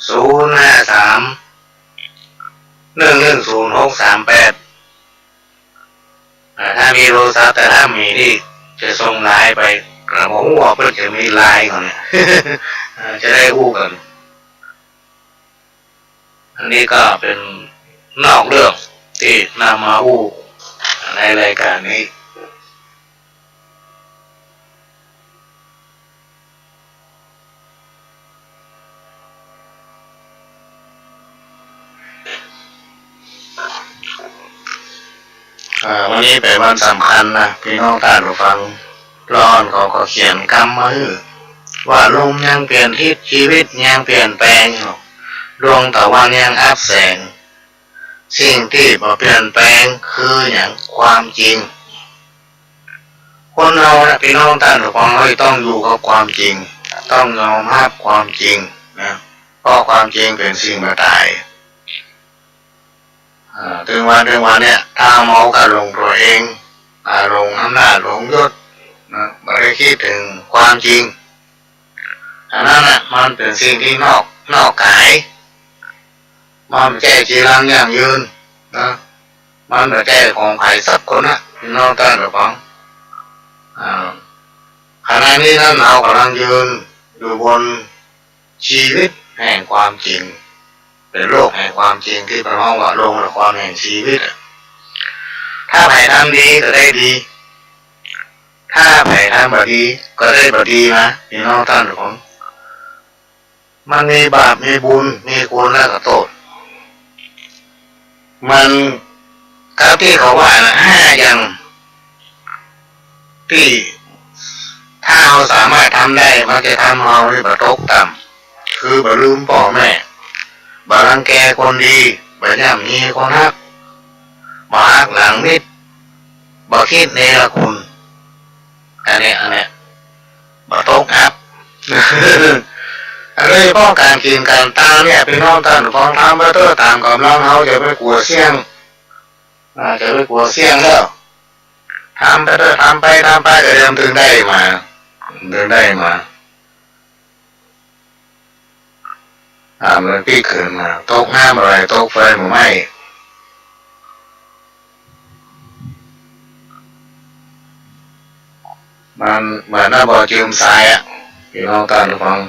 0531100638ถ้ามีโทรศัพท์แต่ถ้ามีนี่จะส่งไลน์ไปผมบอกเพื่อจะมีไลน์ก่อนเนี่ยจะได้คู่กันอันนี้ก็เป็นนอกเรื่องที่นำมาอู้ ในรายการนี้วันนี้เป็นวันสำคัญนะพี่น้องท่านผู้ฟังร้อนเขาก็เขียนคำมาว่าลมยังเปลี่ยนทิศชีวิตยังเปลี่ยนแปลงดวงตะวันยังอับแสงสิ่งที่มาเปลี่ยนแปลงคืออย่างความจริงคนเรานะพี่น้องท่านผู้ฟังต้องอยู่กับความจริงต้องยอมรับความจริงนะเพราะความจริงเป็นสิ่งไม่ตายถึงวันเนี่ยตามเอาการลงตัวเองลงอำนาจลงยศนะไม่ได้คิดถึงความจริงอันนั้นนะมันเป็นสิ่งที่นอกกายมันไม่ใช่จีรังอย่างยืนนะมันไม่ใช่ของใครสักคนนะพี่น้องท่านผู้ฟังขณะนี้นั้นเรากำลังยืนอยู่บนชีวิตแห่งความจริงเป็นโลกแห่งความจริงที่พระองค์ว่าลงในความแห่งชีวิตถ้าใครทำดีก็ได้ดีถ้าใครทำบดีก็ได้บดีนะพี่น้องท่านผู้ฟังมันมีบาปมีบุญมีคุณและก็โทษมันครับที่เขาว่านะ5 อย่างที่ถ้าเราสามารถทำได้มันจะทำเราให้บ่ตกต่ำคือบ่ลืมพ่อแม่บ่รังแกคนดีบ่ย่ำยีคนฮักบ่ฮักหลังมิตรบ่คิดเนรคุณอันนี้บ่ตกอับอะไรป้องการกินการตามเนี่ยพี่น้องท่านฟังทำไปเถอะตามกำลังเขาจะไม่กลัวเสี่ยงแล้วทำไปเถอะทำไปก็ยังถึงได้มามันพี่ขึ้นมาตกน้ำอะไรตกไฟมันไหม้มันเหมือนน้ำบ่อจืมทรายอ่ะพี่น้องท่านฟัง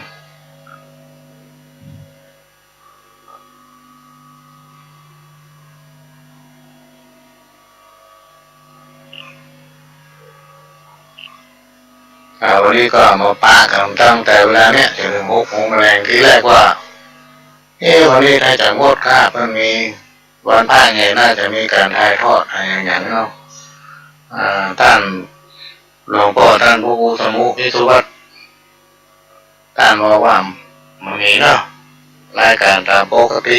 วันนี้ก็มาปากันตั้งแต่เวลาเนี้ยจนถึง6 โมงแรงที่แรกว่าวันนี้ถ้าจะงดคาบมันมีวันพระไงน่าจะมีการถ่ายทอดอะไรอย่างเนาะท่านหลวงพ่อท่านพระครูสมุพิสุวัตรท่านบอกว่ามันมีเนาะรายการตามปกติ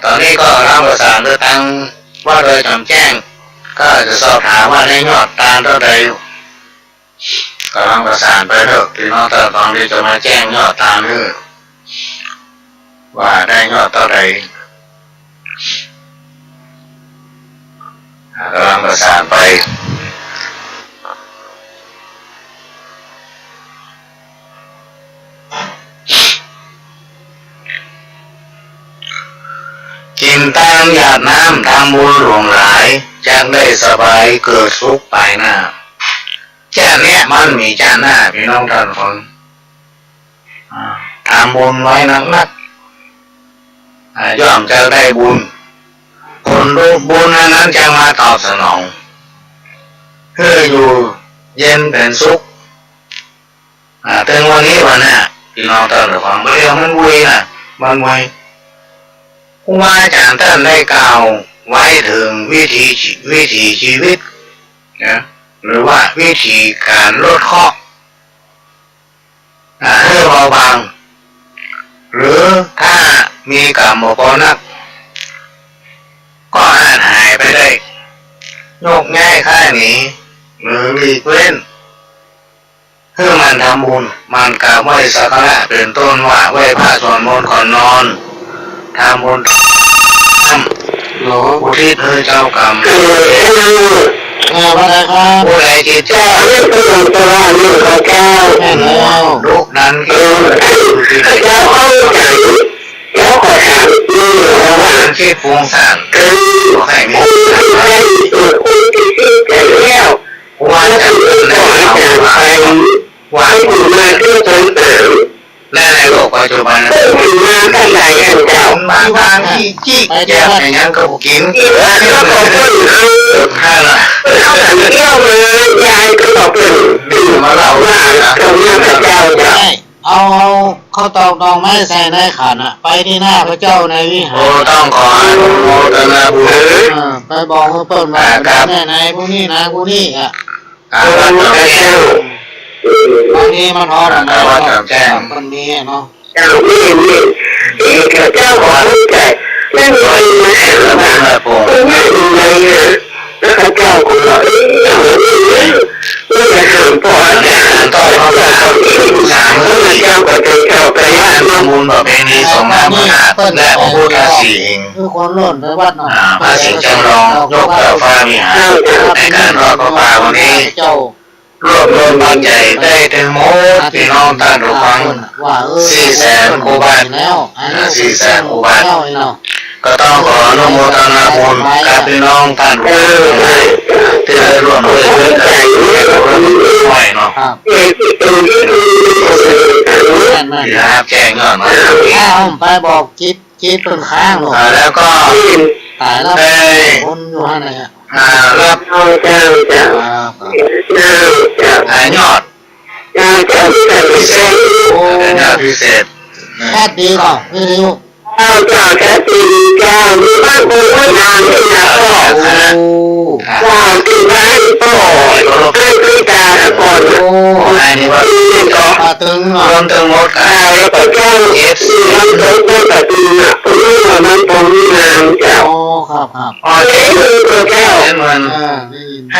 ตอนนี้ก็รับประสานด้วยทางว่าโดยจำแจ้งก็จะสอบถามว่าได้ยอดตามเท่าใดกำลังประสานไปเถอะพี่น้องท่านฟังที่จะมาแจ้งยอดตามนี่ว่าได้ยอดเท่าใดกำลังประสานไปกินตามหยาดน้ำทำบุญหลวงหลายจากได้สบายเกิดสุขไปหน้าแค่นี้มันมีจานหน้าพี่น้องท่านฟังทำบุญไว้นักย่อมจะได้บุญคนรู้บุญนั้นจะมาตอบสนองเพื่ออยู่เย็นเป็นสุขถึงวันนี้วันน่ะพี่น้องท่านฟังเรื่องมันวุยนะมันวุยครูอาจารย์ท่านได้กล่าวไว้ถึงวิถีชีวิตนะหรือว่าวิธีการลดเคราะห์ให้เบาบางหรือถ้ามีกรรมก่อนักก็อาจหายไปได้ยกง่ายค่านี้หรือหลีกเว้นเพื่อมันทำบุญมันกราบไหว้สักการะเป็นต้นว่าไหว้พระสวดมนต์ก่อนนอนทำบุญหลวงอุทิศให้เจ้ากรรมพระนะครับผู้ใดจิตใจตัวลูกเจ้าแม่แล้วลูกนั้นคือเจ้าเข้าใจแล้วขอถามการคิดปรุงสร้างขอให้มีแล้วว่าจะเป็นในเอาไปว่าผู้มาที่ตนเติมและในโลกปัจจุบันผู้มาท่านใดท่านเจ้ามา บางที่จี้แก้มอย่างนั้นก็กินก็บอกว่าข้าละ เขาแบบเที่ยวเลยยายก็บอกเป็นตื่นมาเล่าว่าเขาเนี่ยพระเจ้าจะเอาเขาตอกดองไม้ใส่ในขันไปที่หน้าพระเจ้าในวิหารต้องขออนุโมทนาบุญไปบอกเขาเปิดมาแม่ในผู้นี้นะผู้นี้อ่ะบางทีมันทอดนะว่าแก้มคนนี้เนาะเจ้านี่เจ้าขอรู้ใจไม่มีมาแอบมาไม่มีอะไรแล้วเจ้าของเราไม่ได้ถามพ่อเนี่ยต่อเขาจะเขาที่สามเขาเจ้าก็จะเข้าไปว่าข้อมูลประเพณีสงฆ์ธรรมะและพระพุทธศีลคือคนล้นไปวัดหน่อยพระสิงห์จำลองยกเต่าฟ้าวิหารในการรอดพระป่าวันนี้รวบรวมบางใหญ่ได้ถึงหมดพี่น้องท่านผู้ฟัง400,000 คูบาท400,000 คูบาทก็ต้องขออนุโมทนาบุญกับพี่น้องท่านผู้ฟังที่ได้ร่วมด้วยช่วยกันช่วยเนาะครับแจ้งเงินไปบอกคิดเป็นข้างหรอแล้วก็ตายแล้วคนอยู่ข้างในรับเจ้ายอดพิเศษพิเศษแค่ดีก่อนไม่รู้เจ้าแค่ตีเจ้ามีบ้านโบราณนานที่นาพ่อเจ้าตีบ้านพ่อให้พิการก่อนอันนี้ว่าตึงรวมถึงหมดแล้วก็เจ้ามันเคยเป็นปฏิมาผู้ว่ามันตรงนี้นานเจ้าครับอ๋อเจ้าเจ้าเงิน5,300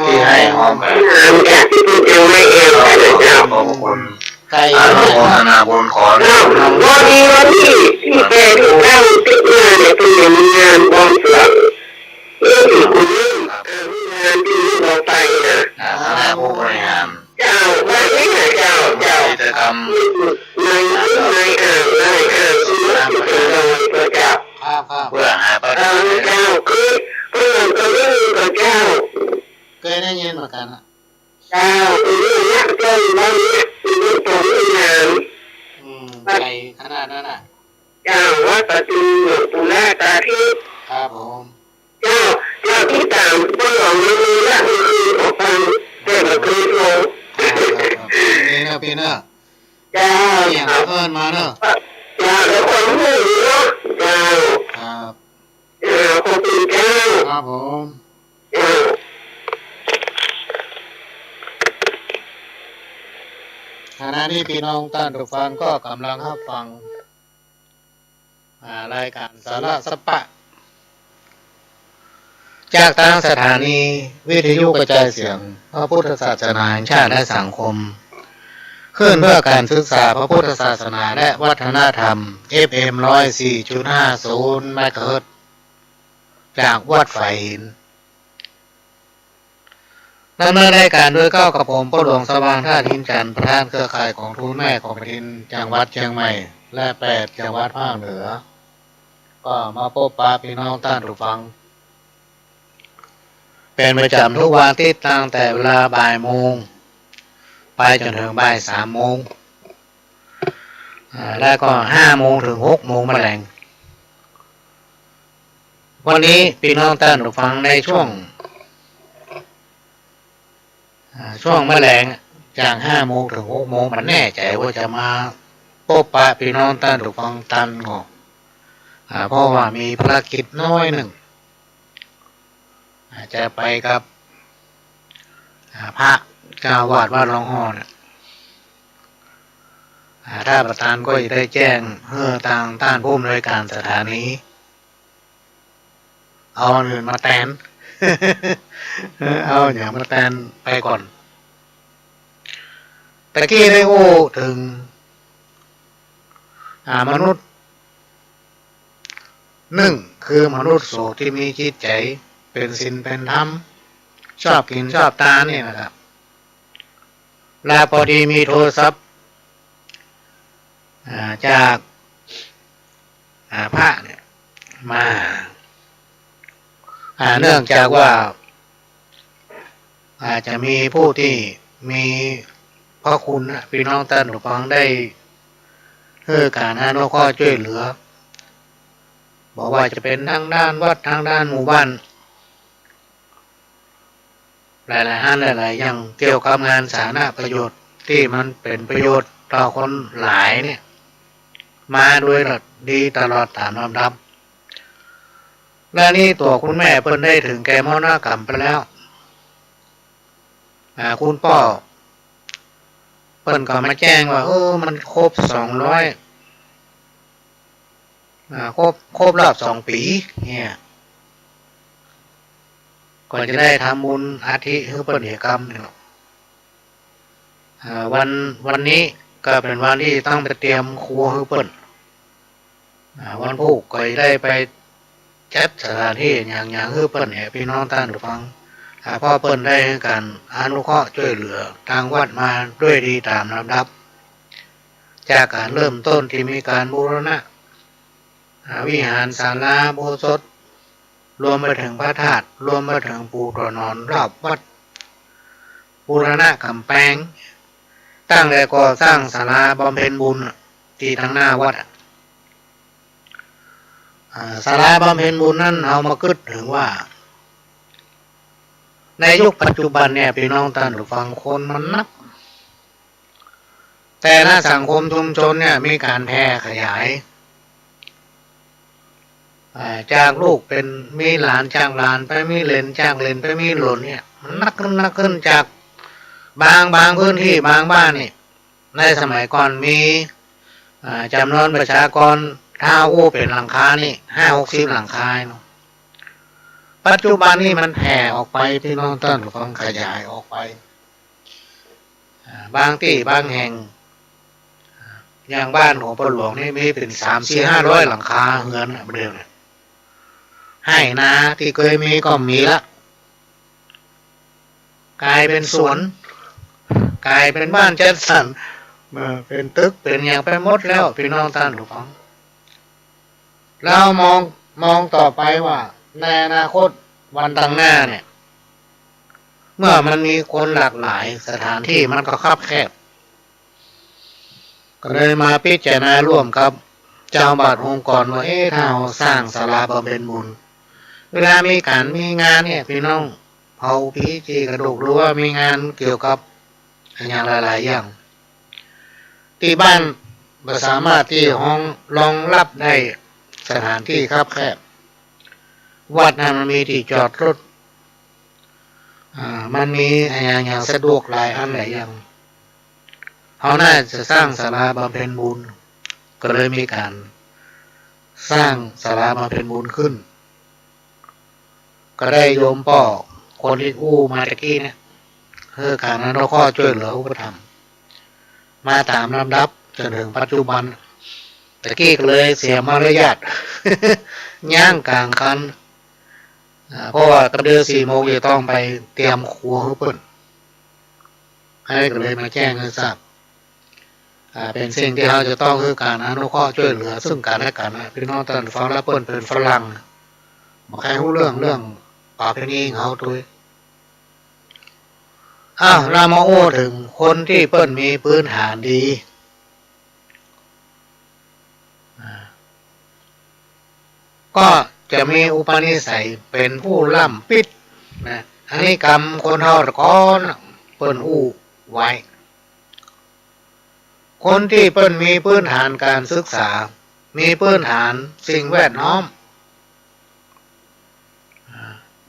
ที่ให้หอมกันจากที่คุณเจ้าไม่เอวเจ้าขอบคุณอนุโมทนาบุญขอวันนี้ที่แกที่เจ้าติดงานเนี่ยเป็นงานบอนสลับที่คุณงานที่เราไปนะคณะผู้บริหารเจ้าวันนี้เจ้ากิจกรรมในสุนัขตัวเจ้าเพื่อหาประโยชน์เจ้าคือเพื่อนก็เรื่องเจ้าเคยได้ยินเหมือนกันเจ้าคือเรื่องเจ้าบ้านเนี่ยคือตัวงานใหญ่ขนาดนั้นน่ะเจ้าวัดปฏิบัติตุลาตาที่ครับผมเจ้าที่ตามบ้านหลวงมีและคือออกฟังแต่ก็คือโลปีน่ะเจ้าอย่างเอิญมาเนอะเจ้าแล้วคนหูเนาะเจ้าครับขอบคุณเจ้าครับผมขณะนี้พี่น้องท่านผู้ฟังก็กำลังรับฟังรายการสาระสปะจากทางสถานีวิทยุกระจายเสียงพระพุทธศาสนาแห่งชาติและสังคมขึ้นเพื่อการศึกษาพระพุทธศาสนาและวัฒนธรรม FM 104.50 เมกะเฮิรตซ์จากวัดไฝหินดำเนินรายการโดยก้าวกับผมพ่อหลวงสว่างท่าทินจันทร์ประธานเครือข่ายของทุนแม่ของแผ่นดินจังหวัดเชียงใหม่และ8จังหวัดภาคเหนือก็มาพบปะพี่น้องท่านผู้ฟังเป็นประจำทุกวันอาทิตย์ตั้งแต่เวลาบ่ายโมงไปจนถึงบ่าย3 โมงแล้วก็5 โมงถึง6 โมงแมลงวันนี้พี่น้องท่านผู้ฟังในช่วงแมลงจาก5 โมงถึง6 โมงมันแน่ใจว่าจะมาพบปะพี่น้องท่านผู้ฟังตันงอเพราะว่ามีภารกิจน้อยหนึ่งอาจจะไปกับพระเจ้าวาดวัดหลวงพ่อเนี่ยถ้าประธานก็จะได้แจ้งเพื่อทางท่านผู้อำนวยการสถานีเอาเงินมาแทน เอาอย่างมาแทนไปก่อนตะกี้ได้พูดถึงมนุษย์1คือมนุษย์โสที่มีจิตใจเป็นศีลเป็นธรรมชอบกินชอบตาเนี่ยนะครับแล้วพอดีมีโทรศัพท์จากพระเนี่ยมาเนื่องจากว่าอาจจะมีผู้ที่มีพระคุณพี่น้องท่านผู้ฟังได้ เพื่อการอนุเคราะห์ช่วยเหลือบอกว่าจะเป็นทางด้านวัดทางด้านหมู่บ้านหลายๆอันหลายๆอย่างเกี่ยวกับงานสาธารณประโยชน์ที่มันเป็นประโยชน์ต่อคนหลายเนี่ยมาโดยดีตลอดตามลำดับและนี่ตัวคุณแม่เพิ่นได้ถึงแก่มรณกรรมไปแล้วคุณพ่อเพิ่นก็มาแจ้งว่ามันครบ200ครบรอบ2 ปีเนี่ยก็จะได้ทำบุญอาทิคือเปิดเหตุกรรมเนี่ยวันนี้ก็เป็นวันที่ต้องไปเตรียมครัวคือเปิดวันพุธก็จะได้ไปจัดสถานที่อย่างคือเปิดเนี่ยพี่น้องท่านผู้ฟังพ่อเปิดได้การอนุเคราะห์ช่วยเหลือทางวัดมาด้วยดีตามลำดับจากการเริ่มต้นที่มีการบูรณะวิหารศาลาโบสถ์รวมไปถึงพระธาตุรวมไปถึงปูกระนอนรอบวัดบูรณะกำแพงตั้งแต่ก่อสร้างศาลาบำเพ็ญบุญที่ทางหน้าวัดศาลาบำเพ็ญบุญนั้นเอามาคิดถึงว่าในยุคปัจจุบันเนี่ยพี่น้องท่านผู้ฟังคนมันนักแต่ละสังคมชุมชนเนี่ยมีการแพร่ขยายจากลูกเป็นมีหลานจากหลานไปมีเหลนจากเหลนไปมีหลนเนี่ยมันนักขึ้นจากบางพื้นที่บางบ้านนี่ในสมัยก่อนมีจำนวนประชากรถ้าเป็นหลังคานี่50-60หลังคาเนาะปัจจุบันนี่มันแผ่ออกไปพี่น้องท่านผู้ฟังขยายออกไปบางที่บางแห่งอย่างบ้านของปหลวงนี่มีเป็น300-500หลังคาเฮือนเดียวเนี่ยให้นาที่เคยมีก็มีละกลายเป็นสวนกลายเป็นบ้านจัดสรรเป็นตึกเป็นอย่างไปหมดแล้วพี่น้องท่านผู้ฟังเรามองต่อไปว่าในอนาคตวันข้างหน้าเนี่ยเมื่อมันมีคนหลากหลายสถานที่มันก็คับแคบก็เลยมาพิจารณาร่วมกับเจ้าบาทองค์กรว่าถ้าเราสร้างศาลาบำเพ็ญบุญเวลามีการมีงานเนี่ยพี่น้องเผาผีจีกระดูกหรือว่ามีงานเกี่ยวกับอย่างหลายๆอย่างที่บ้านไม่สามารถที่ห้องรองรับได้สถานที่คับแคบวัดนั้นมันมีที่จอดรถมันมีอย่างสะดวกหลายอันหลายอย่างเขาน่าจะสร้างศาลาบำเพ็ญบุญก็เลยมีการสร้างศาลาบำเพ็ญบุญขึ้นก็ได้โยมป่อคนที่มาตะกี้เนี่ยเพื่อการอนุเคราะห์ช่วยเหลืออุปถัมภ์มาตามลำดับจนถึงปัจจุบันตะกี้ก็เลยเสียมารยาท ย่างกลางคันเพราะว่ากระเดือ4 โมงจะต้องไปเตรียมครัวให้เปิ้นให้ก็เลยมาแจ้งให้ทราบเป็นสิ่งที่เราจะต้องคือการอนุเคราะห์ช่วยเหลือซึ่งกันและกันพี่น้องท่านฟังแล้วเปิ้นเป็นฝรั่งบอกใครรู้เรื่องป่าเพณีเขาด้วยเรามาถึงคนที่เปิ้นมีพื้นฐานดีก็จะมีอุปนิสัยเป็นผู้ล่ำปิดนะอันนี้กรรมคนเฮาตะก้อนเปิ้นไว้คนที่เปิ้นมีพื้นฐานการศึกษามีพื้นฐานสิ่งแวดล้อม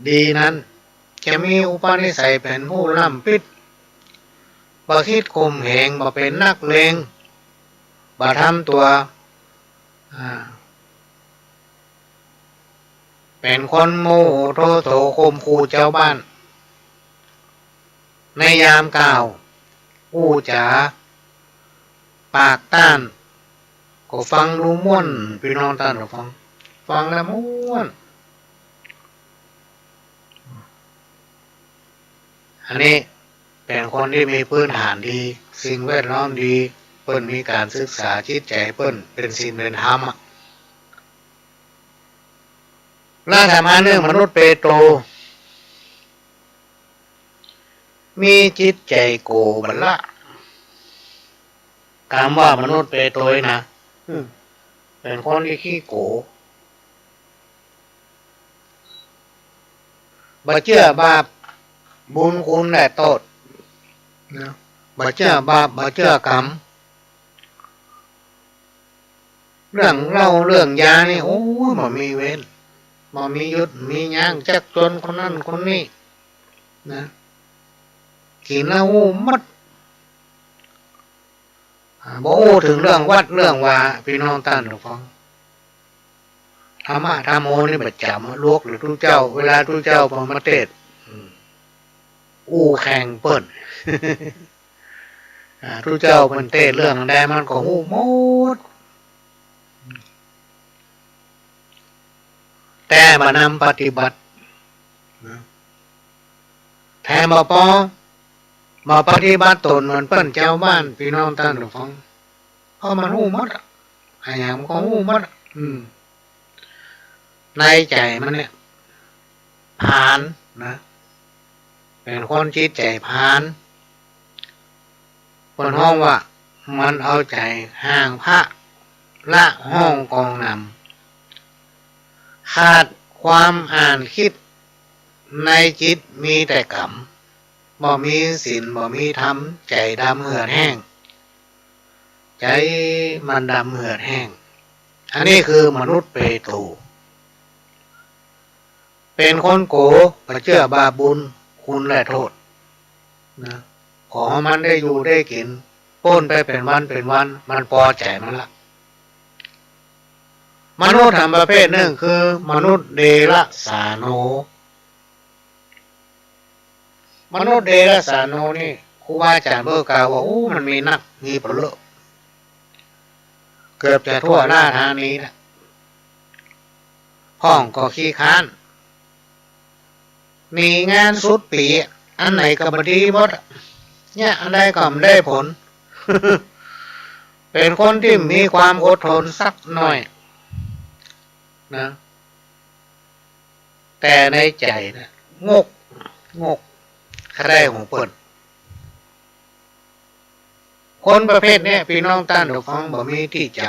ดีนั้นจะมีอุปนิสัยเป็นผู้ล่ำปิดบ่คิดข่มเหงบ่เป็นนักเลงบ่ทำตัวเป็นคนโมโหโถข่มขู่เจ้าบ้านในยามกล่าวจ๋าปากต้านก็ฟังดูม่วนพี่น้องท่านฟังแล้วม่วนอันนี้เป็นคนที่มีพื้นฐานดีสิ่งแวดล้อมดีเปิ้นมีการศึกษาจิตใจเปิ้นเป็นศีลเป็นธรรมและธรรมะเรื่องมนุษย์เปโตรมีจิตใจโกบัลละคำว่ามนุษย์เปโตรนะ เป็นคนที่ขี้โกบ่เชื่อบาปบุญคุณและโทษนะบ่เชื่อบาปบ่เชื่อกรรมเรื่องเล่าเรื่องยานี่โอ้ยบ่มีเว้นบ่มีหยุดมียั้งจักจนคนนั้นคนนี้นะกินแล้วมัดบ่โอ้ถึงเรื่องวัดเรื่องว่าพี่น้องท่านผู้ฟังธรรมะธรรมโมนี่ประจำลวกหรือทุกเจ้าเวลาทุกเจ้าพอมาเทศอู้แข่งเปิ้นทุกเจ้ามันเทศเรื่องใดมันก็หูหมดแต่มานำปฏิบัติแทนมาปอมาปฏิบัติตนเหมือนเปิ้นเจ้าบ้านพี่น้องท่านผู้ฟังเพราะมันหูหมดอะไรอย่างมันก็หูหมดในใจมันเนี่ยผ่านนะเป็นคนจิตใจผ่านคนห้องว่ามันเอาใจห่างพระละห้องกองนำขาดความอ่านคิดในจิตมีแต่กรรมบ่มีศีลบ่มีธรรมใจดำเหือดแห้งใจมันดำเหือดแห้งอันนี้คือมนุษย์เปตูเป็นคนโกบ่เชื่อบาปบุญคุณและโทษนะขอมันได้อยู่ได้กินป้นไปเป็นวันมันพอใจมันละมนุษย์ทำประเภทหนึ่งคือมนุษย์เดรัจฉานโนมนุษย์เดรัจฉานโนนี่ครูบาอาจารย์เบิกกล่าวว่ามันมีนักมีเปลือกเกือบจะทั่วหน้าทางนี้นะพ้องก็ขี้ค้านมีงานสุดปีอันไหนก็บดีหมดเนี่ยอันใดก็ไม่ได้ผล เป็นคนที่มีความอดทนสักหน่อยนะแต่ในใจนะงกใครของเปิดคนประเภทนี้พี่น้องท่านผู้ฟังบ่มีที่จ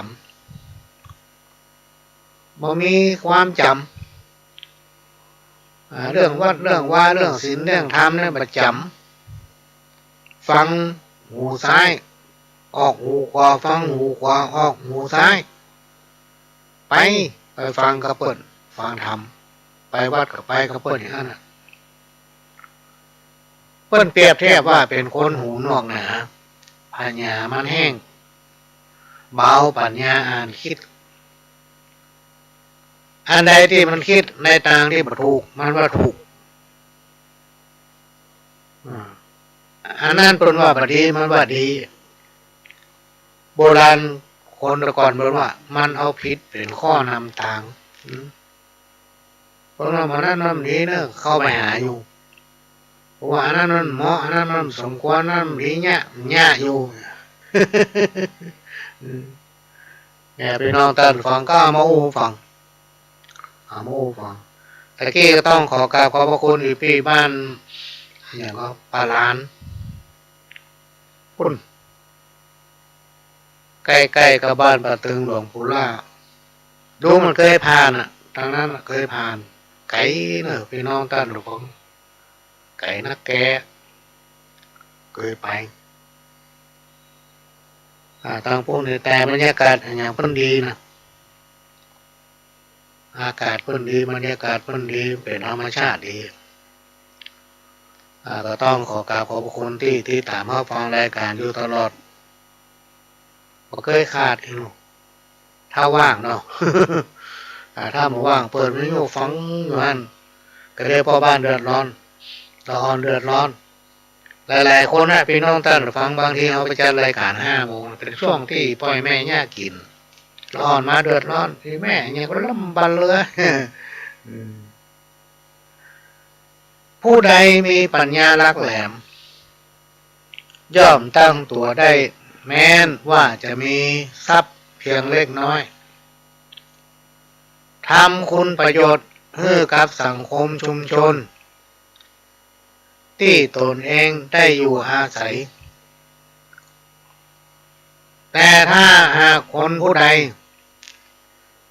ำบ่มีความจำเรื่องวัดเรื่องว่าเรื่องศีลเรื่องธรรมเนี่ยประจำฟังหูซ้ายออกหูขวาฟังหูขวาออกหูซ้ายไปฟังกระเปิดฟังธรรมไปวัดก็ไปกระเปิดอย่างนั้นเปิ้นเปรียบเทียบว่าเป็นคนหูหนวกหนาปัญญามันแห้งเบาปัญญาอ่านคิดอันใดที่มันคิดในทางที่ถูกมันว่าถูกอันนั้นเป็นว่าบดีมันว่าดีโบราณคนแต่ก่อนบอกว่ามันเอาผิดเป็นข้อนำทางเพราะว่ามันนั้นมันดีเนอะเข้าไปหาอยู่เพราะว่าอันนั้นมันเหมาะอันนั้นมันสมควรนั่นดีเนี่ยอยู่เนี่ยพี่น้องท่านฟังก็มาอู้ฟังตะกี้ก็ต้องขอกราบขอบพระคุณอีพี่บ้านอย่างก็ปาลานคุณใกล้ๆกับบ้านปะตึงหลวงปู่ล่าดูมันเคยผ่านทางนั้นเคยผ่านไก่เนอะพี่น้องท่านผู้ฟังไก่นักแกเคยไปทางพวกนี้แต่บรรยากาศอย่างเพิ่นดีนะอากาศเพิ่นดีบรรยากาศเพิ่นดีเป็นธรรมชาติดีก็ต้องขอกราบขอบพระคุณที่ตามเข้าฟังรายการอยู่ตลอดก็เคยขาดอยู่ถ้าว่างเนาะ ถ้าไม่ว่างเปิดวิทยุฟังอยู่นั่นก็ได้พ่อบ้านเดือดร้อนละอ่อนเดือดร้อนหลายๆคนนะพี่น้องท่านฟังบางทีเอาไปจัดรายการ5 โมงเป็นช่วงที่ปล่อยแม่ย่ากินละอ่อนมาเดือดร้อนที่แม่เนี่ยก็ลำบันเลย ผู้ใดมีปัญญาลักแหลมย่อมตั้งตัวได้แม้นว่าจะมีทรัพย์เพียงเล็กน้อยทำคุณประโยชน์ให้กับสังคมชุมชนที่ตนเองได้อยู่อาศัยไป แต่ถ้าหากคนผู้ใด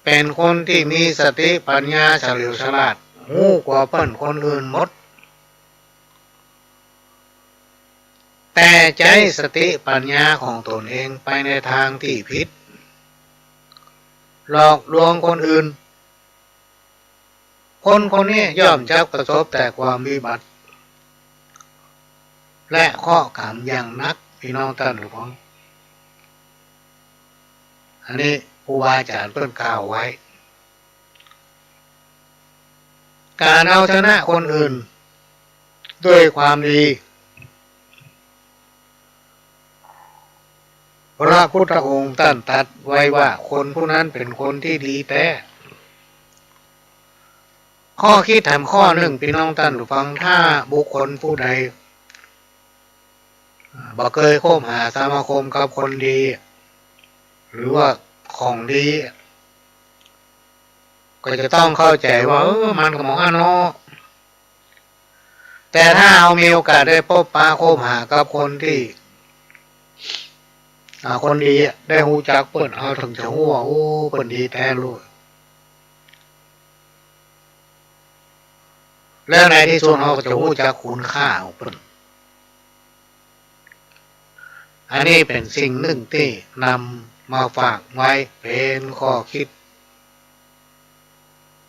เป็นคนที่มีสติปัญญาเฉลียวฉลาดรู้กว่าเปิ้นคนอื่นหมดแต่ใจสติปัญญาของตนเองไปในทางที่ผิดหลอกลวงคนอื่นคนคนนี้ย่อมจะประสบแต่ความวิบัติและข้อกรรมอย่างนักพี่น้องท่านผู้ฟังอันนี้ครูบาอาจารย์เพิ่นกล่าวไว้การเอาชนะคนอื่นด้วยความดีพระพุทธองค์ตรัสไว้ว่าคนผู้นั้นเป็นคนที่ดีแท้ข้อคิดทำข้อหนึ่งพี่น้องท่านผู้ฟังถ้าบุคคลผู้ใดบ่เคยคบหาสมาคมกับคนดีหรือว่าของดีก็จะต้องเข้าใจว่ามันก็มองเนาะแต่ถ้าเอามีโอกาสได้พบปะคบหากับคนที่คนดีได้รู้จักเปิ้นเอาถึงจะรู้ว่าโอ้เปิ้นดีแท้เลยแล้วในที่สุดเราก็จะรู้จักคุณค่าของเปิ้นอันนี้เป็นสิ่งหนึ่งที่นำมาฝากไว้เป็นข้อคิด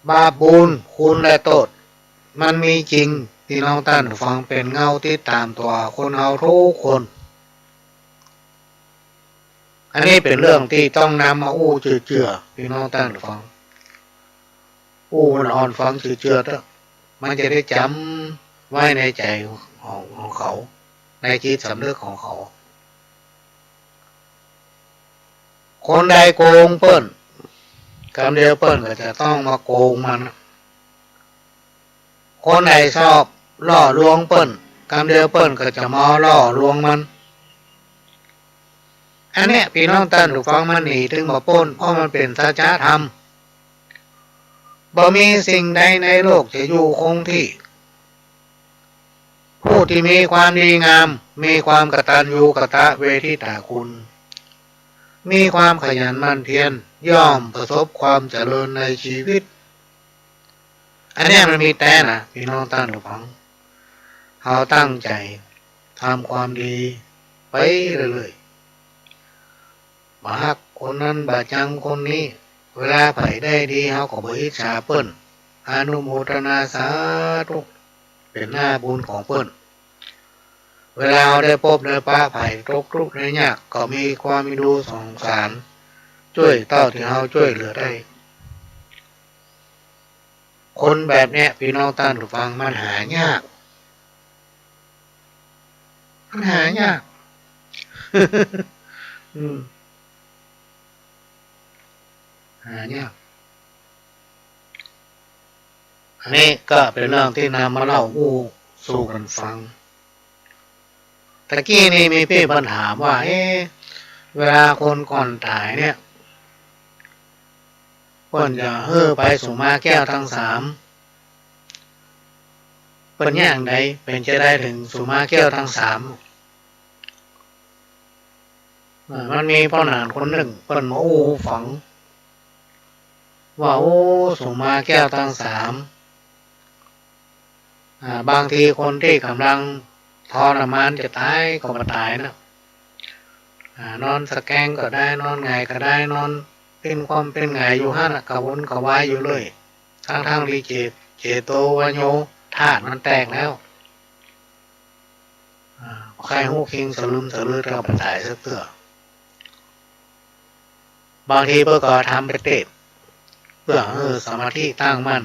บาปบุญคุณและโทษมันมีจริงที่น้องท่านฟังเป็นเงาที่ตามตัวคนเอาทุกคนอันนี้เป็นเรื่องที่ต้องนำมาอู้เจือพี่น้องท่านฟังอู้มันอ่อนฟังเจือมันจะได้จำไว้ในใจของเขาในจิตสำนึกของเขาคนใดโกงเปิ้นคำเดียวเปิ้นก็จะต้องมาโกงมันคนใดชอบล่อลวงเปิ้นคำเดียวเปิ้นก็จะมาล่อลวงมันอันเนี้ยพี่น้องท่านผู้ฟังมันหนีถึงมาป้นเพราะมันเป็นสัจธรรมบ่มีสิ่งใดในโลกจะอยู่คงที่ผู้ที่มีความดีงามมีความกตัญญูกตเวทิตาคุณมีความขยันหมั่นเพียรย่อมประสบความเจริญในชีวิตอันนี้มันมีแต่นะพี่น้องท่านผู้ฟังเขาตั้งใจทำความดีไปเรื่อยๆมาฮักคนนั้นบาจังคนนี้เวลาไผได้ดีเขาก็บ่อิจฉาเปิ้นอนุโมทนาสาธุเป็นหน้าบุญของเปิ้นเวลาเราได้พบได้ปะไผ่ตกทุกข์ได้ยากก็มีความมีดูสงสารช่วยเท่าที่เราช่วยเหลือได้คนแบบเนี้ยพี่น้องท่านผู้ฟังมันหายากหายาก หายากอันนี้ก็เป็นเรื่องที่นำมาเล่าสู่กันฟังตะกี้นี่มีพี่ปัญหาว่าเวลาคนก่อนตายเนี่ยเพิ่นจะไปสุมาแก้วทั้งสามเพิ่นอย่างใดเป็นจะได้ถึงสุมาแก้วทั้งสามมันมีพ่อหนานคนหนึ่งเพิ่นมาฝังว่าสุมาแก้วทั้งสามบางทีคนที่กำลังทรมานจะตายก็มาตายนะนอนสแกงก็ได้นอนไงก็ได้นอนเป็นความเป็นไงอยู่ห้ากระวนกระวายอยู่เลยทั้งรีเจโตวโยธาตุมันแตกแล้วใครหูคิงสลืมสลือก็มาตายสักเตื้อบางทีเพื่อก็ทำไปเตะเพื่อสมาธิตั้งมั่น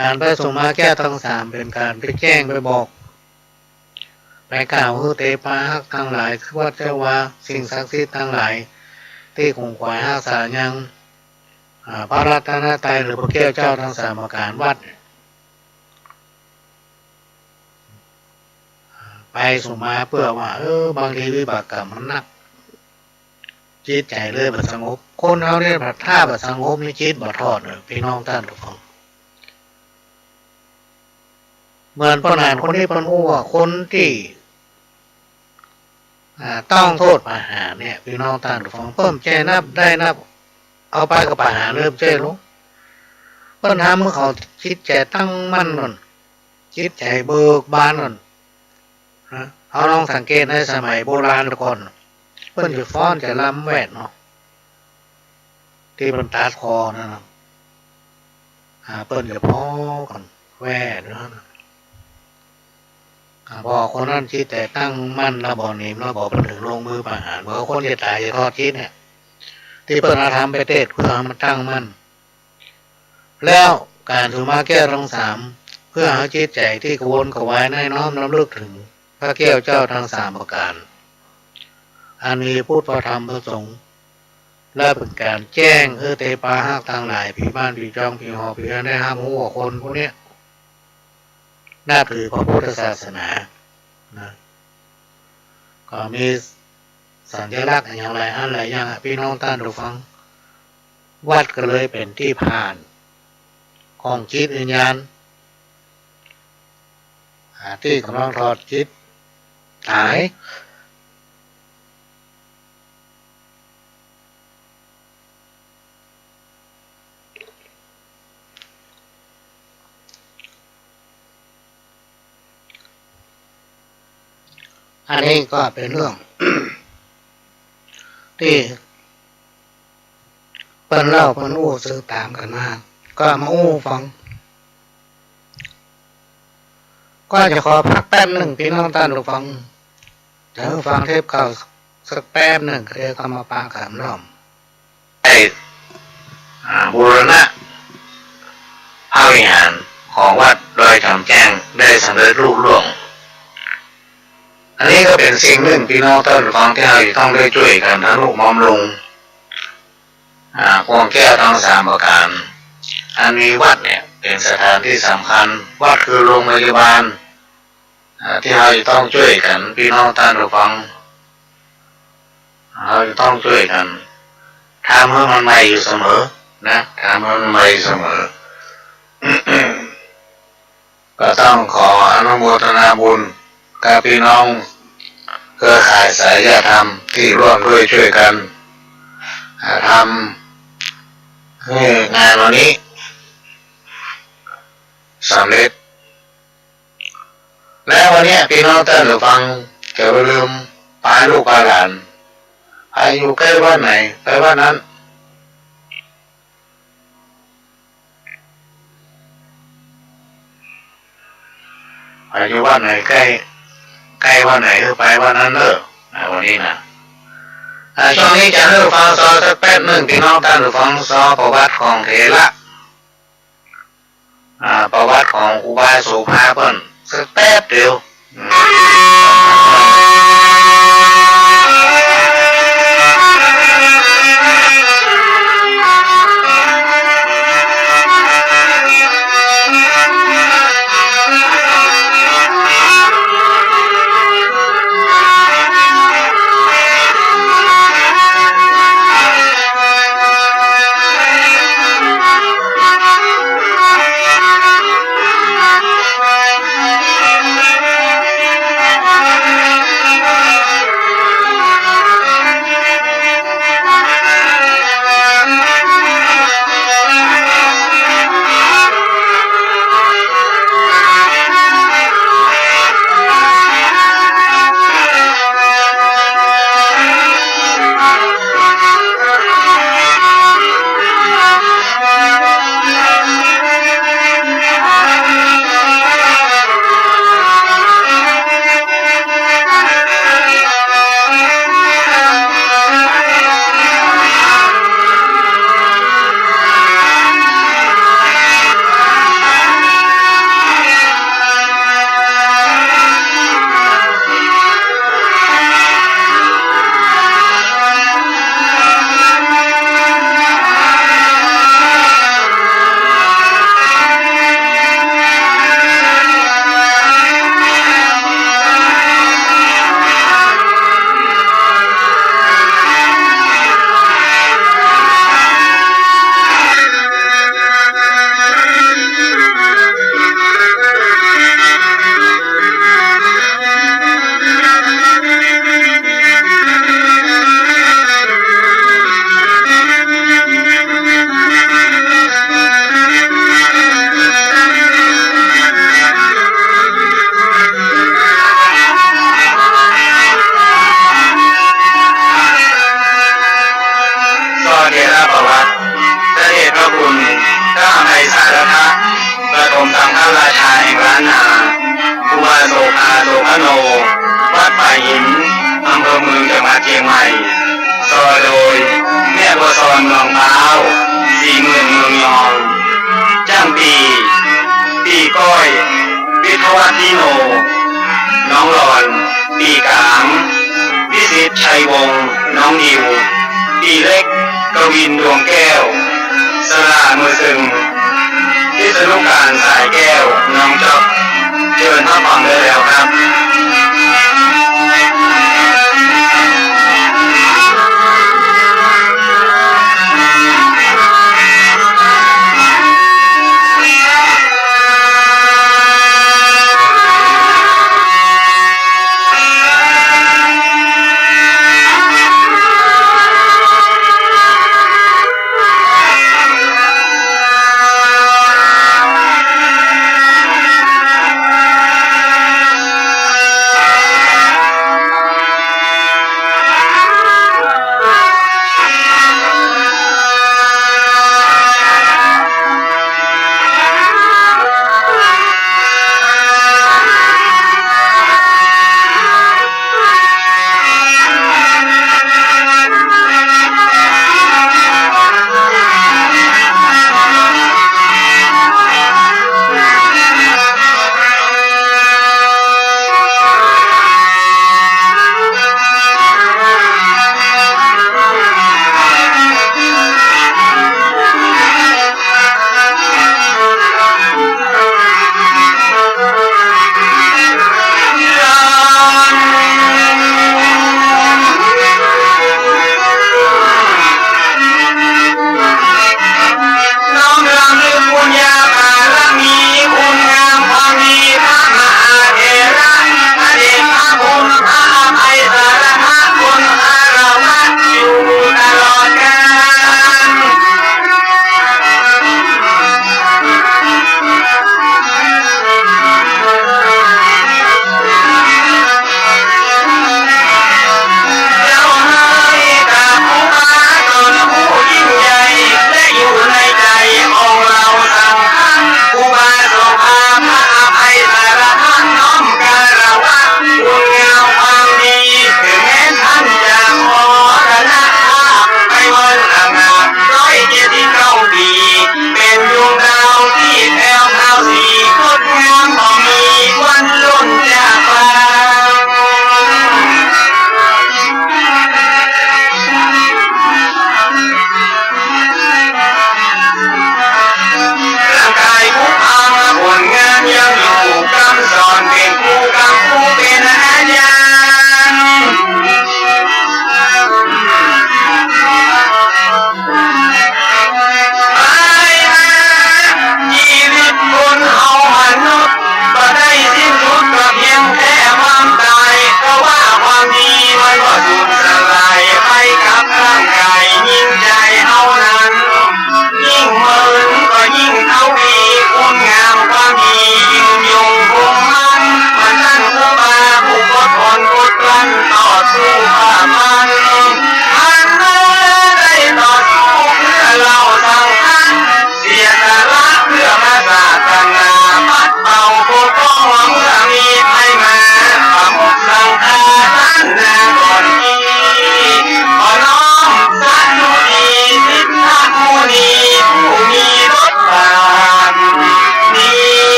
การไปสมาแก้วทั้งสามเป็นการไปแจ้งไปบอกไปกล่าวเตปาฮักทั้งหลายคือว่าเจ้าว่าสิ่งศักดิ์สิทธิ์ทั้งหลายที่คงควายรักษายังพระรัตนตรัยหรือพระแก้วเจ้าทั้งสามประการวัดไปสมาเพื่อว่าบางทีวิบากกรรมมันหนักจิตใจเลยบัดสงบคนเขาเนี่ยบัดท่าบัดสงบนี่จิตบัดทอดเลยพี่น้องท่านทุกคนเหมือนพ่อหนานคนที่พ่อว่าคนที่ ต้องโทษประหารเนี่ยพี่น้องท่านผู้ฟังเพิ่มใจนับได้นับเอาไปกับประหารเริ่มเจ้ลูกเพิ่นทำเมื่อเขาจิตใจตั้งมั่นก่อนจิตใจเบิกบานก่อนนะเอาลองสังเกตในสมัยโบราณก่อนเพิ่นจะฟ้อนจะลำแหวนเนาะที่มันตัดคอนะเปิ้นจะพ้อก่อนแหวนนะบอกคนนั้นจิตแต่ตั้งมั่นแล้วบอกนิ่มแล้วบอกถึงลงมือประหารบอกคนจะตายจะทอดจิตเนี่ยที่เปิ้นทำไปเทศเพื่อให้มันตั้งมั่นแล้วการสุมาแก้วทั้งสามเพื่อหาจิตใจที่กวนกวายในน้อมน้ำลึกถึงพระแก้วเจ้าทั้งสามประการอันมีพุทธธรรมพระสงฆ์และเป็นการแจ้งเตปาหักทางหลายผีบ้านผีจองผีหอผีได้ห้ามหัวคนพวกนี้นับถือพระพุทธศาสนานะก็มีสัญลักษณ์อย่างไรอะไรอย่างพี่น้องท่านผู้ฟังวัดก็เลยเป็นที่ผ่านของจิตวิญญาณที่กำลังทอดจิตหายอันนี้ก็เป็นเรื่อง ที่เปิ้นเล่าเปิ้นอู้สืบตามกันมาก็มาอู้ฟังก็จะขอพักแป๊บหนึ่งพี่น้องท่านผู้ฟังเดี๋ยวฟังเทปเก่าสักแป๊บหนึ่งเดี๋ยวก็มาปาขามล้อมได้บูรณะพระวิหารของวัดโดยทำแจ้งได้สำเร็จลุล่วงอันนี้ก็เป็นสิ่งหนึ่งพี่น้องท่านผู้ฟังที่เราต้องได้ช่วยกันทนุบำรุงควงแก้วทั้งสามประการอันนี้วัดเนี่ยเป็นสถานที่สำคัญวัดคือโรงพยาบาลที่เราจะต้องช่วยกันพี่น้องท่านผู้ฟังเราจะต้องช่วยกันทำให้มันใหม่อยู่เสมอนะทำให้มันใหม่เสมอ ก็ต้องขออนุโมทนาบุญกับพี่น้องเครือข่ายสายธรรมที่ร่วมด้วยช่วยกันทำให้งานวันนี้สำเร็จและวันนี้พี่น้องท่านผู้ฟังจะไปลืมพาลูกพาหลานไปอยู่ใกล้บ้านไหนไปบ้านนั้นไปอยู่บ้านไหนใกล้บ้านไหนไปบ้านนั้นเด้อวันนี้นะช่วงนี้จะเริ่มฟังซอสักแป๊บหนึ่งพี่น้องท่านผู้ฟังซอประวัติของเถระประวัติของครูบาโสภาเปิ้นสักแป๊บเดียว องเท้า40,000เมืองยองจ้างปีก้อยวิทวัฒนิโนน้องหลอนปีกางวิสิตชัยวงศ์น้องนิวปีเล็กกวินดวงแก้วสลามือซึงพิษณุการสายแก้วน้องจ๊อบเชิญท่าฟังได้แล้วครับ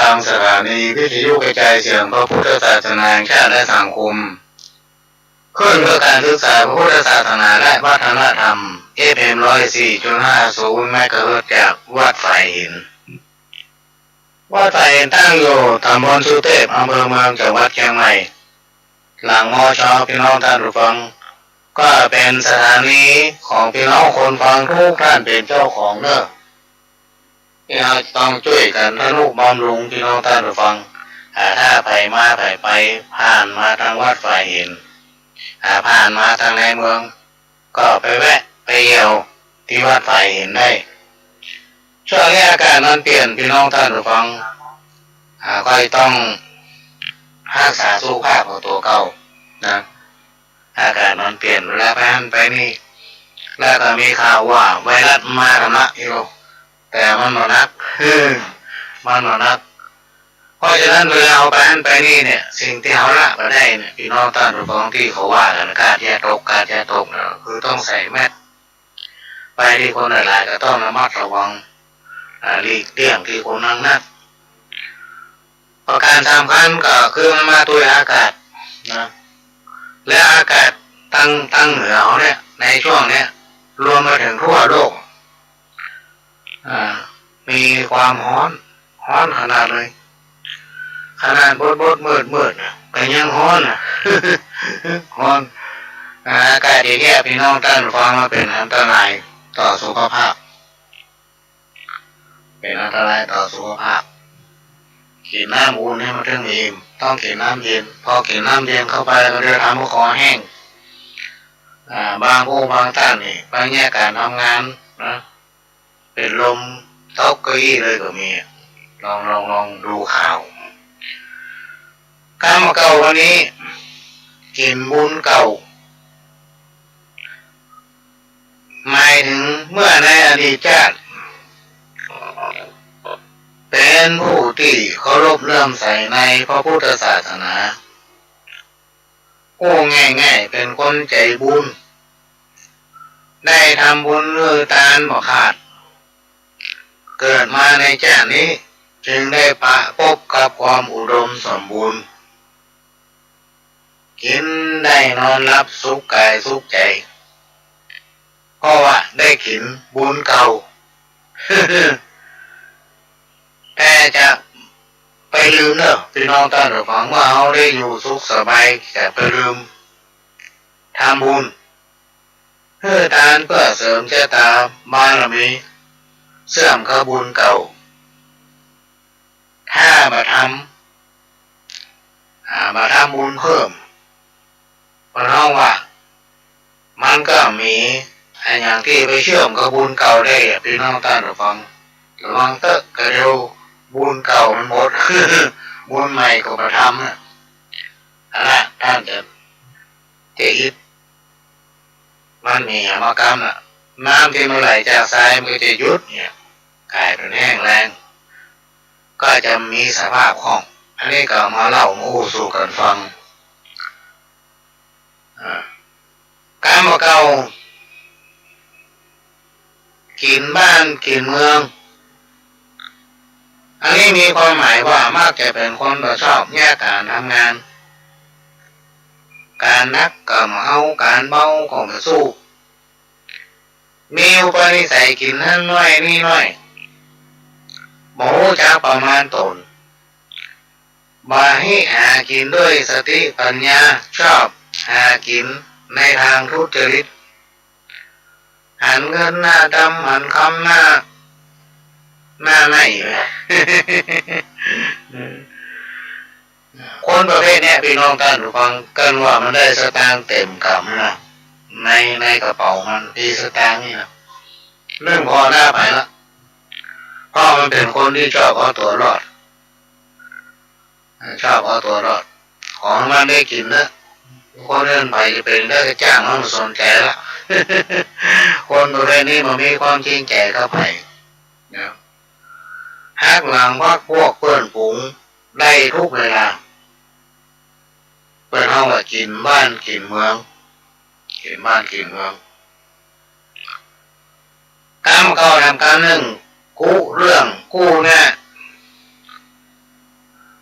างสถานีวิทยุกระจายเสียงพระพุทธศาสนาแห่งชาติและสังคมขึ้นเพื่อการศึกษาพระพุทธศาสนาและวัฒนธรรม FM 104.50 เมกะเฮิรตซ์จากวัดไฟหินวัดไฟหินตั้งอยู่ตำบลสุเทพอำเภอเมืองจังหวัดเชียงใหม่หลังมอชอพี่น้องท่านผู้ฟังก็เป็นสถานีของพี่น้องคนฟังทุกท่านเป็นเจ้าของเนอะที่เราต้องช่วยกันทนุบำรุงพี่น้องท่านผู้ฟังถ้าไปมาไปผ่านมาทางวัดไฟหินผ่านมาทางในเมืองก็ไปแวะไปเยี่ยวที่วัดไฟหินได้ช่วงนี้อากาศมันเปลี่ยนพี่น้องท่านผู้ฟังก็ต้องรักษาสุขภาพของตัวเก่านะอากาศมันเปลี่ยนเวลาไปหันไปนี่แล้วก็มีข่าวว่าไวรัสมาแล้วนะอีโรแต่มันหนักมันหนักเพราะฉะนั้นเวลาเอาไปหันไปนี่เนี่ยสิ่งที่เขาละมาได้เนี่ยพี่น้องท่านผู้ฟังที่เขาว่ากันการแย่ตกเนี่ยคือต้องใส่แมสไปที่คนหลายๆก็ต้องระมัดระวังหลีกเลี่ยงที่คนนั่งนักประการสำคัญก็คือมันมาด้วยอากาศนะและอากาศตั้งเหนือเขาเนี่ยในช่วงเนี้ยรวมมาถึงทั่วโลกมีความร้อนขนาดเลยขนาดบดมืดก็ยังร้อนร้อนอากาศอย่างเงี้ยพี่น้องท่านฟังมาเป็นอันตรายต่อสุขภาพเป็นอันตรายต่อสุขภาพกินน้ำอุ่นให้มันถึงอิ่มต้องกินน้ำเย็นพอกินน้ำเย็นเข้าไปก็จะทำให้คอแห้งบางท่านนี่บางแง่การทำงานนะเป็นลมตกเก้าอี้เลยก็มีลองดูข่าวการมาเก่าวันนี้กินบุญเก่าหมายถึงเมื่อในอดีตชาติเป็นผู้ที่เคารพเลื่อมใสในพระพุทธศาสนาง่ายเป็นคนใจบุญได้ทำบุญหรือทานบ่ขาดเกิดมาในชาตินี้จึงได้พบกับความอุดมสมบูรณ์กินได้นอนหลับสุขกายสุขใจเพราะว่าได้กินบุญเก่า แต่จะไปลืมเนอะพี่น้องท่านผู้ฟังว่าเขาได้อยู่สุขสบายแต่ไปลืมทำบุญเพื่อทานเพื่อเสริมชะตาบารมีเสื่อมขบุญเก่าถ้ามาทำบุญเพิ่มเพราะว่ามันก็มีอย่างที่ไปเชื่อมกับบุญเก่าได้พี่น้องท่านผู้ฟังระวังเตอะกระเร็วบุญเก่ามันหมด บุญใหม่ก็มาทำนะท่านจะอิดมันมีมากรรมน้ำที่มันไหลจากทรายมันจะยุดเนี่ยกลายเป็นแห้งแรงก็จะมีสภาพของอันนี้ก็มาเล่ามาสู่กันฟังการมาเก่ากินบ้านกินเมืองอันนี้มีความหมายว่ามักจะเป็นคนที่ชอบแยกการทำงานการนักก็มาเอาการเบาก็มาสู้มีอุปนิสัยกินนั่นน้อยนี่น้อยหมูจะประมาณตนบ่ให้หากินด้วยสติปัญญาชอบหากินในทางทุจริตหันเงินหน้าดำหันคำหน้าไหน คนประเภทนี้พี่น้องท่านฟังกันว่ามันได้สตางค์เต็มกำนะในกระเป๋ามันมีสตางค์นี่นะเรื่องพอหน้าไปละเพราะมันเป็นคนที่ชอบเอาตัวรอดของมันได้กินนะคนเดินไปจะเป็นได้ก็จ้างมันสนใจละ คนประเภทนี้มันมีความจริงใจเข้าไปนะหักหลังพักพวกเพื่อนฝูงได้ทุกเวลาเพื่อนเขาว่ากินบ้านกินเมืองการเข้าทำการหนึ่งกู้เรื่องกู้เนี่ย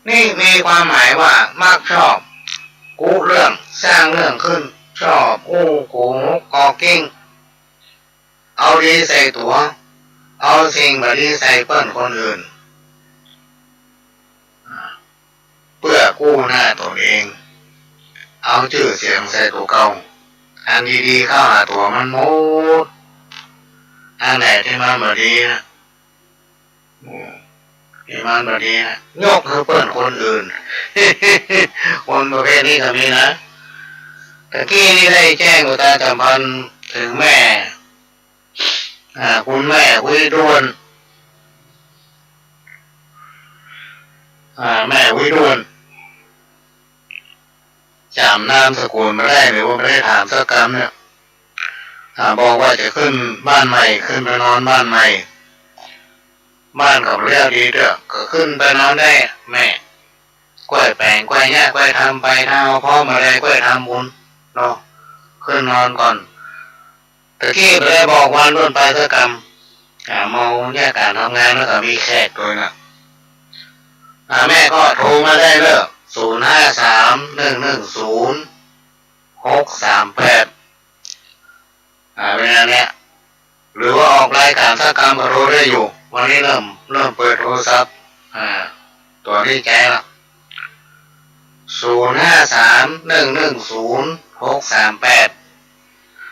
นี่มีความหมายว่ามักชอบกุเรื่องสร้างเรื่องขึ้นชอบอู้โกหกกอกิ้งเอาดีใส่ตัวเอาสิ่งบดีใส่เปิ้นคนอื่นเพื่อกู้หน้าตนเองเอาชื่อเสียงใส่ตัวเก่าอันดีๆเข้าหาตัวมันหมดอันไหนที่มันบดีนะที่มันบดีนะยกให้เปิ้นคนอื่น คนประเภทนี้ก็มีนะตะกี้นี่ได้แจ้งประชาสัมพันธ์ถึงแม่คุณแม่คุยด้วนแม่คุยด้วนจำนามสกุลไม่ได้หรือว่าไม่ได้ถามสักคำเนี่ยบอกว่าจะขึ้นบ้านใหม่ขึ้นไปนอนบ้านใหม่บ้านกับเรียกดีเด้อก็ขึ้นไปนอนได้แม่กล้วยแปลงกล้วยแย่กล้วยทำไปถ้าเอาพ่อมาได้กล้วยทำบุญเนาะขึ้นนอนก่อนตะกี้ไม่ได้บอกวันรุ่นไปสักคำเมาแยกการทำงานแล้วก็มีแขกด้วยนะแม่ก็โทรมาได้เลย053-110-638เป็นอันเนี้ยหรือว่าออกรายการสักคำก็โทรได้อยู่วันนี้เริ่มเปิดโทรศัพท์ตัวนี้แกละ053-110-638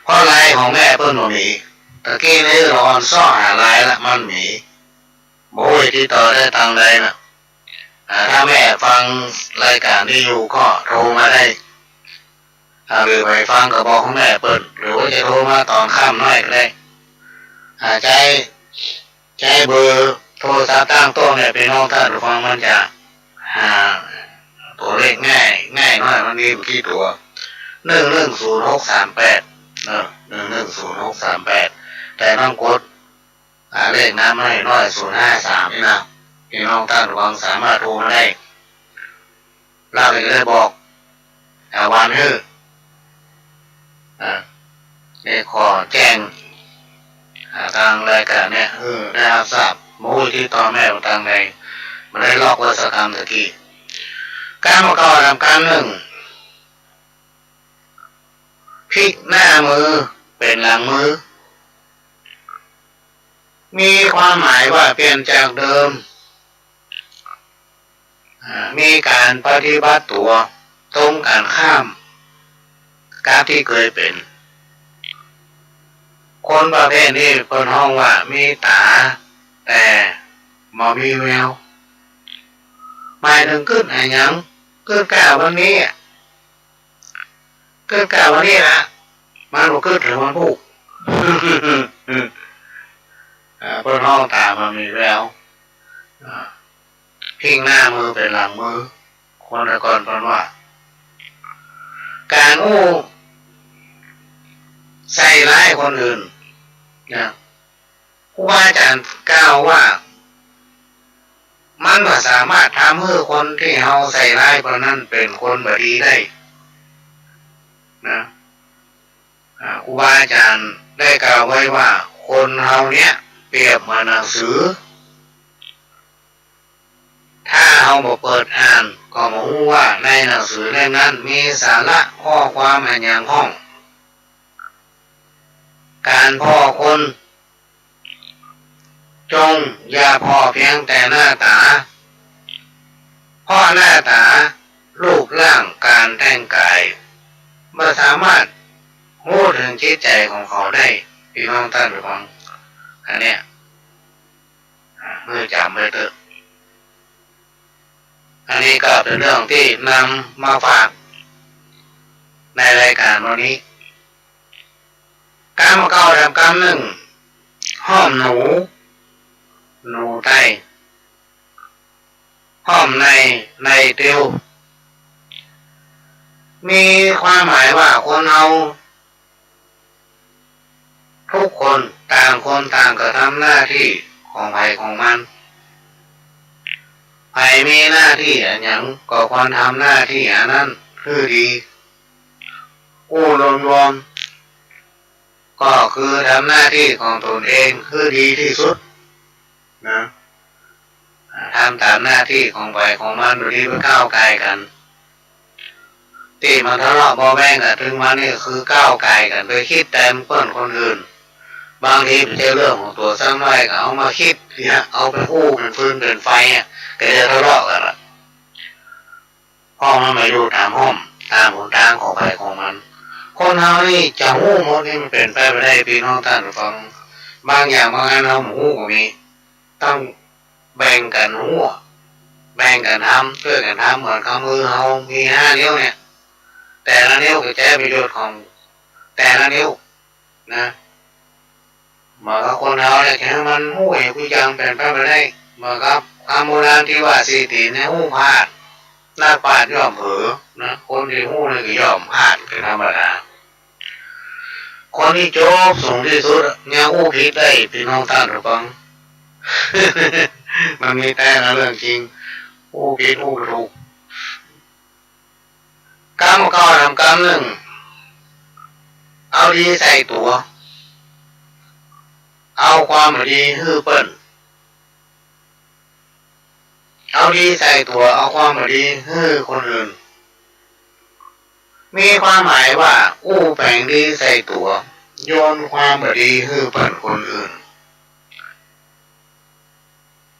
เพราะไลน์ของแม่เปิ้ลมันมีตะกี้นี่รอนซ่อหาไลน์ละมันมีโบ้ยที่ต่อได้ทางใดนะถ้าแม่ฟังรายการที่อยู่ก็โทรมาได้หรือไปฟังกับบอกของแม่เปิ้ลหรือว่าจะโทรมาตอนค่ำน้อยก็ได้ใจเบอร์โทรศัพท์ตั้งโต๊ะเนี่ยพี่น้องท่านผู้ฟังมันจะตัวเลขง่ายน้อยมันมีกี่ตัว110-638แต่ต้องกดเลขน้ำให้น้อย053นี่นะพี่น้องท่านผู้ฟังสามารถโทรมาได้เราจะได้บอกวันฮื้อนี่ขอแจ้งทางรายการเนี่ยได้รับทราบมูลที่ต่อแม่ทางใดมาได้ลอกวัสกรรมตะกี้การประกอบทำการหนึ่งพลิกหน้ามือเป็นหลังมือมีความหมายว่าเปลี่ยนจากเดิมมีการปฏิบัติตัวตรงกันข้ามกับที่เคยเป็นคนประเภทนี้เปิดห้องว่ามีตาแต่บ่มีแววหมายถึงขึ้นอะไรยังขึ้นกล่าววันนี้ขึ้นกล่าววันนี้นะมันบ่ขึ้นหรือมันพูกเปิดห้องตาบ่มีแววพิงหน้ามือเป็นหลังมือคนแต่ก่อนเพิ่นว่าการใส่ร้ายคนอื่นนะครูบาอาจารย์กล่าวว่ามันก็สามารถทำให้คนที่เฮาใส่ร้ายคนนั้นเป็นคนบ่ดีได้นะครูบาอาจารย์ได้กล่าวไว้ว่าคนเฮาเนี้ยเปรียบเหมือนหนังสือถ้าเฮาบ่เปิดอ่านก็บ่รู้ว่าในหนังสือเล่มนั้นมีสาระข้อความอันหยังพ้องการพ่อคนจงอย่าพอเพียงแต่หน้าตาเพราะหน้าตารูปร่างการแต่งกายไม่สามารถรู้ถึงจิตใจของเขาได้พี่น้องท่านผู้ฟังอันเนี้ยเมื่อจำไว้เถอะอันนี้ก็เป็นเรื่องที่นำมาฝากในรายการวันนี้การมาเก่าแบบการหนึ่งห้อมหนูไตห้อมในเตียวมีความหมายว่าคนเอาทุกคนต่างคนต่างกระทำหน้าที่ของใครของมันใครมีหน้าที่อันยังก็ควรทำหน้าที่อันนั้นคือดีรวมก็คือทำหน้าที่ของตนเองคือดีที่สุดนะ ทำตามหน้าที่ของไปของมันดูที่เพื่อก้าวไกลกันที่มันทะเลาะเบาแวงกันถึงมันนี่คือก้าวไกลกันโดยคิดแต่เปิ้นคนอื่นบางทีเป็นเรื่องของตัวสักหน่อยก็เอามาคิดเนี่ยเอาไปอู้เป็นฟืนเป็นไฟเนี่ยก็จะทะเลาะกันละห้องมันมาอยู่ตามห้องตามหนทางของไปของมันคนเฮานี่จะหู้หมดนี่มันเป็นไปไม่ได้พี่น้องท่านฟังบางอย่างบางอันเราหู้ก็มีต้องแบ่งกันหู้แบ่งกันทำช่วยกันทำเหมือนข้ามือเฮามี5 นิ้วเนี่ยแต่ละนิ้วก็ใช้ประโยชน์ของแต่ละนิ้วนะเหมือนกับคนเฮาเนี่ยแค่มันหู้เองผู้ยังเป็นไปไม่ได้เหมือนกับคำโบราณที่ว่าสีตีนเนี่ยหู้พลาดนักปราชญ์ย่อมเผลอนะคนที่หู้นี่ก็ย่อมพลาดเป็นธรรมดาคนที่โจบสูงที่สุดเนี่ยหู้ผิดได้พี่น้องท่านหรือเปล่า มันมีแต่ละเรื่องจริงหู้ผิดหู้ถูกกรรมก็ทำกรรมหนึ่งเอาดีใส่ตัวเอาความดีฮือเปิ้นเอาดีใส่ตัวเอาความดีฮือคนอื่นมีความหมายว่าอู้แฝงดีใส่ตัวโยนความดีฮือเปิ้นคนอื่น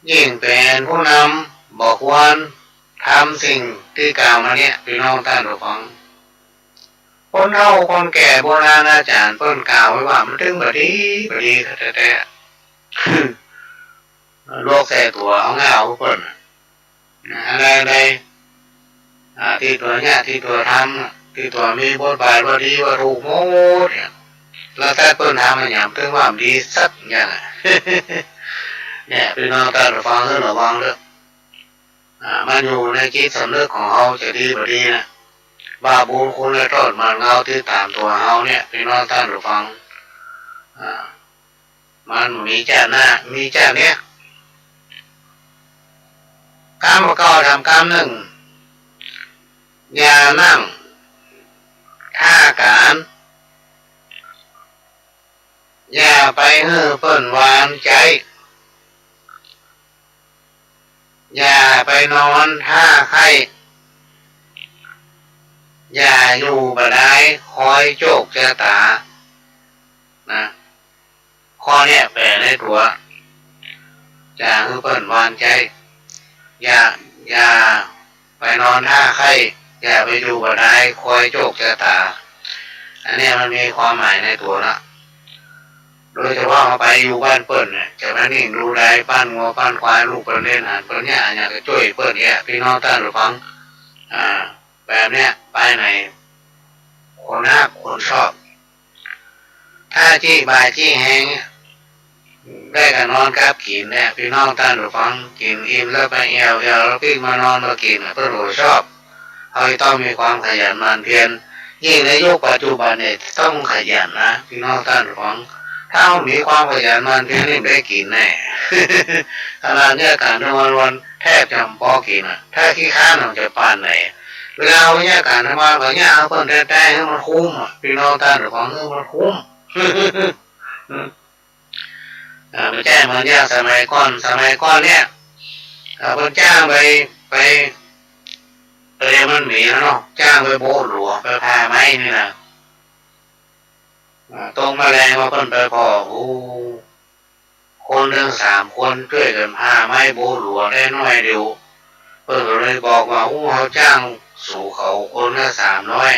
ยิ่งเป็นผู้นำบอกควรทำสิ่งที่กล่าวมาเนี่ยพี่น้องท่านผู้ฟังคนเฒ่าคนแก่โบราณอาจารย์เปิ้นกล่าวไว้ว่ามันถึงบดีแต่โลกใส่ตัวเอาง่ายเอาเปิ้นอะไรที่ตัวเนี่ยที่ตัวทำที่ตัวมีบทบาทว่าดีว่าถูกโมดเนี่ยแล้วถ้าเปิ้นทำมันอย่างถึงว่าดีสักอย่างเนี่ยพี่น้องท่านผู้ฟังต้องระวังเด้อมันอยู่ในจิตสำนึกของเราจะดีบ่ดีนะบาปบุญคุณและโทษมันเงาที่ตามตัวเราเนี่ยพี่น้องท่านผู้ฟังมันมีแค่หน้ามีแค่เนี้ยกรรมก็ทำกรรมหนึ่งอย่านั่งท่าการอย่าไปเฮ้อเปิ้นหวานใจอย่าไปนอนท่าไข้อย่าอยู่บ่ได้คอยโจกชะตานะข้อเนี้ยแปลในตัวอย่าคือเปิ้นหวานใจอย่าไปนอนท่าไข้อย่าไปอยู่บ่ได้คอยโจกชะตาอันนี้มันมีความหมายในตัวนะโดยเฉพาะมาไปอยู่บ้านเปิ้นเนี่ยจะมานิ่งดูได้ปั้นงัวปั้นควายลูกเปิ้นเล่นหันเปิ้นเนี่ยอยากจะช่วยเปิ้นเนี่ยพี่น้องท่านผู้ฟังแบบเนี้ยไปไหนคนรักคนชอบถ้าจี้บายจี้แหงได้กันนอนกับกินเนี่ยพี่น้องท่านผู้ฟังกินอิ่มแล้วไปเอวแล้วพี่มานอนมากินเปิ้นชอบเขาต้องมีความขยันหมั่นเพียรยิ่งในยุคปัจจุบันเนี่ยต้องขยันนะพี่น้องท่านผู้ฟังถ้ามีความขยันหมั่นเพียรนี่ได้กินแน่ขนาดเนี่ยการทั้งวันแทบจะพอกินอ่ะถ้าขี้ข้านมันจะปานไหนเวลาเนี่ยการทำงานแบบนี้เอาเพิ่นได้ให้มันคุ้มพี่น้องท่านผู้ฟังให้มันคุ้มไม่ใช่มันยากสมัยก่อนเนี่ยเพิ่นจ้างไปมันหนีแล้วเนาะจ้างไปโบสถ์หลวงไปพาไม้นี่นะตรงมาแรงมาเพิ่นไปพอคนเรื่อง3 คนช่วยกันพาไม้โบสถ์หลวงได้น้อยเดียวเพิ่นก็เลยบอกว่าเขาจ้างสู่เขาคนละ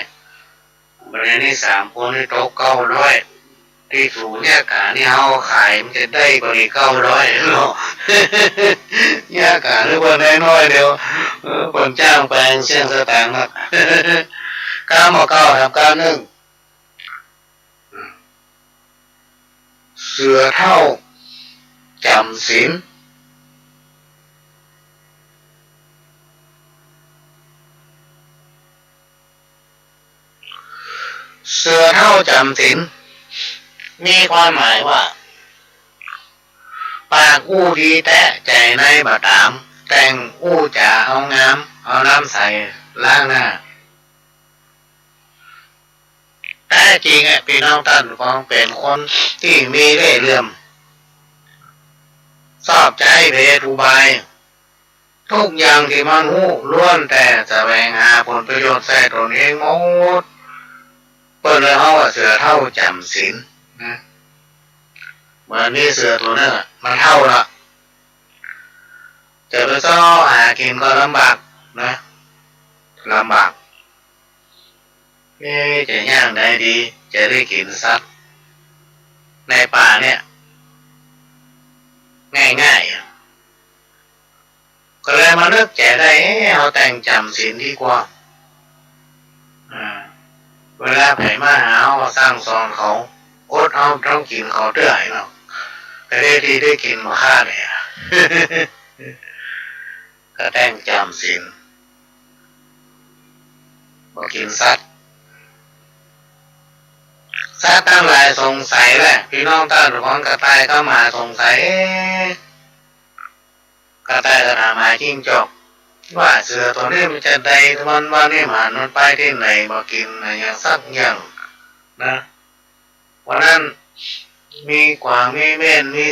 300ประเด็นนี้3 คนนี่ตก900ที่สูงเนี่ยกานี่เขาขายมันจะได้กว่านี้900เนาะเนี่ยกาหรือว่าได้น้อยเดียวคนจ้างแปลงเส้นสตางค์นะก้าวมาเก้าทำการหนึ่งเสือเท่าจำศีลเสือเท่าจำศีลมีความหมายว่าปากอู้ดีแต่ใจในบ่ตามแต่งอู้จ่าเอางามเอาน้ำใส่ล้างหน้าแต่จริงพี่น้องท่านฟังเป็นคนที่มีเล่ห์เหลี่ยมชอบใจเพศอุบาย ทุกอย่างที่มันหูล้วนแต่จะแสวงหาผลประโยชน์ใส่ตนเองหมดเปิดเลยเขาว่าเสือเท่าจำศีลนะเหมือนนี่เสือตัวนึงมันเท่าละจะไปซ้อหากินก็ลำบากนะลำบากจะย่างได้ดีจะได้กินสัตว์ในป่าเนี่ยง่ายๆก็เลยมาเลือกแจได้เอาแต่งจำศีลดีกว่าเวลาไผมาหาเอาสร้างสอนเขาอดเอาต้องกินเขาเตื้อยเนาะแต่ได้ดีได้กินมาฆ่าเนี่ย ก็แต่งจำศีลบ่กินสัตว์ตั้งหลายสงสัยแหละพี่น้องตาหรือของกระต่ายก็มาสงสัยกระต่ายกระถามหาจิ้งจอกว่าเสือตัวนี้มันจะได้วันนี้มันไปที่ไหนบ่กินอะไรอย่างสักอย่างนะวันนั้นมีกวางมีเม่นมี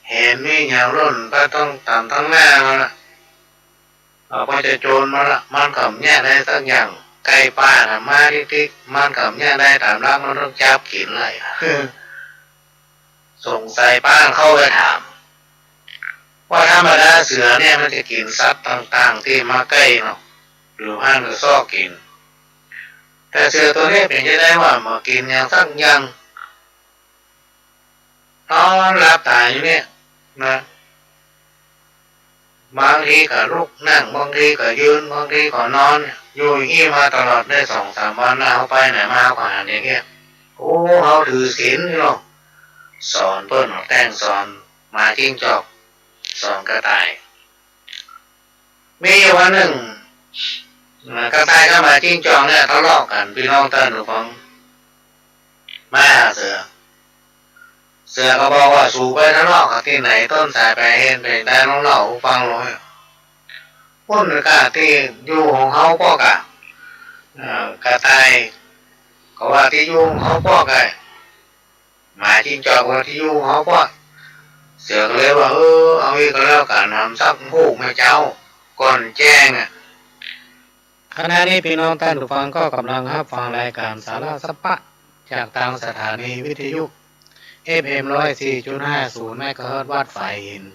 เห็นมีอย่างร่นก็ต้องตามทั้งหน้ามาละพอจะโจรมาละมันกับแย่ได้สักอย่างไก่ป่าน่ะมาทิกมันกับแย่ได้ตามรักมันต้องจับกินเลยสงสัยป้าเข้าไปถามว่าธรรมดาเสือเนี่ยมันจะกินสัตว์ต่างๆที่มาใกล้เนาะหรือห้างหรือซอกกินแต่เสือตัวนี้เป็นจะได้ว่ามากินอย่างสักอย่างนอนหลับตาอยู่เนี่ยนะบางทีก็ลุกนั่งบางทีก็ยืนบางทีก็นอนอยู่อย่างนี้มาตลอดได้2-3 วันแล้วเอาไปไหนมาก็หาอย่างเงี้ยโอ้เขาถือศีลเนาะสอนเปิ้นแต่งสอนมาจิ้งจอกสอนกระต่ายมีวันหนึ่งกระต่ายก็มาจิ้งจอกเนี่ยทะเลาะกันพี่น้องเต้นหรือฟังมาหาเสือก็บอกว่าสู่ไปทะเลาะกับที่ไหนต้นสายไปเห็นไปได้น้องเล่าฟังเลยพ้นกะที่อยู่ของเขาก็กะกระต่ายก็ว่าที่อยู่ของเขาก็ไงมาจิ้งจอกว่าที่อยู่ของเขาก็เสือก็เลยว่าเอาอีกก็แล้วกันทำซักผูกไม่เจ้าก่อนแจ้งขณะนี้พี่น้องท่านผู้ฟังก็กำลังรับฟังรายการสาระสัปปะจากทางสถานีวิทยุ FM 104.50 เมกะเฮิรตซ์วัดไฟหิน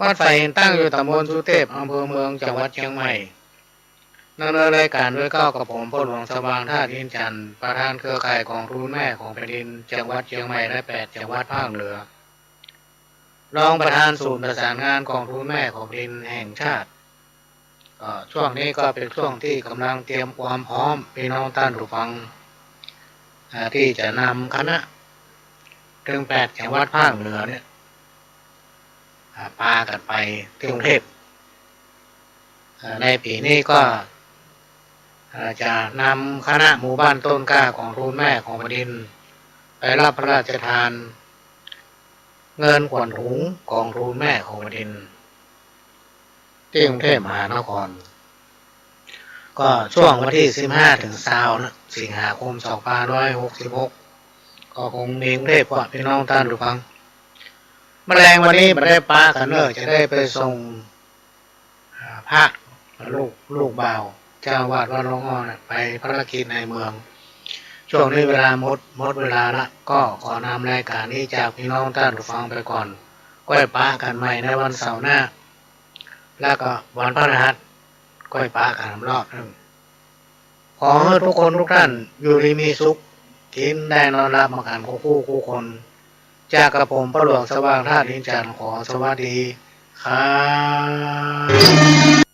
วัดไฟหินตั้งอยู่ตำบลสุเทพอำเภอเมืองจังหวัดเชียงใหม่ดำเนินรายการด้วยกับผมพลหลวงสว่างธาตุอินจันทร์ประธานเครือข่ายของทูลแม่ของแผ่นดินจังหวัดเชียงใหม่และ8จังหวัดภาคเหนือรองประธานศูนย์ประสานงานกองทุนแม่ของแผ่นดินแห่งชาติช่วงนี้ก็เป็นช่วงที่กำลังเตรียมความพร้อมพี่น้องท่านผู้ฟังที่จะนำคณะถึง8จังหวัดภาคเหนือเนี่ยพากันไปที่กรุงเทพในปีนี้ก็จะนำคณะหมู่บ้านต้นกล้าของทูลแม่ของแผ่นดินไปรับพระราชทานเงินขวัญถุงกองทุนแม่ของแผ่นดินที่กรุงเทพมหานครก็ช่วงวันที่15 ถึง 20 สิงหาคม 2566ก็คงมีกรุงเทพว่าพี่น้องท่านผู้ฟังแมลงวันนี้มาได้ปลากันเนอะจะได้ไปส่งพระลูกบ่าวเจ้าวาดวัดหลวงอ้อไปภารกิจในเมืองช่วงนี้เวลาหมดเวลาละก็ขอนำรายการนี้จากพี่น้องท่านผู้ฟังไปก่อนก้อยปลากันใหม่ในวันเสาร์หน้าแล้วก็วันพฤหัสก้อยปลากันรอบนึงขอให้ทุกคนทุกท่านอยู่ดีมีสุขกินได้นอนหลับมากันคู่คนจากกระผมพระหลวงสว่างธาตุอินจันทร์ขอสวัสดีครับ